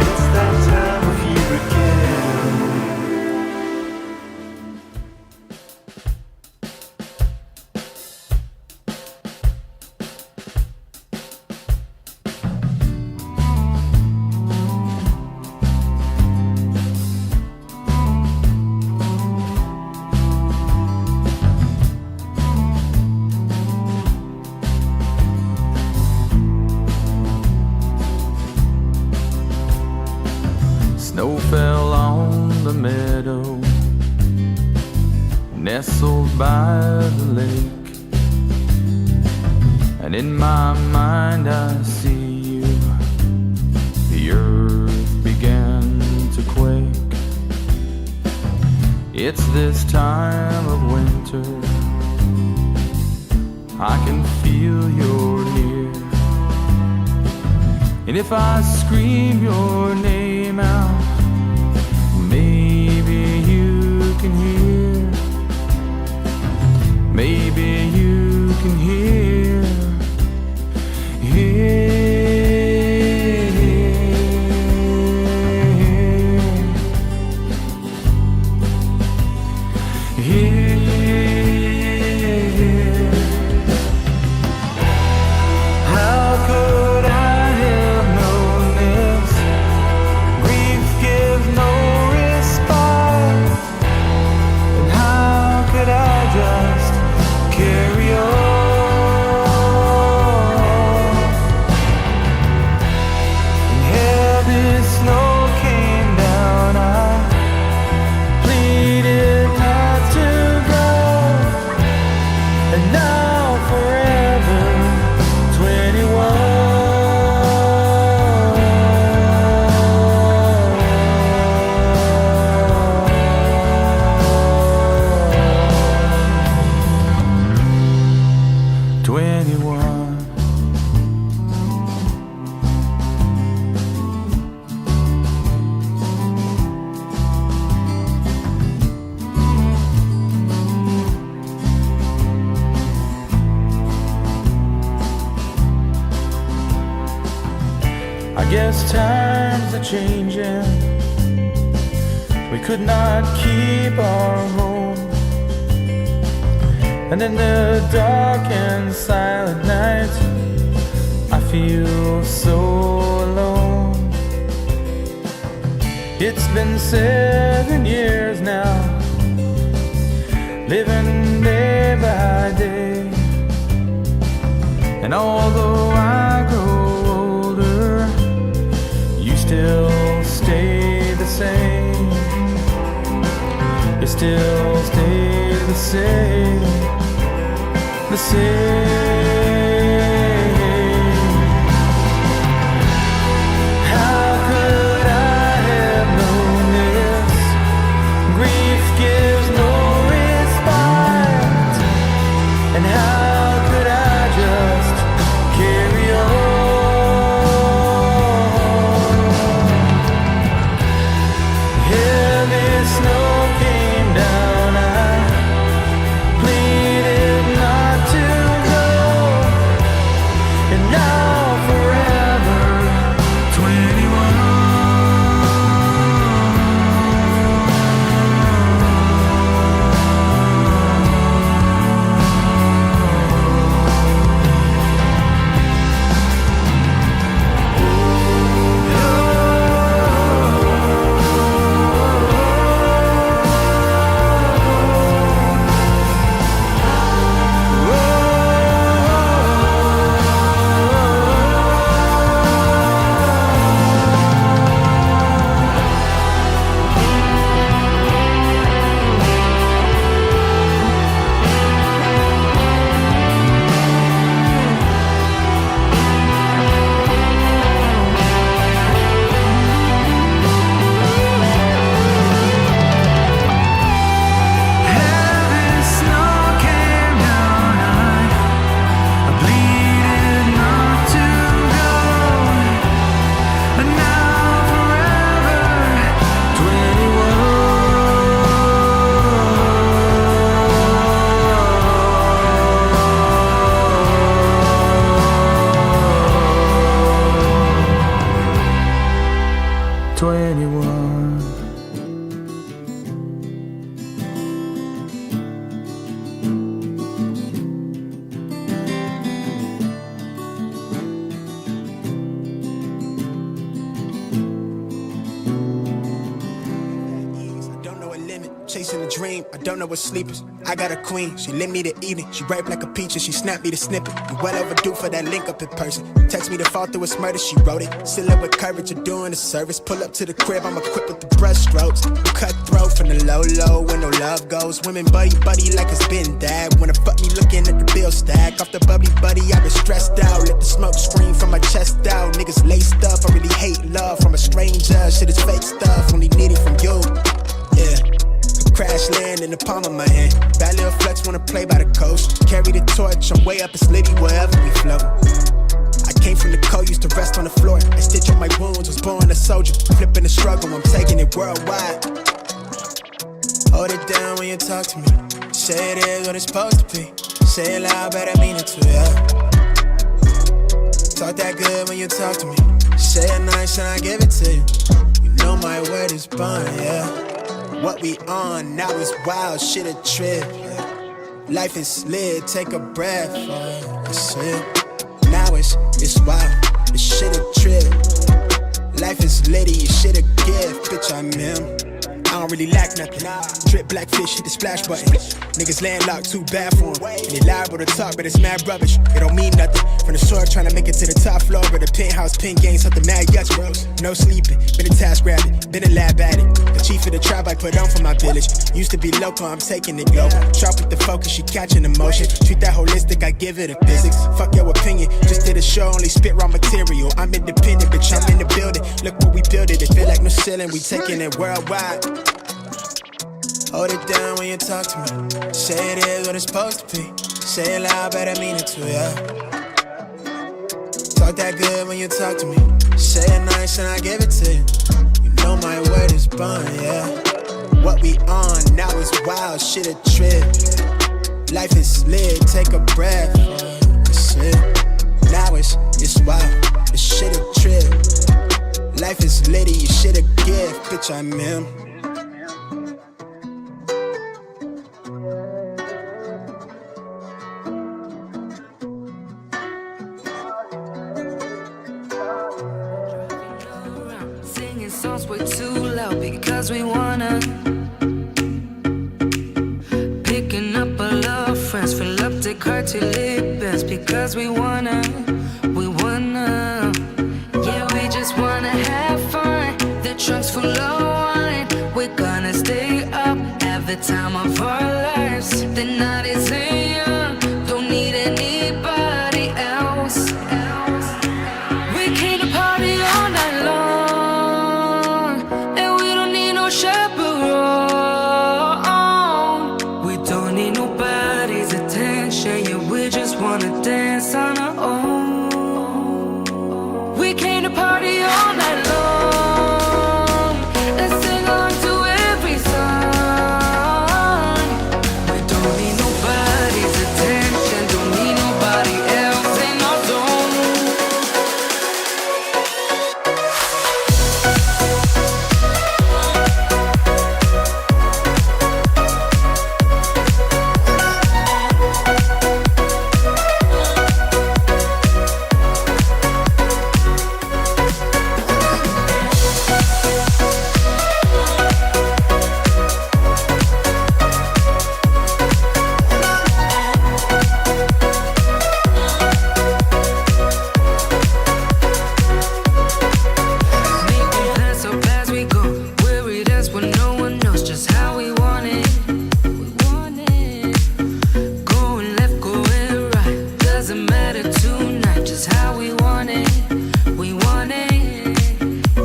It's that time of year again. Snow fell on the meadow, nestled by the lake. And in my mind I see you. The earth began to quake. It's this time of winter, I can feel you're near. And if I scream your name out, maybe you can hear. Maybe you can hear. How could I Guess times are changing. We could not keep our home. And in the dark and silent night, I feel so alone. It's been 7 years now, living day by day. And although I grow older, you still stay the same. You still stay the same. The same. How could I have known this? Grief gives no respite. And how could I just carry on? Heavy snow came down, I pleaded not to go. And now forever 21. Chasing a dream, I don't know what sleepers. I got a queen, she lit me the evening. She ripe like a peach and she snapped me the snippet. You well overdue for that link up in person. Text me to fall through its murder, she wrote it. Still up with courage, you're doing a service. Pull up to the crib, I'm equipped with the brush strokes. Cutthroat from the low, where no love goes. Women buddy like it's been that. Wanna fuck me looking at the bill stack. Off the bubbly buddy, I've been stressed out. Let the smoke scream from my chest out. Niggas laced up, I really hate love from a stranger. Shit is fake stuff, only need it from you. Yeah. Crash land in the palm of my hand. Bad little flex wanna play by the coast. Carry the torch, I'm way up in Slitty wherever we flow. I came from the cold, used to rest on the floor. I stitch up my wounds, was born a soldier. Flipping the struggle, I'm taking it worldwide. Hold it down when you talk to me. Say it is what it's supposed to be. Say it loud, but I mean it too, yeah. Talk that good when you talk to me. Say it nice and I give it to you. You know my word is bond, yeah. What we on now is wild, shit a trip. Life is lit, take a breath. That's it. Now it's wild, this shit a trip. Life is litty, shit a gift, bitch I'm him. I don't really lack nothing. Drip black fish, hit the splash button. Niggas landlocked, too bad for them. And they liable to talk, but it's mad rubbish. It don't mean nothing. From the sword, trying to make it to the top floor, but the penthouse pin game, something mad yucks, bros. No sleeping, been a task rabbit, been a lab addict. The chief of the tribe I put on for my village. Used to be local, I'm taking it global. Sharp with the focus, she catching emotion. Treat that holistic, I give it a physics. Fuck your opinion, just did a show, only spit raw material. I'm independent, bitch, I'm in the building. Look what we built it feel like no ceiling, we taking it worldwide. Hold it down when you talk to me. Say it is what it's supposed to be. Say it loud, but I mean it too, yeah. Talk that good when you talk to me. Say it nice and I give it to you. You know my word is bond, yeah. What we on now is wild, shit a trip. Life is lit, take a breath. That's it. Now it's wild, this shit a trip. bitch, I'm him. Singing songs way too loud because we wanna. Picking up our love friends, fill up the car till it bends because we wanna. Yeah, we just wanna have fun. The trunk's full of wine. We're gonna stay up, have the time of our lives. The night is young, don't need anybody else. We came to party all night long, and we don't need no chaperone. We don't need nobody's attention, yeah, we just wanna dance on our own. We came to party all night long and sing along to every song. We don't need nobody's attention, don't need nobody else in our zone. Making plans so fast we go, worried as when no one knows just how we want it. Going left, going right, doesn't matter tonight, just how we want it. We want it,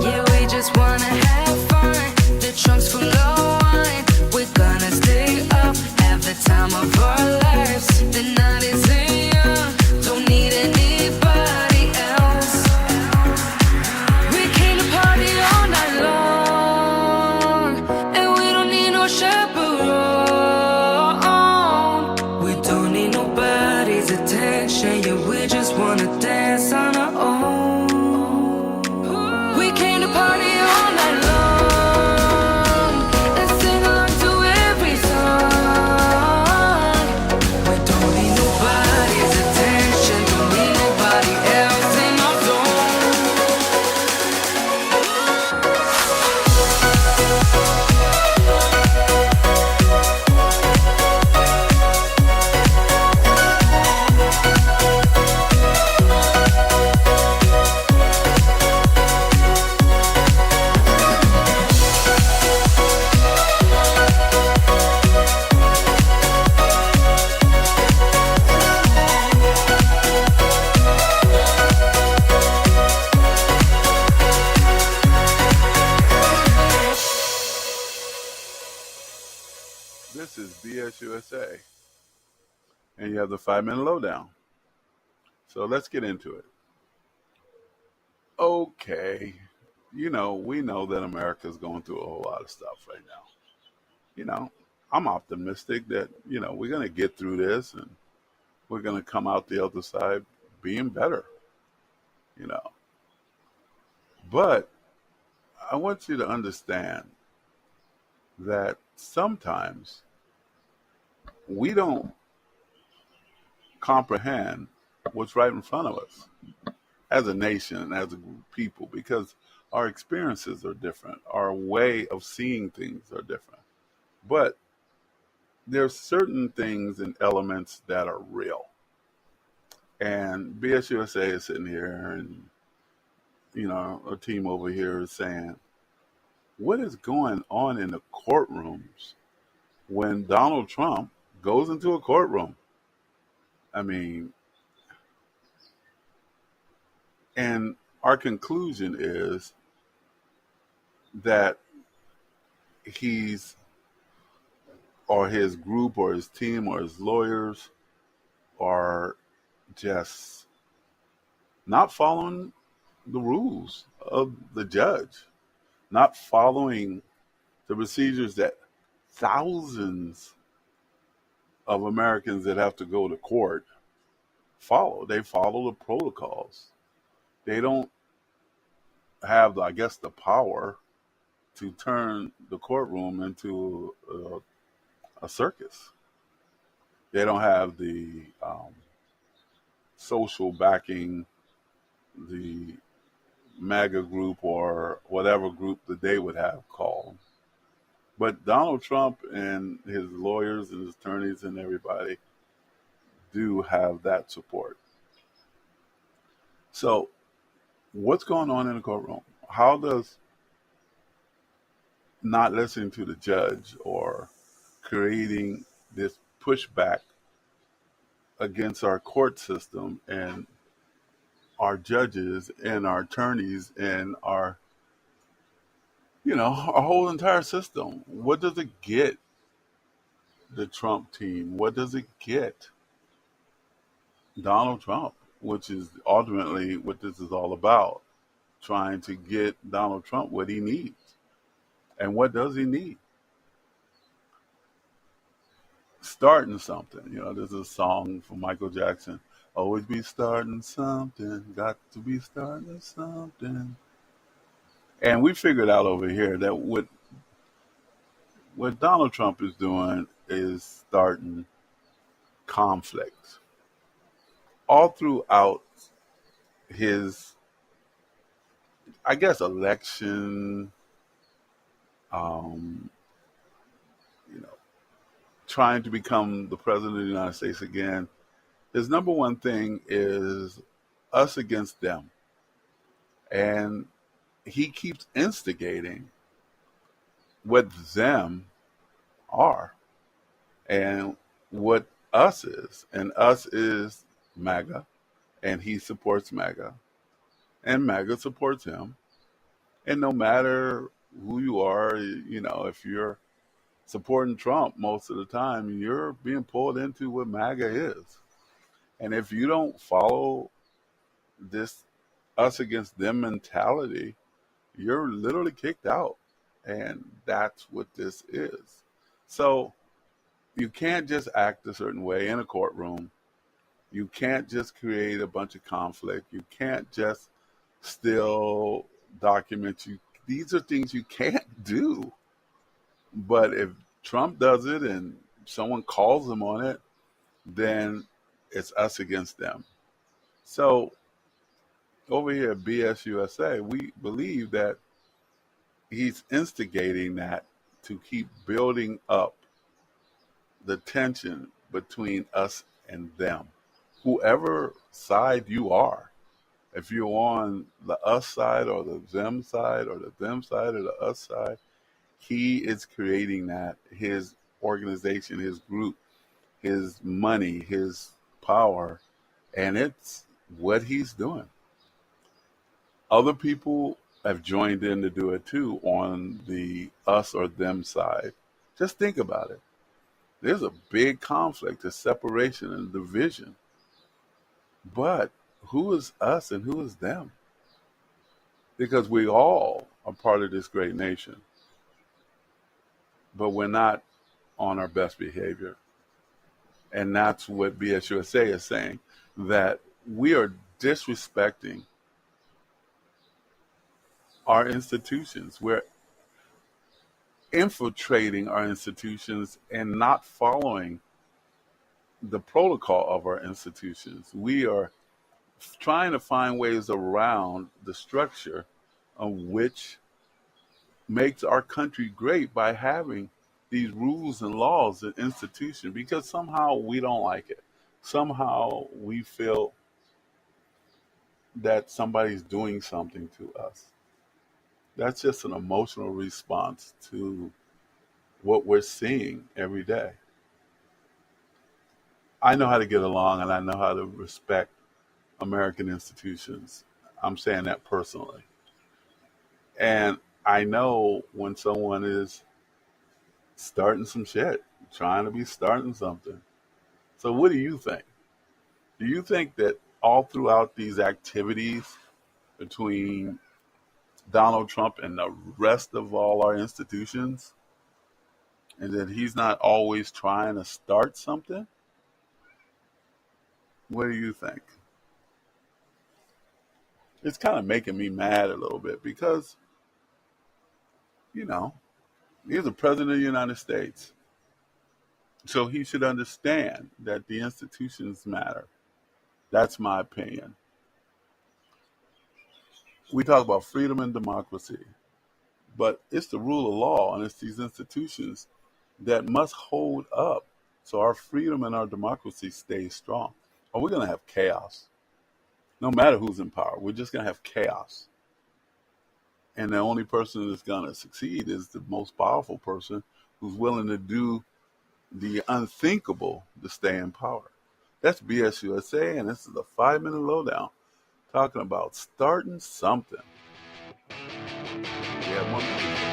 yeah, we just wanna have fun. The trunk's full of wine, we're gonna stay up, have the time of our lives. The night is young, don't need anybody else. We came to party all night long, and we don't need no chaperone. We don't need nobody's attention, yeah, we just wanna dance on our own. We came to party all night long and sing along to every song. We don't need nobody's attention, don't need nobody else in our zone. This is BSUSA, and you have the 5 minute lowdown. So let's get into it. Okay, we know that America's going through a whole lot of stuff right now. I'm optimistic that, we're going to get through this and we're going to come out the other side being better, you know. But I want you to understand that sometimes we don't comprehend what's right in front of us as a nation, as a group of people, because our experiences are different. Our way of seeing things are different. But there's certain things and elements that are real. And BSUSA is sitting here and, a team over here is saying, what is going on in the courtrooms when Donald Trump goes into a courtroom? I mean, and our conclusion is that he's, or his group or his team or his lawyers are just not following the rules of the judge, not following the procedures that thousands of Americans that have to go to court follow. They follow the protocols. They don't have, I guess, the power to turn the courtroom into a circus. They don't have the social backing, the MAGA group or whatever group that they would have called. But Donald Trump and his lawyers and his attorneys and everybody do have that support. So, what's going on in the courtroom? How does not listening to the judge or creating this pushback against our court system and our judges and our attorneys and our, our whole entire system? What does it get the Trump team? What does it get Donald Trump, which is ultimately what this is all about, trying to get Donald Trump what he needs? And what does he need? Starting something. There's a song from Michael Jackson. Always be starting something. Got to be starting something. And we figured out over here that what Donald Trump is doing is starting conflict all throughout his, I guess, election, um, you know, trying to become the president of the United States again. His number one thing is us against them. And he keeps instigating what them are and what us is. And us is MAGA, and he supports MAGA, and MAGA supports him. And no matter who you are, if you're supporting Trump most of the time, you're being pulled into what MAGA is. And if you don't follow this us against them mentality, you're literally kicked out. And that's what this is. So you can't just act a certain way in a courtroom. You can't just create a bunch of conflict. You can't just steal documents. These are things you can't do. But if Trump does it and someone calls him on it, then it's us against them. So over here at BSUSA, we believe that he's instigating that to keep building up the tension between us and them. Whoever side you are, if you're on the us side or the them side or the them side or the us side, he is creating that. His organization, his group, his money, his power, and it's what he's doing. Other people have joined in to do it too on the us or them side. Just think about it. There's a big conflict, a separation and division. But who is us and who is them? Because we all are part of this great nation, but we're not on our best behavior. And that's what BSUSA is saying, that we are disrespecting our institutions. We're infiltrating our institutions and not following the protocol of our institutions. We are trying to find ways around the structure of which makes our country great by having these rules and laws and institutions, because somehow we don't like it. Somehow we feel that somebody's doing something to us. That's just an emotional response to what we're seeing every day. I know how to get along and I know how to respect American institutions. I'm saying that personally. And I know when someone is starting some shit, trying to be starting something. So what do you think? Do you think that all throughout these activities between Donald Trump and the rest of all our institutions, and that he's not always trying to start something? What do you think? It's kind of making me mad a little bit because, you know, he's the president of the United States. So he should understand that the institutions matter. That's my opinion. We talk about freedom and democracy, but it's the rule of law and it's these institutions that must hold up so our freedom and our democracy stays strong. Or we're going to have chaos. No matter who's in power, we're just going to have chaos. And the only person that's going to succeed is the most powerful person who's willing to do the unthinkable to stay in power. That's BS USA, and this is a 5-minute lowdown talking about starting something. We have 1 minute.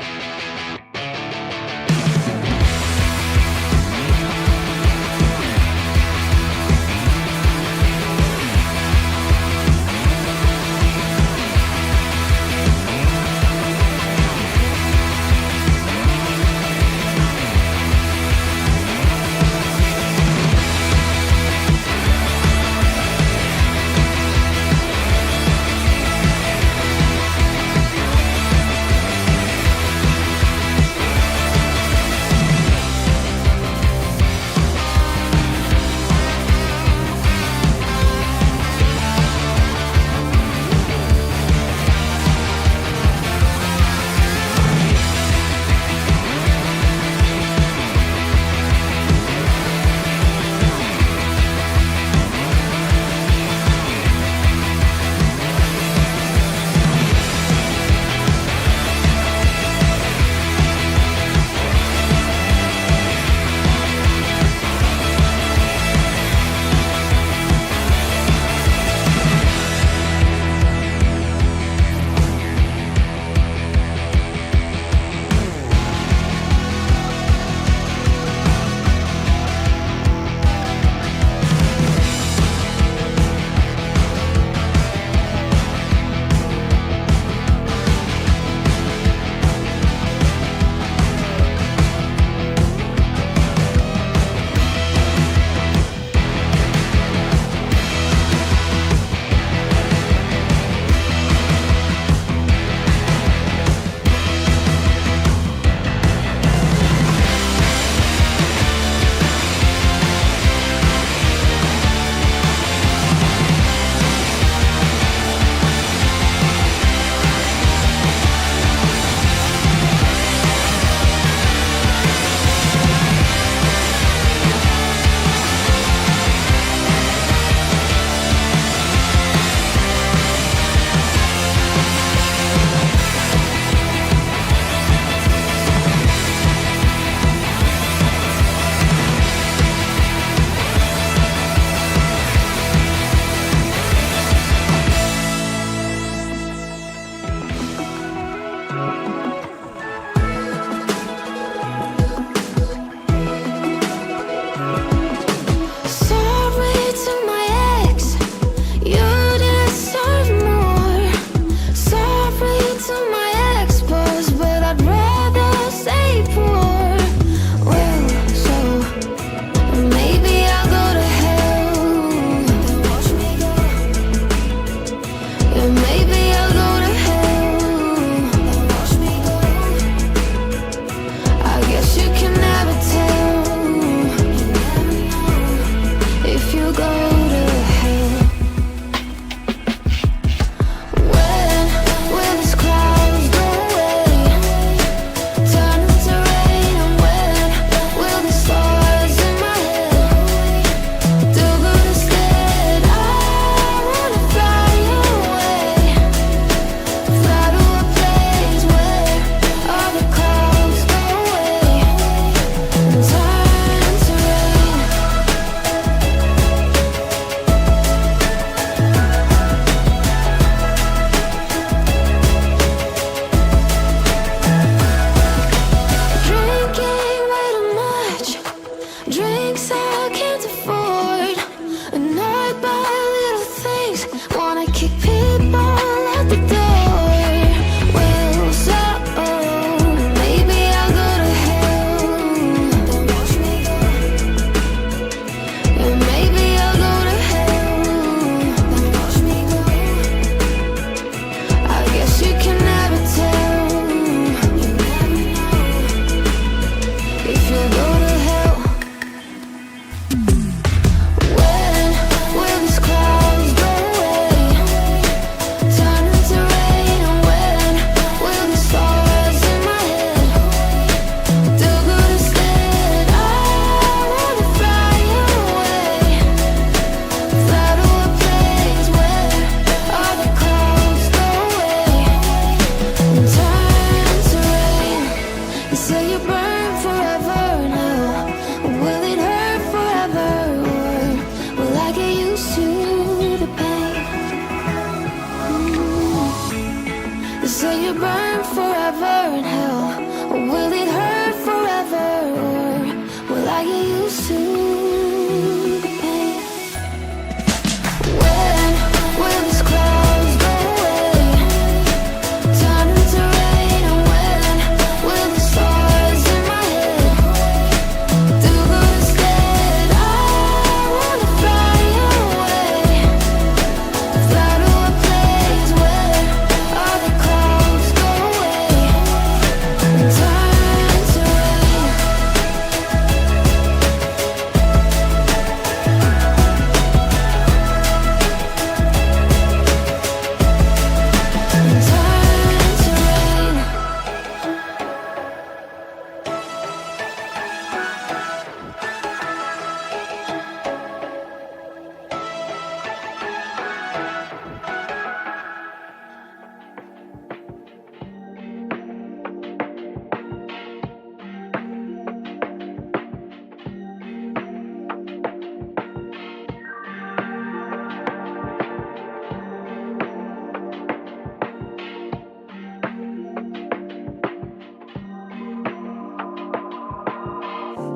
You say you burn forever in hell. Will it hurt forever, or will I get used to the pain? When will these clouds go away, turn into rain? And when will the stars in my head do good instead? I wanna fly away, fly to a place where all the clouds go away and turn to rain. And turn to rain.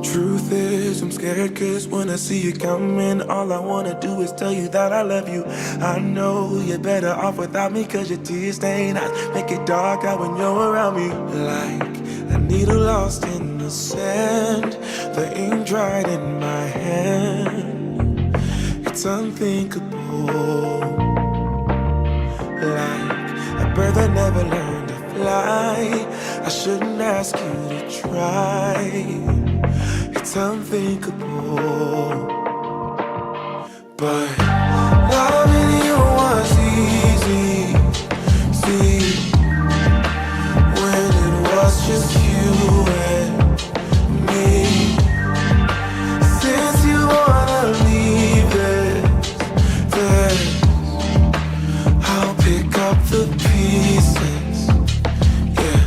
Truth is, I'm scared, cause when I see you coming, all I wanna do is tell you that I love you. I know you're better off without me, cause your tears stain eyes make it dark out when you're around me. Like a needle lost in the sand, the ink dried in my hand. It's unthinkable. Like a bird that never learned to fly, I shouldn't ask you to try. It's unthinkable, but loving you was easy. See, when it was just you and me. Since you wanna leave it, then I'll pick up the pieces. Yeah,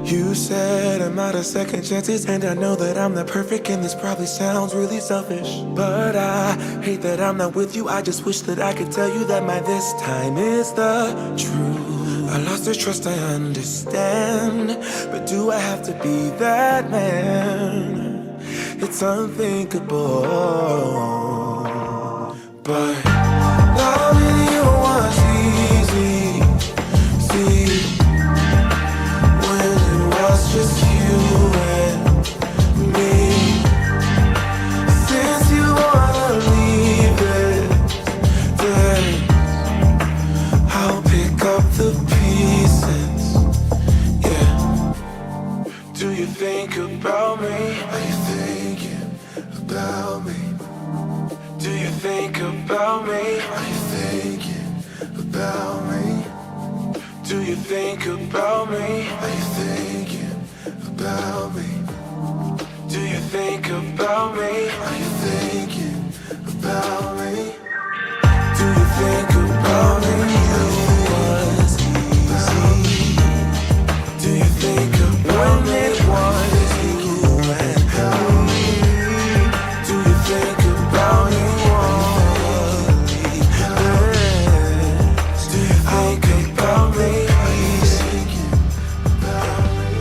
you said I'm out of second chances, and I know that I'm not perfect, and this probably sounds really selfish, but I hate that I'm not with you. I just wish that I could tell you that my this time is the truth. I lost your trust, I understand, but do I have to be that man? It's unthinkable, but loving you was easy. See, when it was just you and me. Since you wanna leave it, then I'll pick up the pieces. Yeah. Do you think about me? Are you thinking about me? Do you think about me? Are you thinking about me? Do you think about me? Are you thinking about me? Do you think about me? Are you thinking about me? Do you think about me? It was easy. Do you think about when it was you and me? Do you think about it? Do you think about me? Are you thinking about me?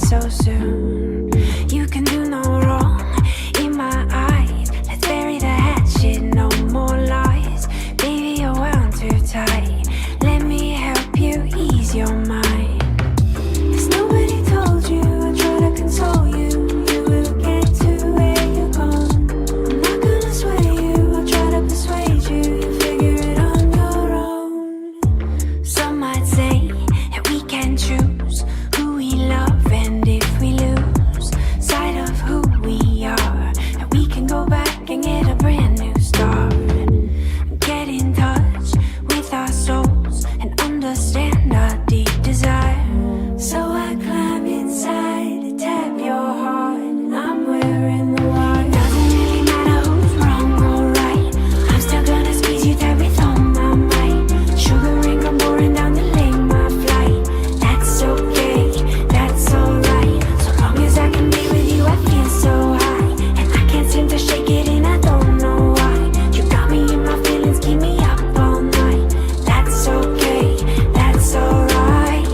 so soon. You can do no wrong in my eyes. Let's bury the hatchet, no more lies. Baby, you're wound too tight. Let me help you ease your mind. If nobody told you, I'll try to console you. You will get to where you're going. I'm not gonna sway you, I'll try to persuade you. You figure it on your own. Some might say that we can choose who we love, and if we lose sight of who we are, that we can go back and get a brand new start. Get in touch with our souls and understand our deep desire. So I climb inside to tap your heart, and I'm wearing the wire. Doesn't really matter who's wrong or right. I'm still gonna squeeze you tight with all my might. Sugar rain come pouring down to lay my flight. That's okay, that's alright. So long as I can be with you, I feel so high, and I can't seem to shake it, and I don't know why. You got me in my feelings, keep me up all night. That's okay, that's alright.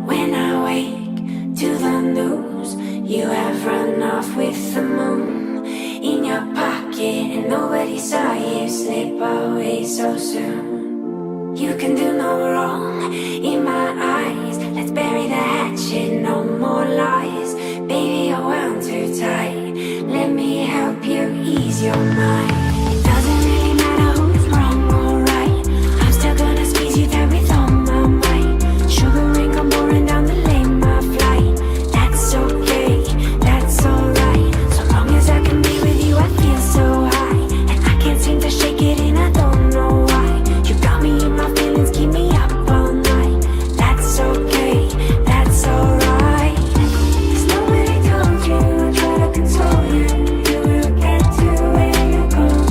When I wake to the news, you have run off with the moon in your pocket, and nobody saw you slip away so soon. You can do no wrong in my eyes. Let's bury the hatchet, no more lies. Baby, you're wound too tight. Let me help you ease your mind. It doesn't really matter who's wrong or right. I'm still gonna squeeze you tight with all my might. Sugar rain come pouring down to lay my flight. That's okay, that's alright. So long as I can be with you, I feel so high, and I can't seem to shake it, and I don't know why. You got me in my feelings, keep me up all night. That's okay, that's alright. If nobody told you, I'll try to console you. You will get to where you're going.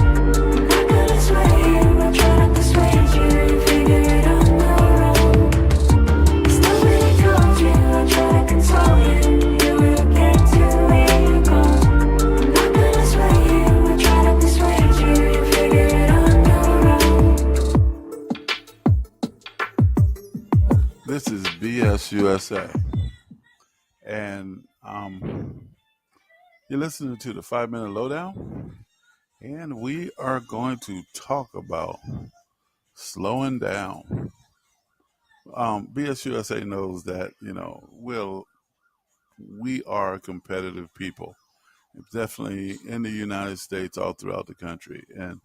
I'm not gonna sway you, I'll try to persuade you. You figure it on your own. If nobody told you, I'll try to console you. You will get to where you're going. I'm not gonna sway you, I'll try to persuade you. You figure it on your own. This is BS USA, and you're listening to the 5 Minute Lowdown, and we are going to talk about slowing down. BS USA knows that we are competitive people, definitely in the United States, all throughout the country, and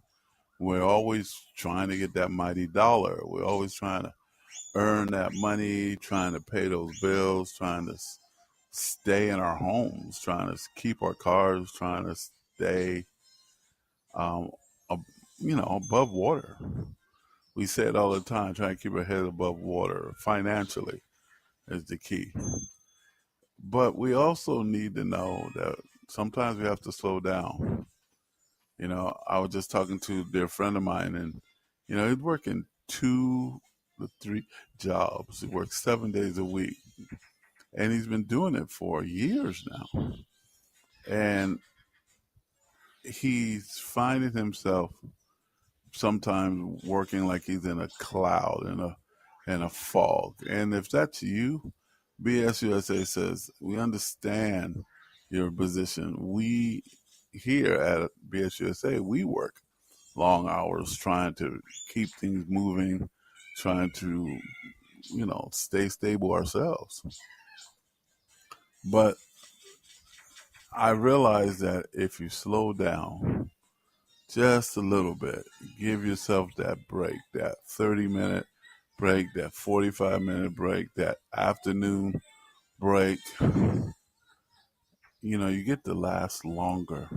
we're always trying to get that mighty dollar. We're always trying to earn that money, trying to pay those bills, trying to stay in our homes, trying to keep our cars, trying to stay, um, above water. We say it all the time, trying to keep our head above water financially is the key. But we also need to know that sometimes we have to slow down. I was just talking to a dear friend of mine, and, he's working 2 to 3 jobs. He works 7 days a week, and he's been doing it for years now. And he's finding himself sometimes working like he's in a cloud, in a fog. And if that's you, BS USA says we understand your position. We here at BS USA, we work long hours trying to keep things moving, trying to stay stable ourselves. But I realize that if you slow down just a little bit, give yourself that break, that 30-minute break, that 45-minute break, that afternoon break, you get to last longer.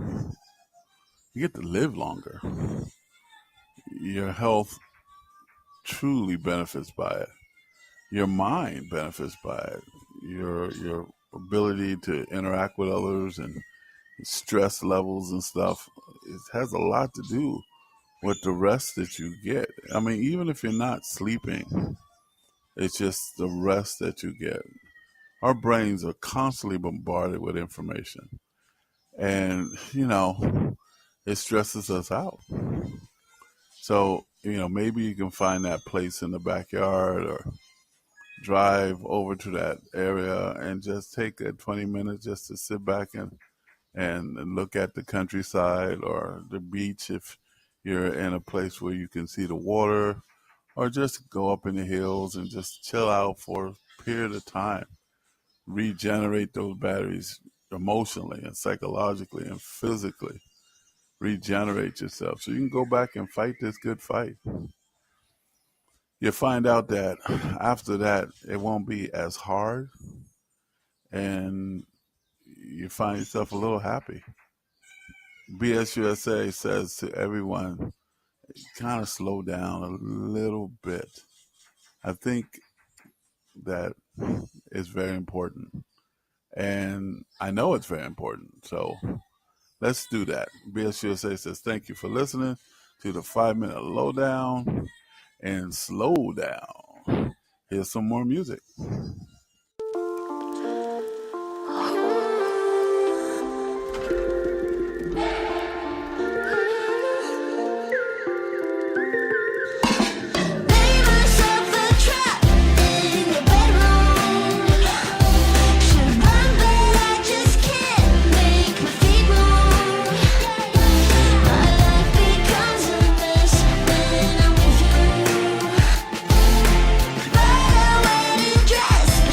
You get to live longer. Your health truly benefits by it. Your mind benefits by it. Your ability to interact with others and stress levels and stuff, it has a lot to do with the rest that you get. I mean, even if you're not sleeping, it's just the rest that you get. Our brains are constantly bombarded with information, and it stresses us out. So maybe you can find that place in the backyard or drive over to that area and just take 20 minutes just to sit back and look at the countryside or the beach if you're in a place where you can see the water, or just go up in the hills and just chill out for a period of time. Regenerate those batteries emotionally and psychologically and physically. Regenerate yourself so you can go back and fight this good fight. You find out that after that, it won't be as hard, and you find yourself a little happy. BSUSA says to everyone, kind of slow down a little bit. I think that is very important. And I know it's very important. So let's do that. BSUSA says, thank you for listening to the 5-minute lowdown and slow down. Here's some more music. Dress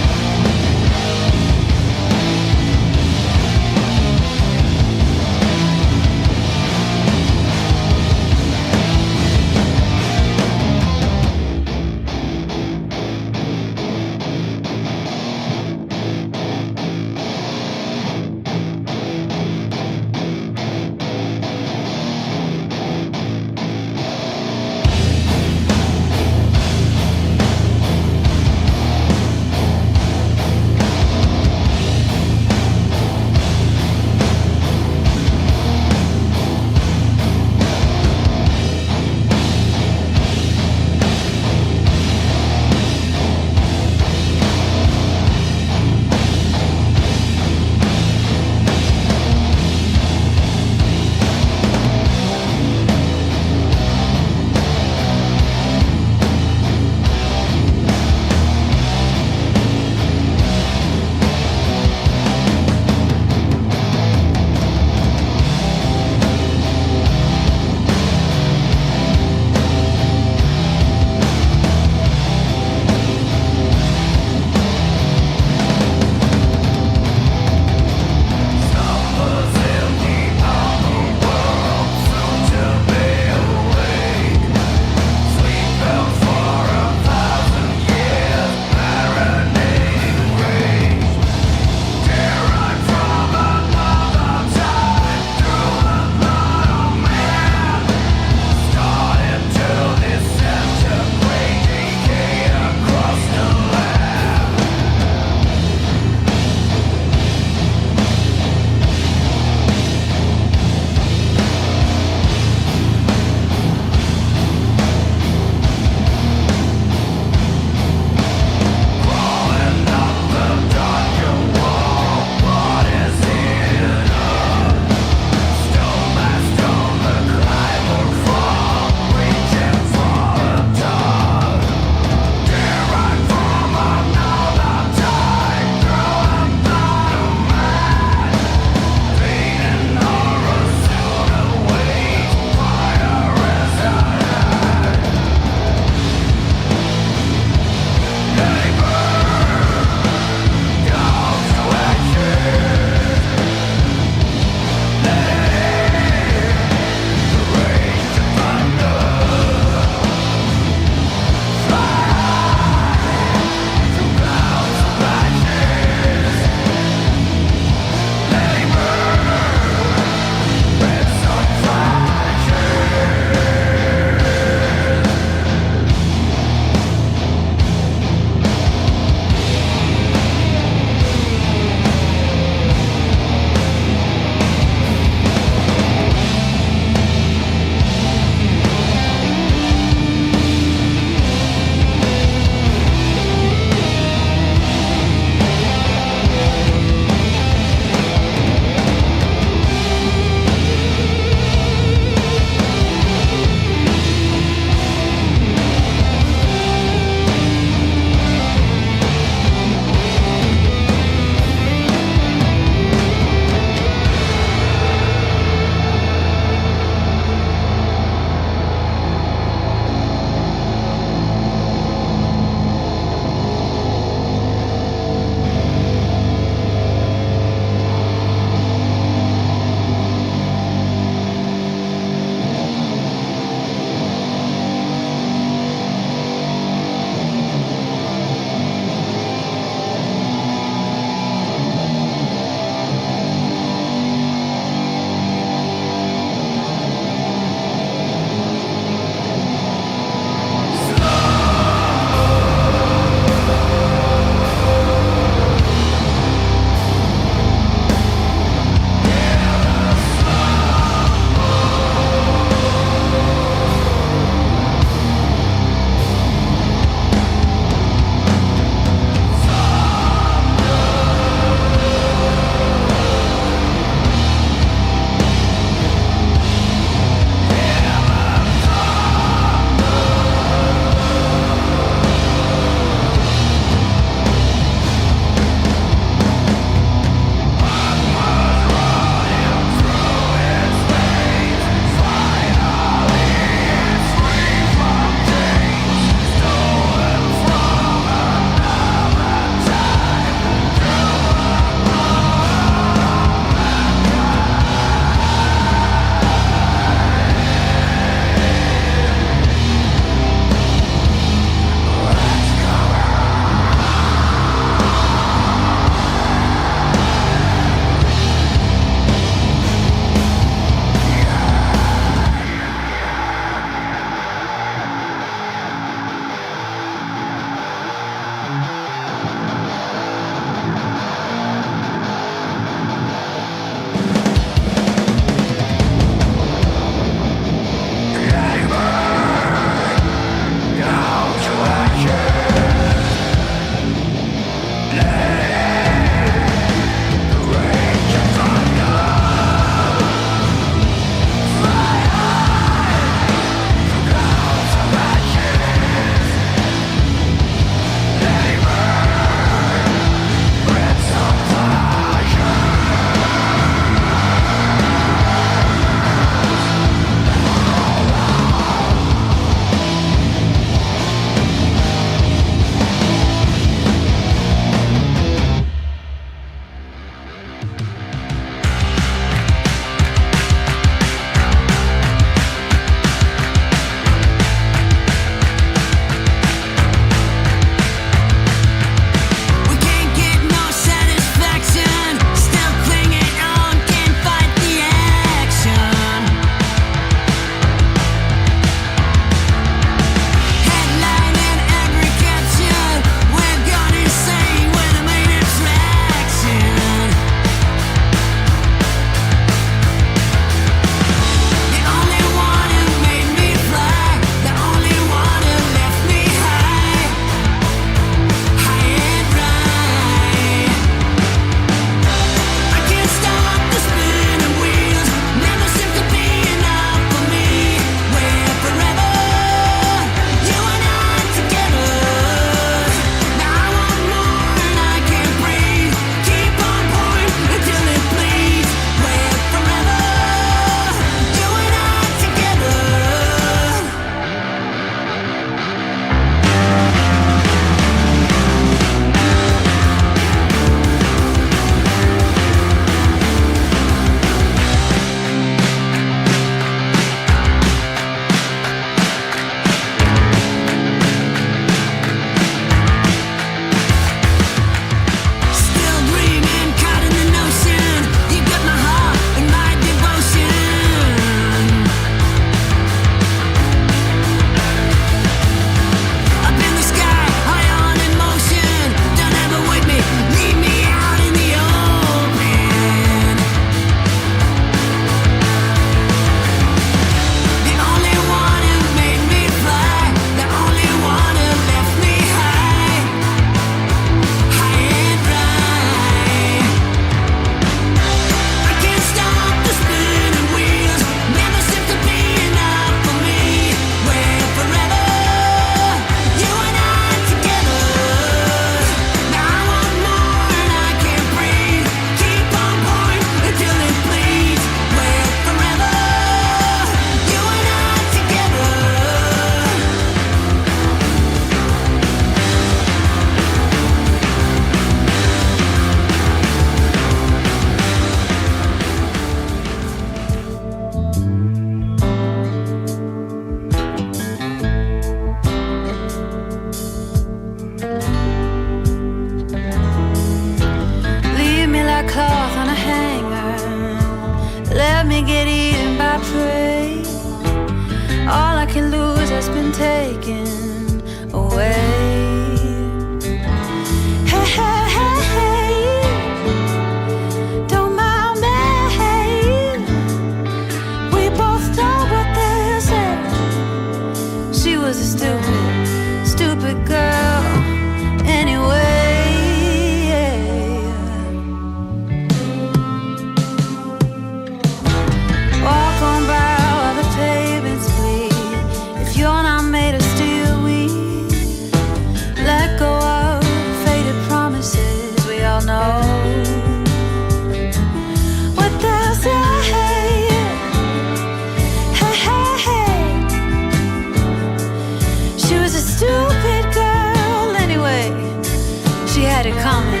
had it coming.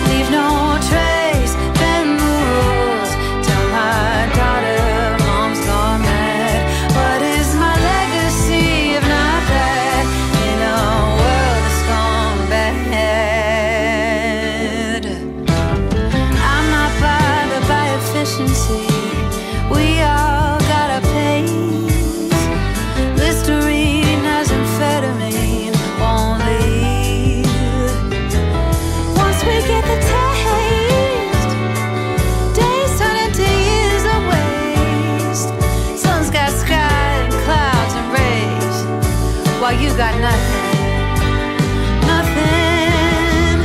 Leave no trace, bend the rules. Tell my daughter mom's gone mad. What is my legacy if not that? In a world that's gone bad. I'm not bothered by efficiency. We all got our pace. Listerine as amphetamine won't leave. Once we get the taste, days turn into years of waste. Sun's got sky and clouds and rays, while you got nothing, nothing.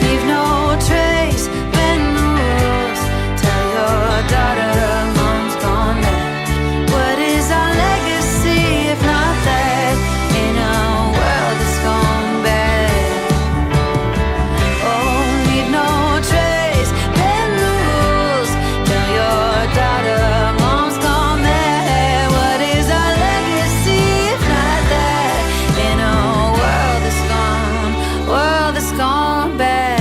Leave no trace, bend the rules. Tell your daughter mom's gone mad. What is our legacy if not that? In a world that's gone bad. Oh, leave no trace, bend the rules. Tell your daughter mom's gone mad. What is our legacy if not that? In a world that's gone bad.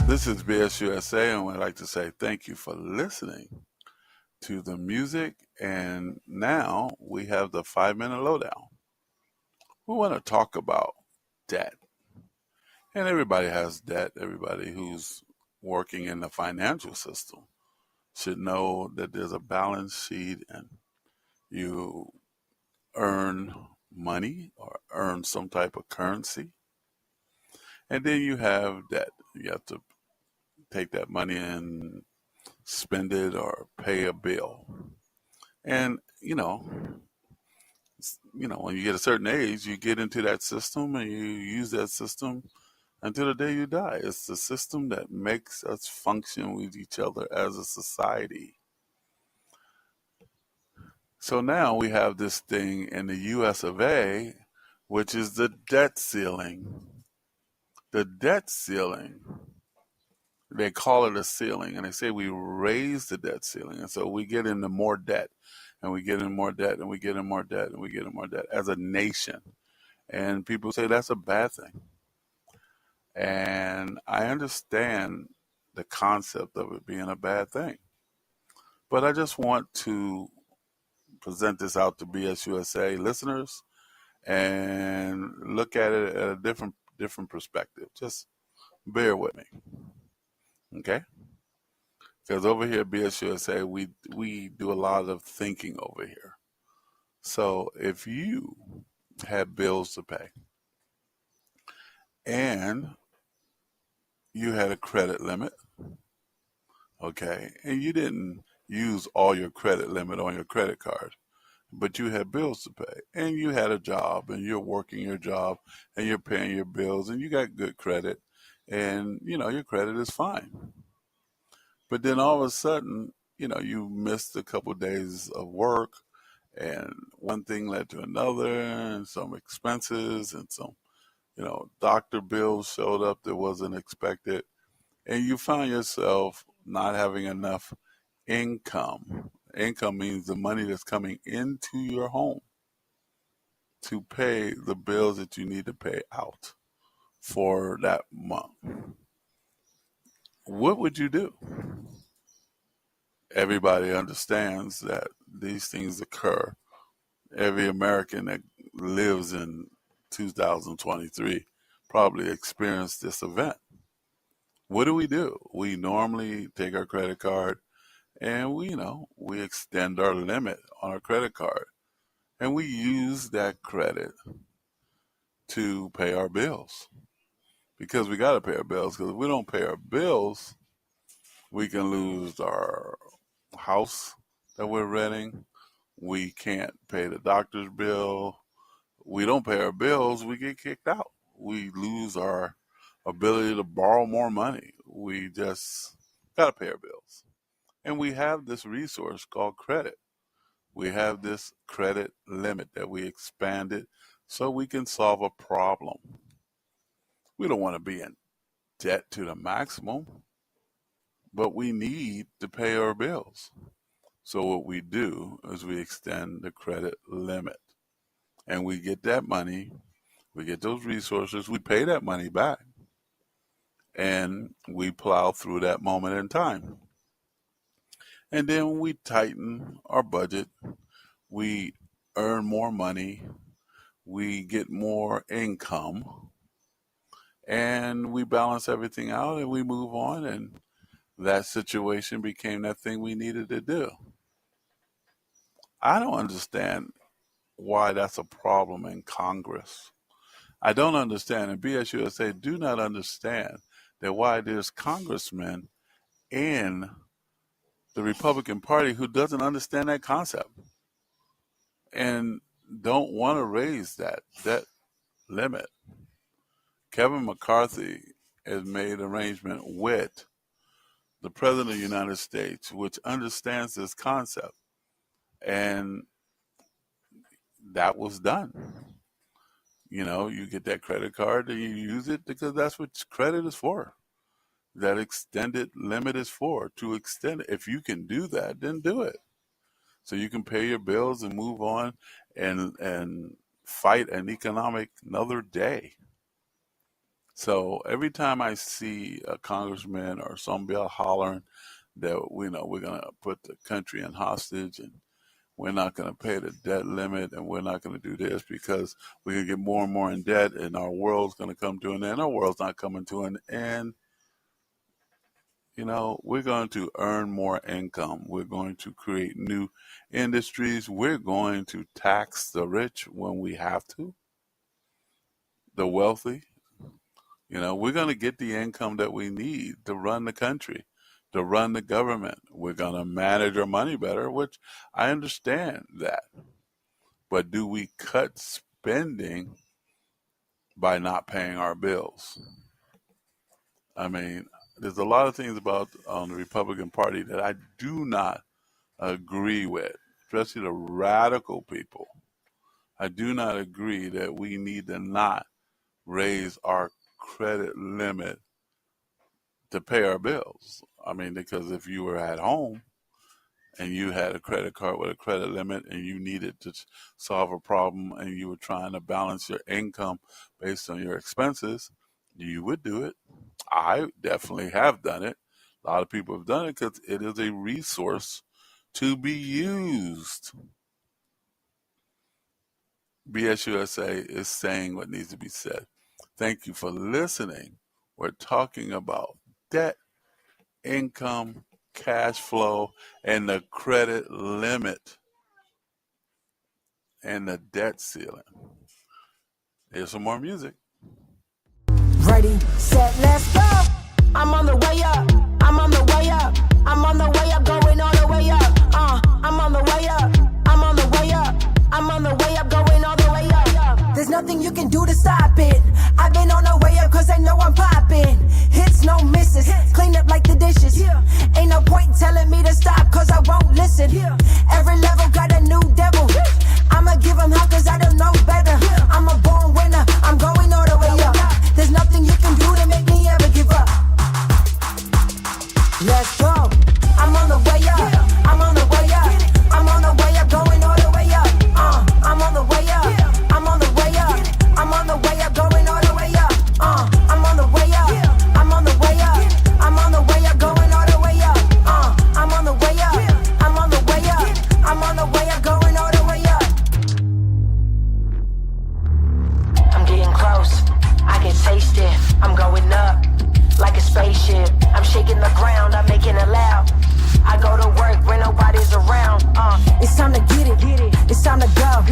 This is BSUSA, and we'd like to say thank you for listening to the music. And now we have the 5-minute lowdown. We want to talk about debt. And everybody has debt. Everybody who's working in the financial system should know that there's a balance sheet and you earn money or earn some type of currency. And then you have debt. You have to take that money and spend it or pay a bill. And, when you get a certain age, you get into that system and you use that system until the day you die. It's the system that makes us function with each other as a society. So now we have this thing in the US of A, which is the debt ceiling. The debt ceiling, they call it a ceiling, and they say we raise the debt ceiling. And so we get into more debt, and we get in more debt, and we get in more debt, and we get in more debt as a nation. And people say that's a bad thing. And I understand the concept of it being a bad thing. But I just want to present this out to BSUSA listeners and look at it at a different perspective. Just bear with me, okay? Because over here at BSUSA, we do a lot of thinking over here. So if you had bills to pay and you had a credit limit, okay, and you didn't use all your credit limit on your credit card, but you had bills to pay, and you had a job, and you're working your job, and you're paying your bills, and you got good credit, and, your credit is fine. But then all of a sudden, you missed a couple days of work, and one thing led to another, and some expenses, and some, doctor bills showed up that wasn't expected, and you found yourself not having enough income. Income means the money that's coming into your home to pay the bills that you need to pay out for that month. What would you do? Everybody understands that these things occur. Every American that lives in 2023 probably experienced this event. What do? We normally take our credit card and we extend our limit on our credit card, and we use that credit to pay our bills, because we got to pay our bills, because if we don't pay our bills, We can lose our house that we're renting. We can't pay the doctor's bill. We don't pay our bills, we get kicked out. We lose our ability to borrow more money. We just got to pay our bills. And we have this resource called credit. We have this credit limit that we expanded so we can solve a problem. We don't want to be in debt to the maximum, but we need to pay our bills. So what we do is we extend the credit limit, and we get that money, we get those resources, we pay that money back, and we plow through that moment in time. And then we tighten our budget, we earn more money, we get more income, and we balance everything out and we move on, and that situation became that thing we needed to do. I don't understand why that's a problem in Congress. I don't understand, and BSUSA do not understand that why there's congressmen in the Republican Party who doesn't understand that concept and don't want to raise that debt limit. Kevin McCarthy has made arrangement with the President of the United States, which understands this concept, and that was done. You know, you get that credit card and you use it because that's what credit is for. That extended limit is for, to extend it. If you can do that, then do it. So you can pay your bills and move on and fight an economic another day. So every time I see a congressman or somebody hollering that we're going to put the country in hostage and we're not going to pay the debt limit and we're not going to do this because we're going to get more and more in debt and our world's going to come to an end. Our world's not coming to an end. You know, we're going to earn more income. We're going to create new industries. We're going to tax the rich when we have to, the wealthy. You know, we're going to get the income that we need to run the country, to run the government. We're going to manage our money better, which I understand that. But do we cut spending by not paying our bills? I mean, there's a lot of things about the Republican Party that I do not agree with, especially the radical people. I do not agree that we need to not raise our credit limit to pay our bills. I mean, because if you were at home and you had a credit card with a credit limit and you needed to solve a problem and you were trying to balance your income based on your expenses, you would do it. I definitely have done it. A lot of people have done it because it is a resource to be used. BSUSA is saying what needs to be said. Thank you for listening. We're talking about debt, income, cash flow, and the credit limit and the debt ceiling. Here's some more music. Ready, set, let's go. I'm on the way up. I'm on the way up. I'm on the way up, going all the way up. I'm on the way up. I'm on the way up. I'm on the way up, going all the way up. There's nothing you can do to stop it. I've been on the way up cause I know I'm popping. Hits, no misses. Clean up like the dishes. Ain't no point telling me to stop cause I won't listen. Every level got a new devil. I'ma give them hell cause I don't know better. I'm a born winner. I'm going all the way up. There's nothing you can do to make me ever give up. Let's go. I'm on the way up. I'm on the way up. I'm on the way up, going all the way up. I'm on the way up. I'm on the way up. I'm on the way up, going all the way up. I'm on the way up. I'm on the way up. I'm on the way up, going all the way up. I'm on the way up. I'm on the way up. I'm on the way up, going all the way up. I'm getting close. I can taste it. I'm going up like a spaceship. I'm shaking the ground. I'm making it loud. I go to work when nobody's around. It's time to get it. It's time to go.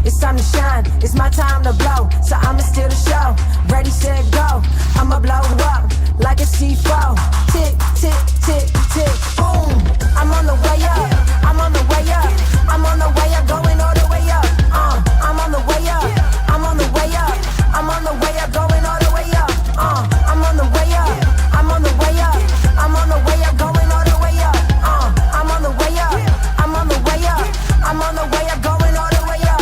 It's time to shine. It's my time to blow. So I'ma steal the show. Ready, set, go. I'ma blow up. like a C4. Tick, tick, tick, tick, boom. I'm on the way up, I'm on the way up, I'm on the way up, going all the way up. I'm on the way up, I'm on the way up, I'm on the way up, going all the way up. I'm on the way up, I'm on the way up, I'm on the way up, going all the way up. I'm on the way up, I'm on the way up, I'm on the way up, going all the way up.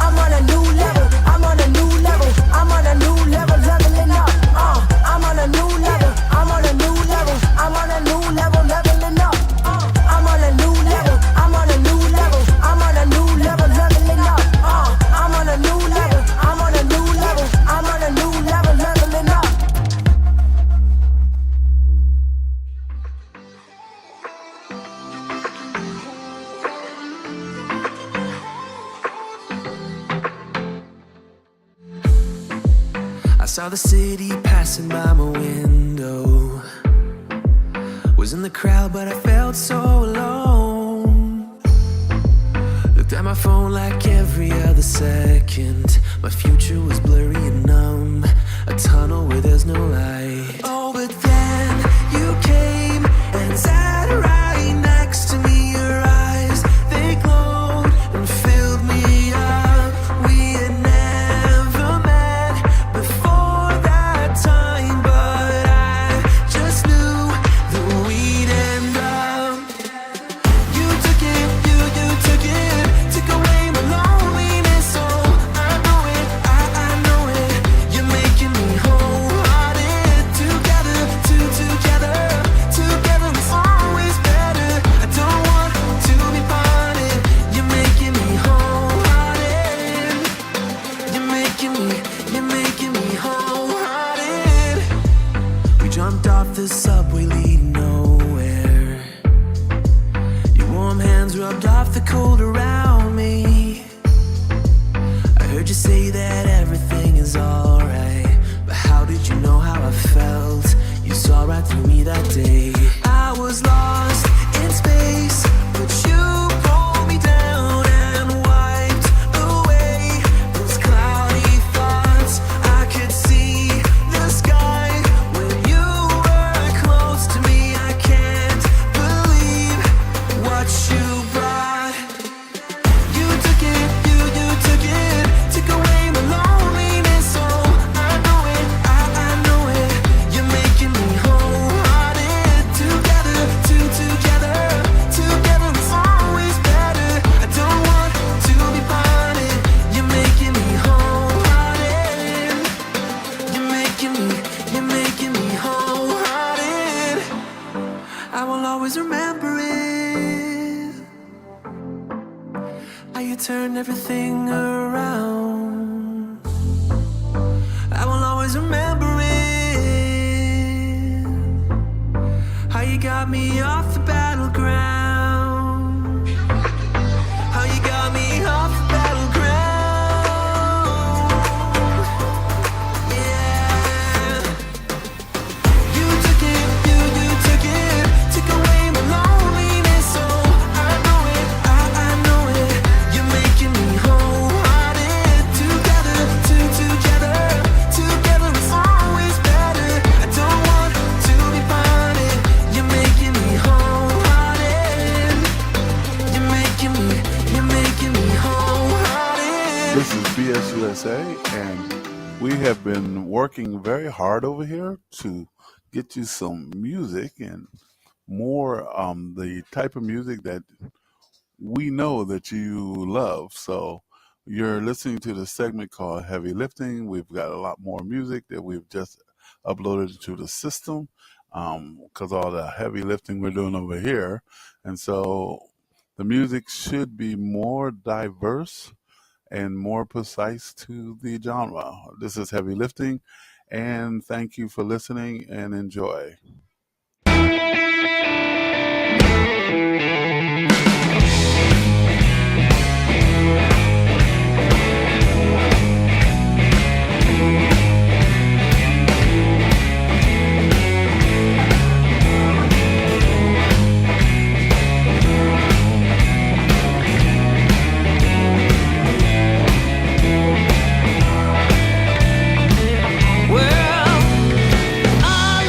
I'm on a new level, I'm on a new level, I'm on a new level, leveling up. I'm on a new level, I'm on a new level, I'm on a new level, leveling up. I'm on a new level, I'm on a new level, I'm on a new level, leveling up. I'm on a new level, I'm on a new level, I'm on a new level, leveling up. I saw the city passing by my window. Was in the crowd, but I felt so alone. Looked at my phone like every other second. My future was blurry and numb, a tunnel where there's no light. Oh, but then you came and sat right next to me. Your eyes, they glowed and filled me up. We had never met before that time, but I just knew that we'd end up. You took it, you took it, took away my loneliness. Oh, I know it, I know it. You're making me wholehearted. Together, together, together it's always better. I don't want to be parted. You're making me wholehearted. You're making me wholehearted. We jumped off the subway leading nowhere. Your warm hands rubbed off the cold around me. I heard you say that everything is alright, but how did you know how I felt? You saw right through me that day. I was lost in space, but you pulled me down and wiped away those cloudy thoughts. I could see the sky when you were close to me. I can't believe what you brought. You took it, you took it, took away my loneliness. Oh, I know it, I know it. You're making me wholehearted. Together, together, together it's always better. I don't want to be parted. You're making me wholehearted. You're making me wholehearted. I will always remember it. How you turned everything around. I will always remember it. How you got me off the battleground. How you got me off the battleground. Yeah. You took it, you took it, took away my loneliness. Oh, I know it, I know it. You're making me wholehearted. Together, together, together it's always better. I don't want to be parted. You're making me wholehearted. You're making me wholehearted. This is BSUSA, and we have been working very hard over here to get you some music and more the type of music that we know that you love. So you're listening to the segment called Heavy Lifting. We've got a lot more music that we've just uploaded to the system because all the heavy lifting we're doing over here. And so the music should be more diverse and more precise to the genre. This is Heavy Lifting, and thank you for listening and enjoy. Well, I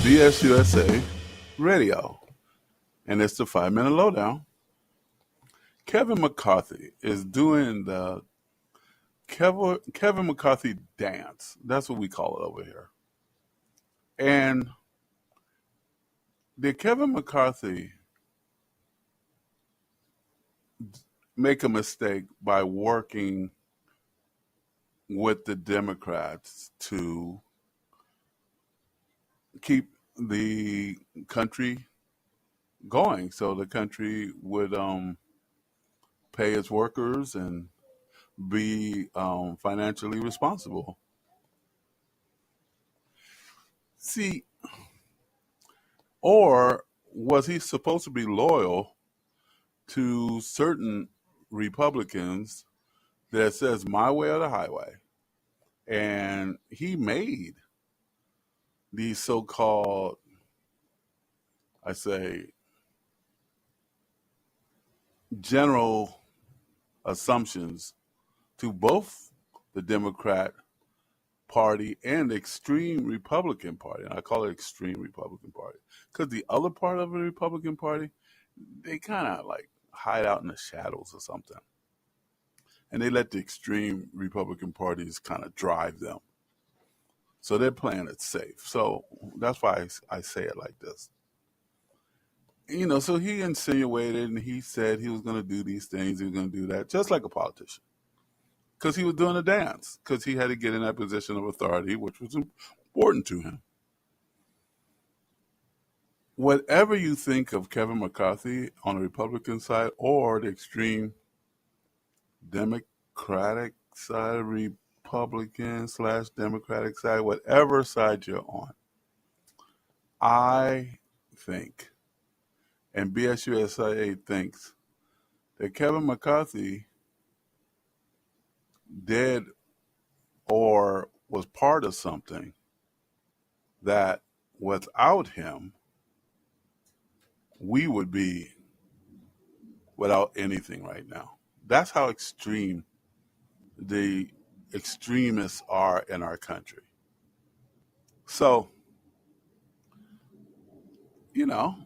BSUSA Radio, and it's the 5 Minute Lowdown. Kevin McCarthy is doing the Kevin McCarthy dance. That's what we call it over here. And did Kevin McCarthy make a mistake by working with the Democrats to keep the country going, so the country would pay its workers and be financially responsible? See, or was he supposed to be loyal to certain Republicans that says my way or the highway? And he made these so-called, I say, general assumptions to both the Democrat Party and extreme Republican Party. And I call it extreme Republican Party because the other part of the Republican Party, they kind of like hide out in the shadows or something. And they let the extreme Republican parties kind of drive them. So they're playing it safe. So that's why I say it like this. You know, so he insinuated and he said he was going to do these things, he was going to do that, just like a politician. Because he was doing a dance, because he had to get in that position of authority, which was important to him. Whatever you think of Kevin McCarthy on the Republican side or the extreme Democratic side, Republican / Democratic side, whatever side you're on, I think, and BSUSA thinks, that Kevin McCarthy did or was part of something that without him, we would be without anything right now. That's how extreme the extremists are in our country. So, you know,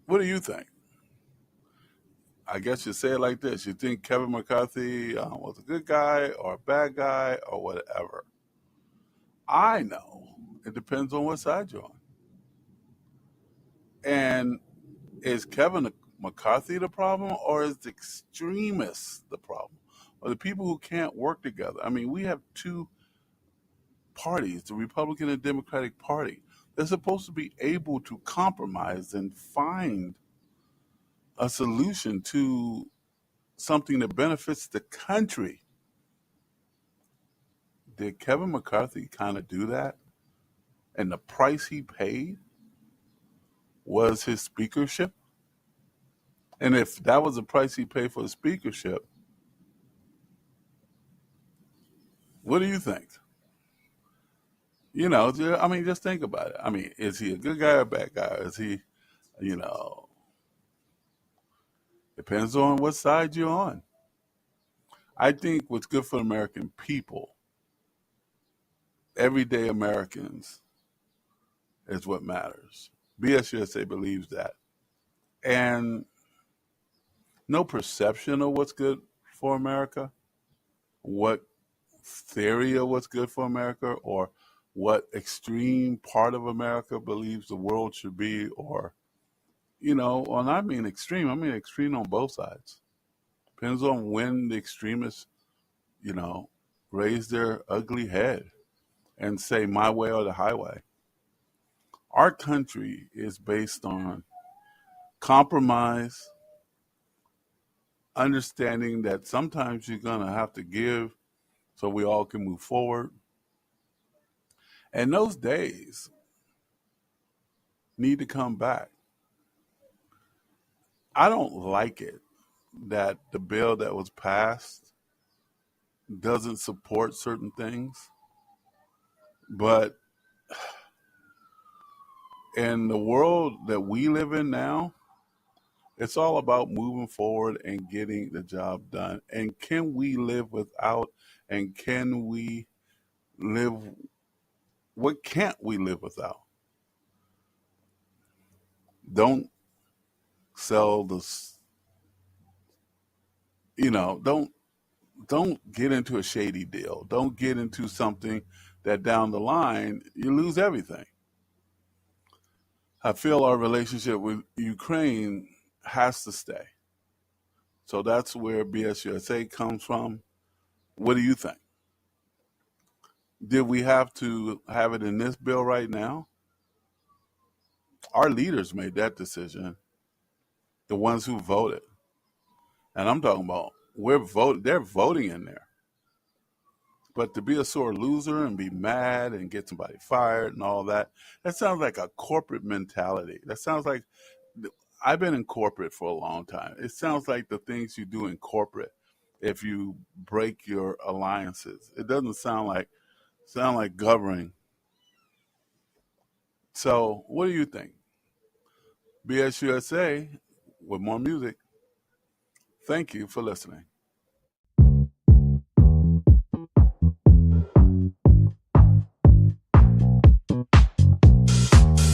what do you think? I guess you say it like this. You think Kevin McCarthy was a good guy or a bad guy or whatever. I know it depends on what side you're on. And is Kevin McCarthy the problem, or is the extremists the problem? Or the people who can't work together? I mean, we have two parties, the Republican and Democratic Party. They're supposed to be able to compromise and find a solution to something that benefits the country. Did Kevin McCarthy kind of do that? And the price he paid was his speakership? And if that was the price he paid for the speakership, what do you think? You know, I mean, just think about it. I mean, is he a good guy or a bad guy? Is he, you know, depends on what side you're on. I think what's good for the American people, everyday Americans, is what matters. BSUSA believes that. And no perception of what's good for America, what theory of what's good for America, or what extreme part of America believes the world should be, or, you know, and I mean extreme on both sides. Depends on when the extremists, you know, raise their ugly head and say my way or the highway. Our country is based on compromise, understanding that sometimes you're going to have to give so we all can move forward. And those days need to come back. I don't like it that the bill that was passed doesn't support certain things, but in the world that we live in now, it's all about moving forward and getting the job done. And can we live without, and can we live, what can't we live without? Don't sell the, don't get into a shady deal. Don't get into something that down the line you lose everything. I feel our relationship with Ukraine has to stay. So that's where BSUSA comes from. What do you think? Did we have to have it in this bill right now? Our leaders made that decision, the ones who voted. And I'm talking about they're voting in there. But to be a sore loser and be mad and get somebody fired and all that sounds like a corporate mentality. That sounds like, I've been in corporate for a long time. It sounds like the things you do in corporate if you break your alliances. It doesn't sound like governing. So what do you think? BSUSA with more music. Thank you for listening.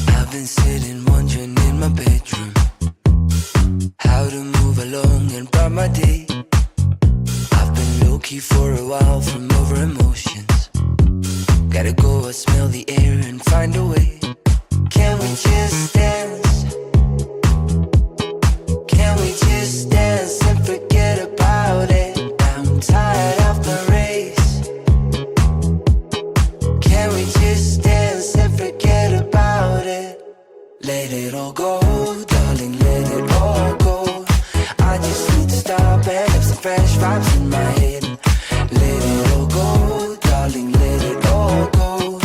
I've been sitting wondering in my bedroom how to move along and bright my day. I've been low-key for a while from over emotions. Gotta go and smell the air and find a way. Can we just dance? Can we just dance and forget about it? I'm tired of the race. Can we just dance and forget about it? Let it all go, darling, let it all go. I just need to stop and have some fresh vibes in my head. Let it all go, darling, let it all go.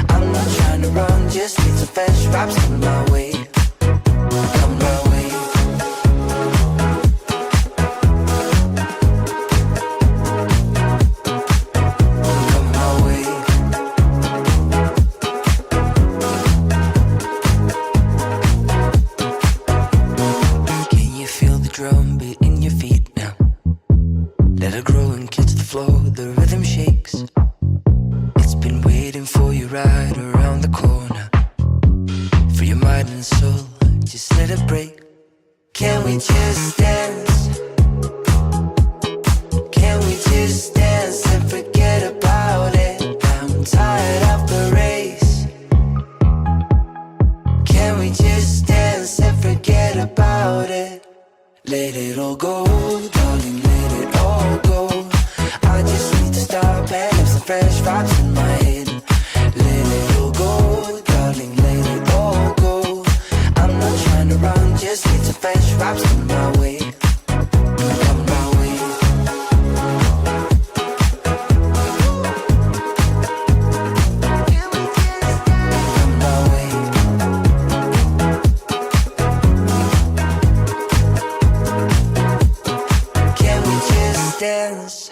I'm not trying to run, just need some fresh vibes coming my way. Come my way. Come my way. Can you feel the drum beat in your feet now? Let it grow and catch the flow, the rhythm shakes. It's been waiting for you right around the corner. For your mind and soul, just let it break. Can we just dance? Can we just dance and forget about it? I'm tired of the race. Can we just dance and forget about it? Let it all go, darling, let it all go. I just need to stop and have some fresh vibes in my head. Let it all go, darling, let it all go. I'm not trying to run, just need some fresh vibes coming my way. Come my way. Come my way. Can we just dance?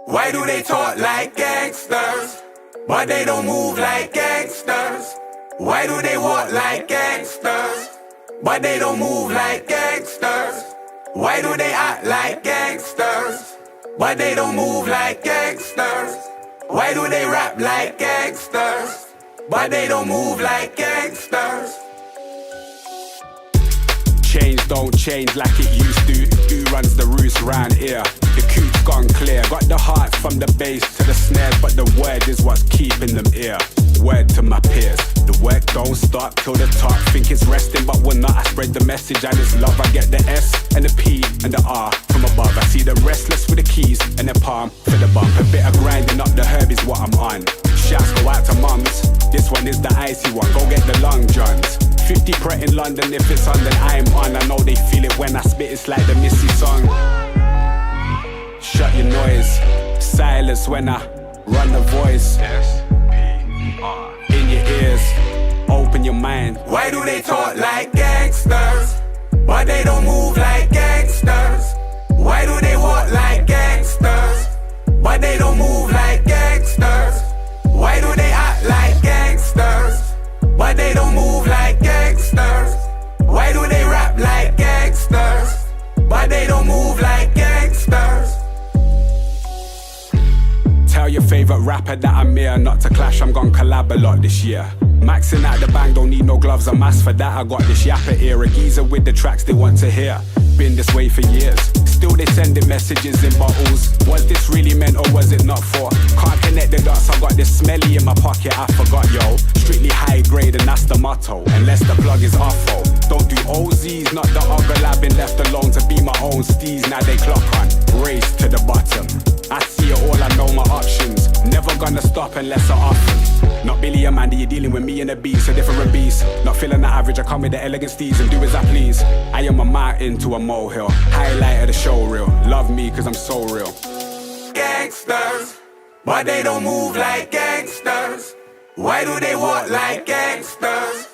Why do they talk like gangsters, but they don't move like gangsters? Why do they walk like gangsters, but they don't move like gangsters? Why do they act like gangsters, but they don't move like gangsters? Why do they rap like gangsters, but they don't move like gangsters? Change don't change like it used to. Who runs the roost round here? The coop's gone clear. Got the heart from the bass to the snares, but the word is what's keeping them here. Word to my peers, the work don't stop till the top. Think it's resting, but we're not. I spread the message and it's love. I get the S and the P and the R from above. I see the restless with the keys and the palm for the bump. A bit of grinding up the herb is what I'm on. Shouts go out to mums. This one is the icy one. Go get the long johns. 50 Pret in London, if it's on then I'm on. I know they feel it when I spit, it's like the Missy song. Shut your noise, silence when I run the voice. S-P-R. In your ears, open your mind. Why do they talk like gangsters, but they don't move like gangsters? Why do they walk like gangsters, but they don't move like gangsters? Why do they act like gangsters, but they don't move like gangsters? Why do they rap like gangsters, but they don't move like gangsters? Tell your favorite rapper that I'm here, not to clash, I'm gon' collab a lot this year. Maxing out the bang, don't need no gloves or mask for that. I got this yapper ear, a geezer with the tracks they want to hear. Been this way for years, still they sending messages in bottles. Was this really meant or was it not for? Can't connect the dots, I got this smelly in my pocket, I forgot yo. Strictly high grade and that's the motto, unless the plug is awful. Don't do OZs, not the other lab, been left alone to be my own steez. Now they clock on, race to the bottom. I see it all, I know my options. Never gonna stop unless I often. Not Billy and Mandy, you're dealing with me and the beast, a different beast. Not feeling the average, I come with the elegant steez and do as I please. I am a mountain to a molehill, highlight of the show reel. Love me cause I'm so real. Gangsters, but they don't move like gangsters. Why do they walk like gangsters,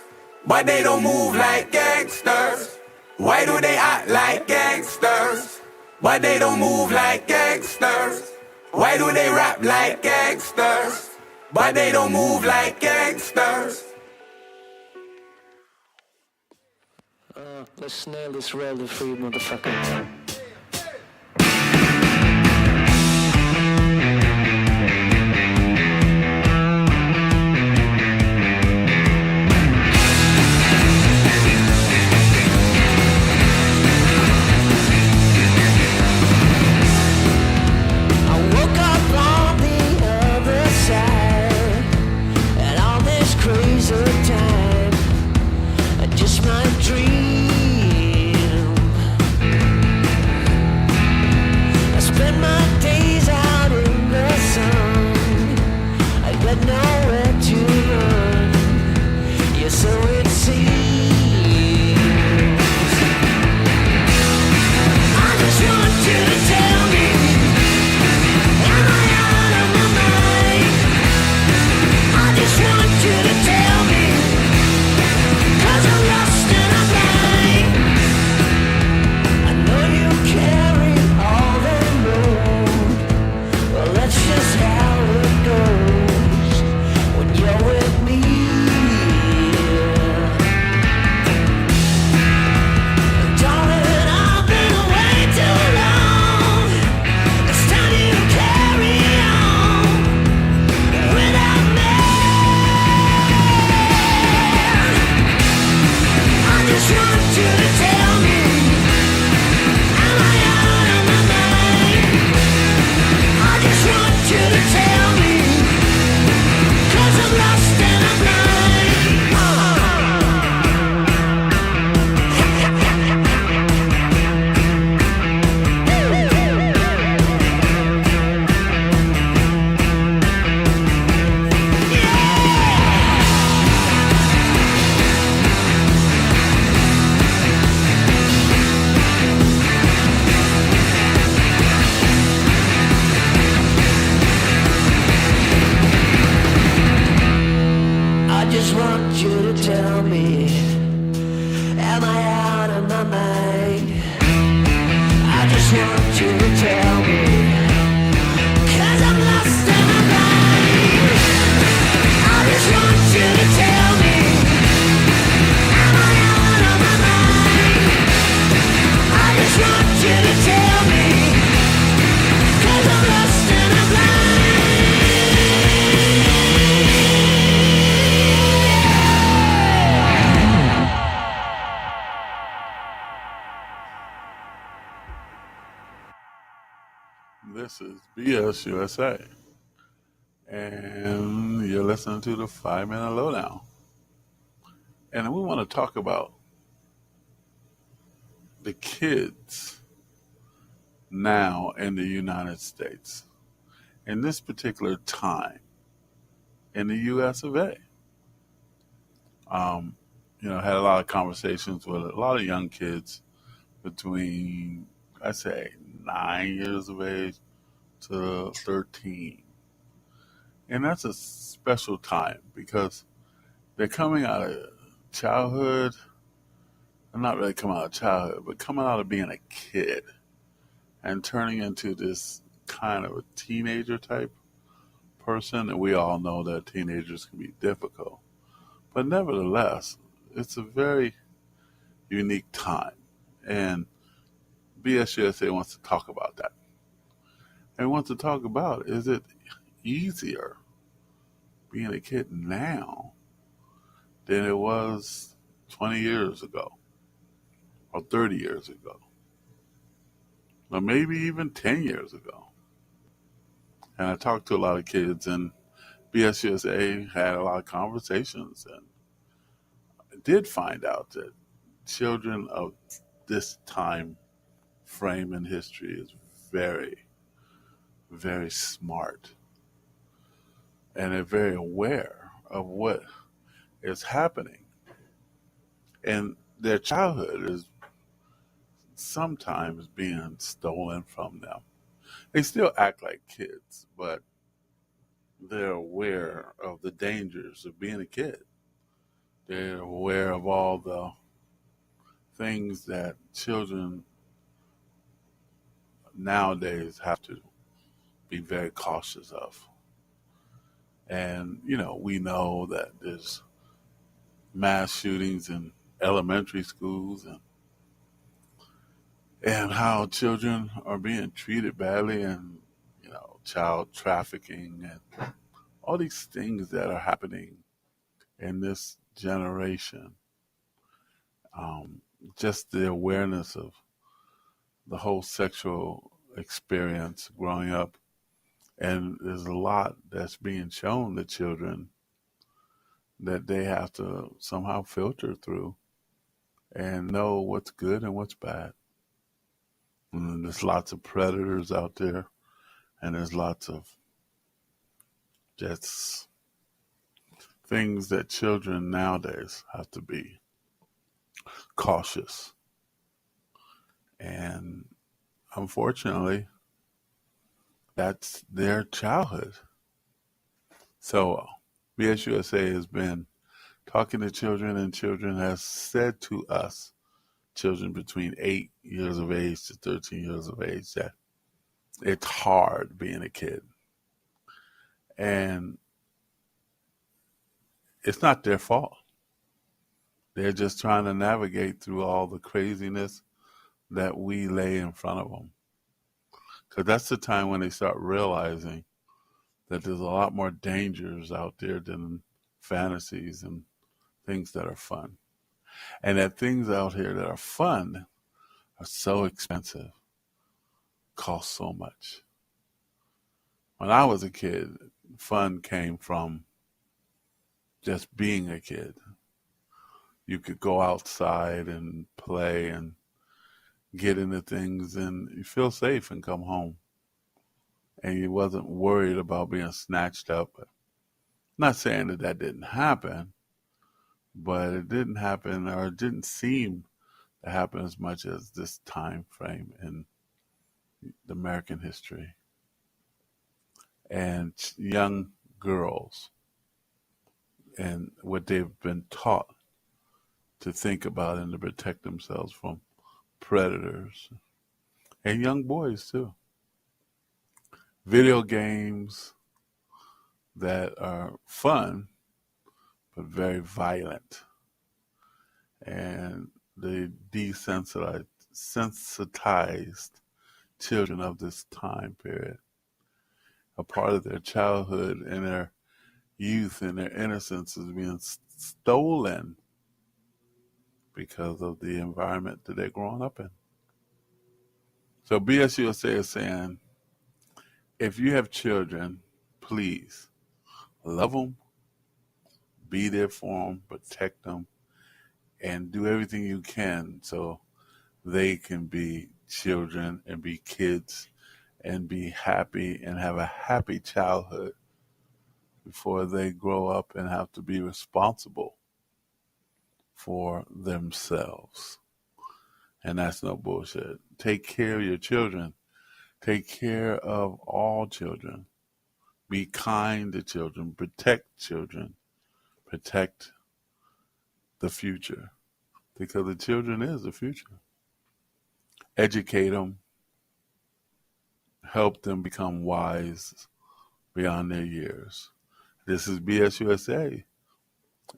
but they don't move like gangsters? Why do they act like gangsters, but they don't move like gangsters? Why do they rap like gangsters, but they don't move like gangsters? Let's nail this royalty free motherfucker. Just my dream. This is BS USA, and you're listening to the 5 Minute Lowdown. And we want to talk about the kids now in the United States in this particular time in the US of A. Had a lot of conversations with a lot of young kids between, I say, 9 years of age to 13. And that's a special time because they're coming out of childhood. Not really coming out of childhood, but coming out of being a kid and turning into this kind of a teenager type person. And we all know that teenagers can be difficult. But nevertheless, it's a very unique time. And BSUSA wants to talk about that. And wants to talk about, is it easier being a kid now than it was 20 years ago or 30 years ago or maybe even 10 years ago? And I talked to a lot of kids, and BSUSA had a lot of conversations, and I did find out that children of this time frame in history is very, very smart, and they're very aware of what is happening. And their childhood is sometimes being stolen from them. They still act like kids, but they're aware of the dangers of being a kid. They're aware of all the things that children nowadays have to be very cautious of. And, we know that there's mass shootings in elementary schools and how children are being treated badly and, child trafficking and all these things that are happening in this generation. Just the awareness of the whole sexual experience growing up. And there's a lot that's being shown to children that they have to somehow filter through and know what's good and what's bad. And there's lots of predators out there, and there's lots of just things that children nowadays have to be cautious. And unfortunately, that's their childhood. So BSUSA has been talking to children, and children has said to us, children between 8 years of age to 13 years of age, that it's hard being a kid. And it's not their fault. They're just trying to navigate through all the craziness that we lay in front of them. Because that's the time when they start realizing that there's a lot more dangers out there than fantasies and things that are fun. And that things out here that are fun are so expensive, cost so much. When I was a kid, fun came from just being a kid. You could go outside and play and get into things, and you feel safe and come home. And you wasn't worried about being snatched up. I'm not saying that that didn't happen, but it didn't happen, or it didn't seem to happen as much as this time frame in the American history. And young girls and what they've been taught to think about and to protect themselves from predators, and young boys too. Video games that are fun but very violent, and they desensitized children of this time period. A part of their childhood and their youth and their innocence is being stolen because of the environment that they're growing up in. So BSUSA is saying if you have children, please love them, be there for them, protect them, and do everything you can so they can be children and be kids and be happy and have a happy childhood before they grow up and have to be responsible for themselves. And that's no bullshit. Take care of your children. Take care of all children. Be kind to children. Protect children. Protect the future. Because the children is the future. Educate them. Help them become wise beyond their years. This is BSUSA.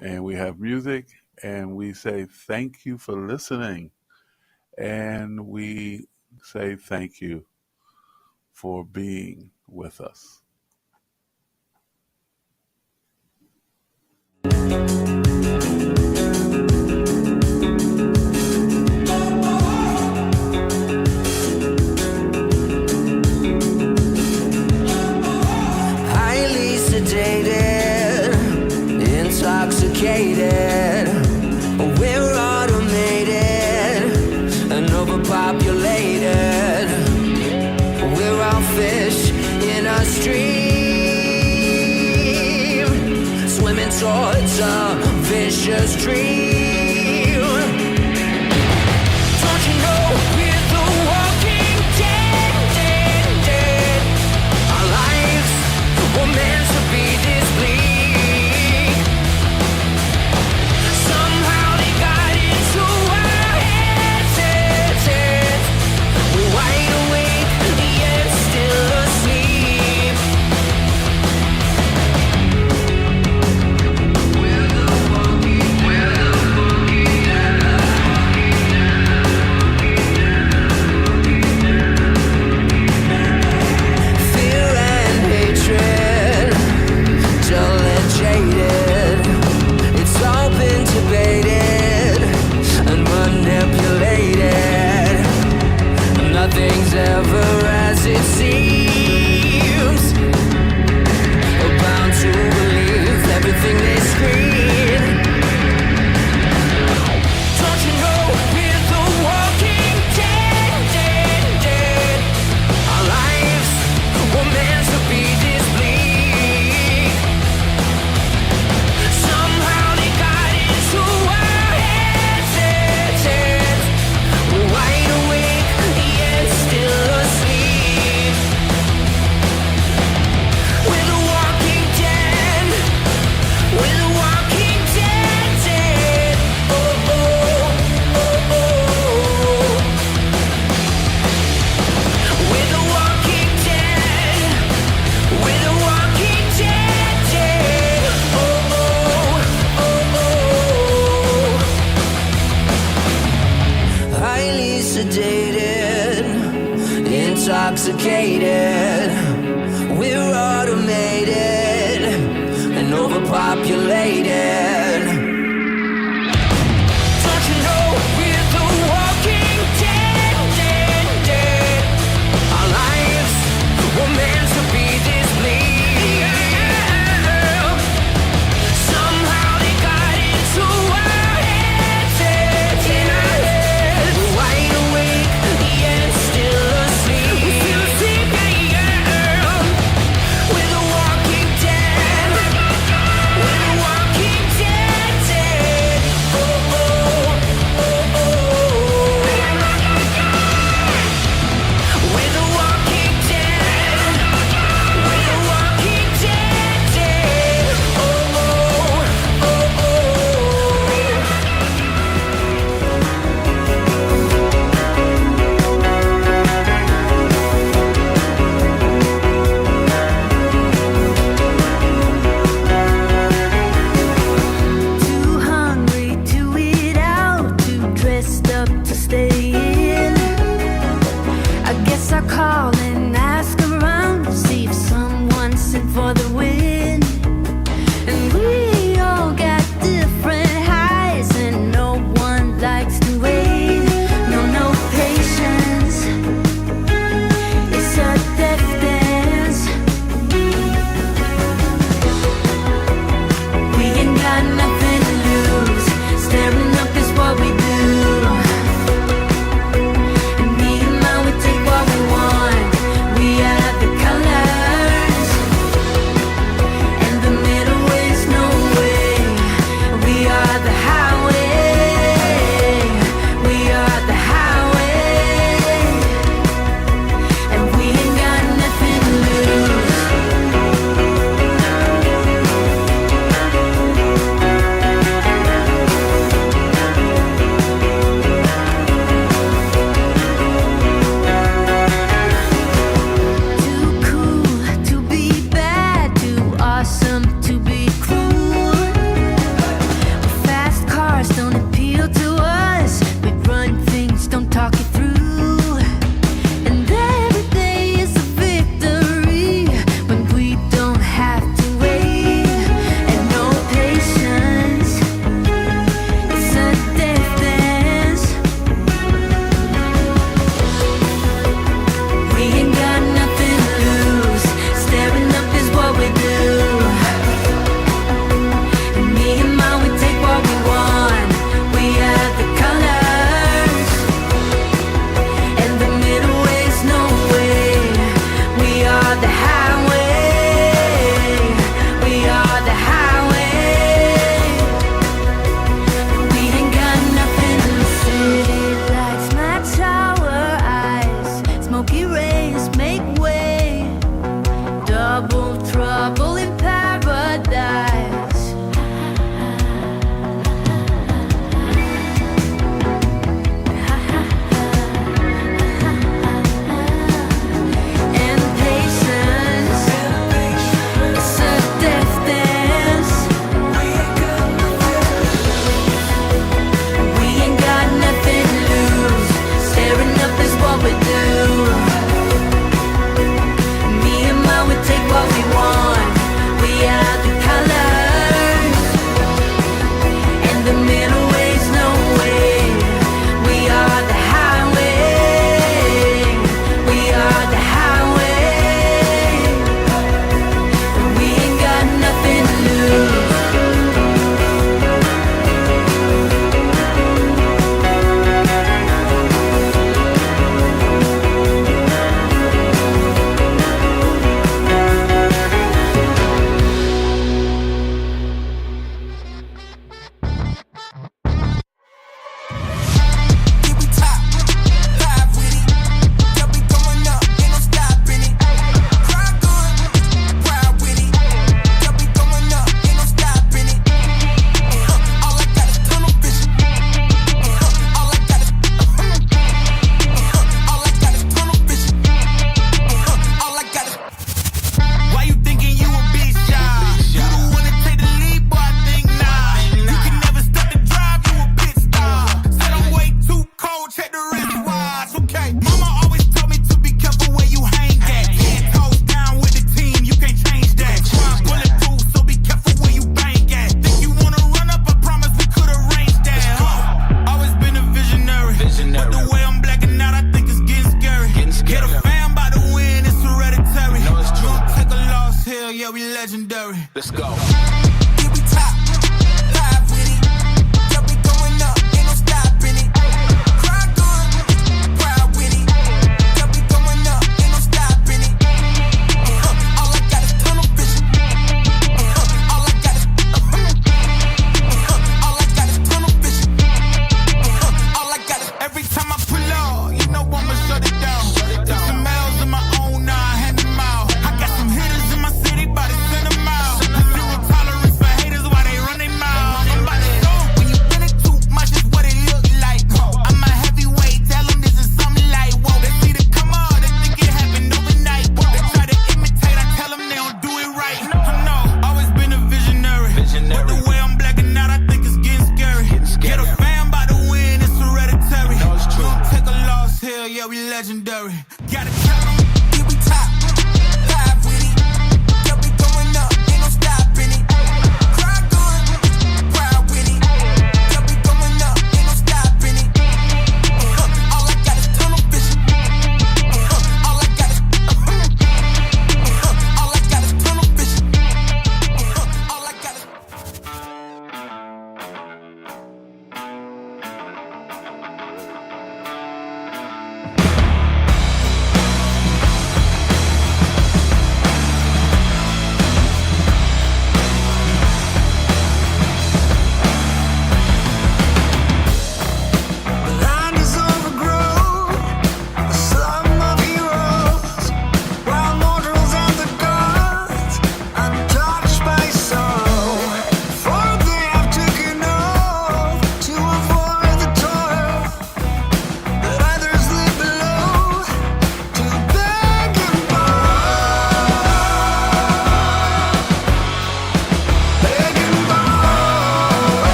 And we have music. And we say thank you for listening. And we say thank you for being with us. Highly sedated, intoxicated. We're automated and overpopulated. We're all fish in a stream, swimming towards a vicious dream. Don't you know we're the walking dead, dead, dead? Our lives were meant to be this bleak. Somehow they got into our heads, heads, heads. We're wide awake, yet still asleep. We're the walking, we're the walking, fear and hatred, dull and jaded. It's all been debated and manipulated. Nothing's ever as it seems. We're bound to believe everything they scream. Don't you know we're the walking dead, dead, dead? Our lives were meant to be this bleak. Somehow they got into our heads, heads, heads. We're wide awake, yet still asleep. We're the walking dead. We're the walking dead, dead. Oh, oh, oh, oh. We're the walking dead. We're the walking dead, dead. Oh, oh, oh, oh. Highly sedated, intoxicated. We're automated and overpopulated. Don't you know we're the walking dead, dead, dead? Our lives were meant to be this bleak. Somehow they got into our heads, heads, heads. We're wide awake, yet still asleep. We're the walking dead. We're the walking dead. are the highway. We are the highway. We ain't got nothing to city lights match our eyes. Smoky rays make way. Double trouble in paradise. And patience, it's a death dance. We ain't got nothing to lose. Staring up is what we do. Me and mine, we take what we want. We are the colors, and the middle way's no way. We are the highway. We are the highway. We ain't got nothing to lose. Yeah, we top, live with it. Yeah, we going up, ain't no stopping it. Cry good, ride with it. Yeah, we going up, ain't no stopping it. All I got is tunnel vision. All I got is tunnel vision. All I got is. Why you thinking you a bitch shy? You the one that take the lead, boy, I think nah. You can never stop the drive, you a pit star. Said I'm way too cold, check the wristwatch, okay. Mama always told me to be careful where you hang at. 10 toes down with the team, you can't change that. Bulletproof, so be careful where you bang at. Think you wanna run up, I promise we could arrange that, huh? Always been a visionary. But the way I'm blacking out, I think it's getting scary. Get a fan by the win, it's hereditary. You don't take a loss here, yeah, we legendary. Let's go. Yeah, we top, live with it. Yeah, we going up, ain't no stopping it. Cry good, ride with it. Yeah, we going up, ain't no stopping it. All I got is tunnel vision. All I got is tunnel vision. All I got is every time I pull up, you know I'ma shut it down. Took some L's in my own, now I hand them out. I got some hitters in my city, by the center mile. Zero tolerance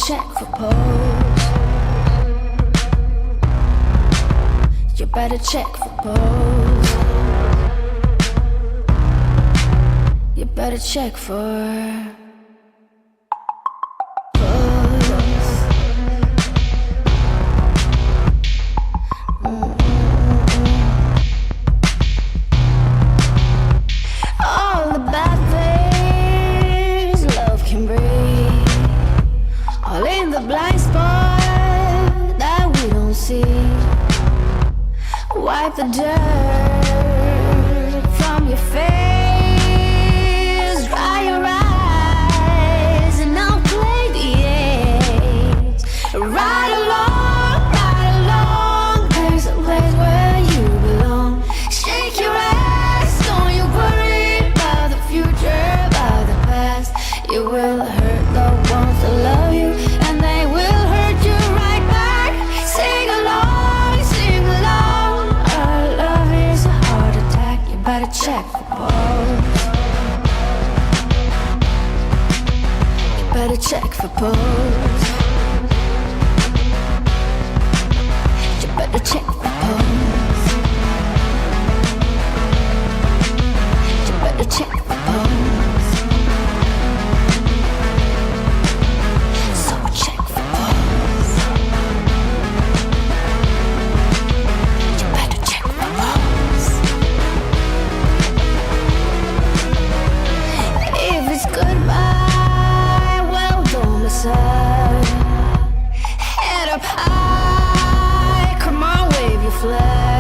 check for pose. You better check for pose. You better check for all the bad things love can bring, all in the blind spot that we don't see. Wipe the dirt from your face, dry your eyes, and I'll play the AIDS. Ride along, there's a place where you belong. Shake your ass, don't you worry about the future, about the past. You will hurt the ones that love you, and they will hurt you right back. Sing along, sing along. Our love is a heart attack. You better check for pulse. You better check for pulse. You better check for pulse. You better check for pulse. So check for pulse. You better check for pulse. If it's goodbye, well, don't miss out. Head up high, come on, wave your flag.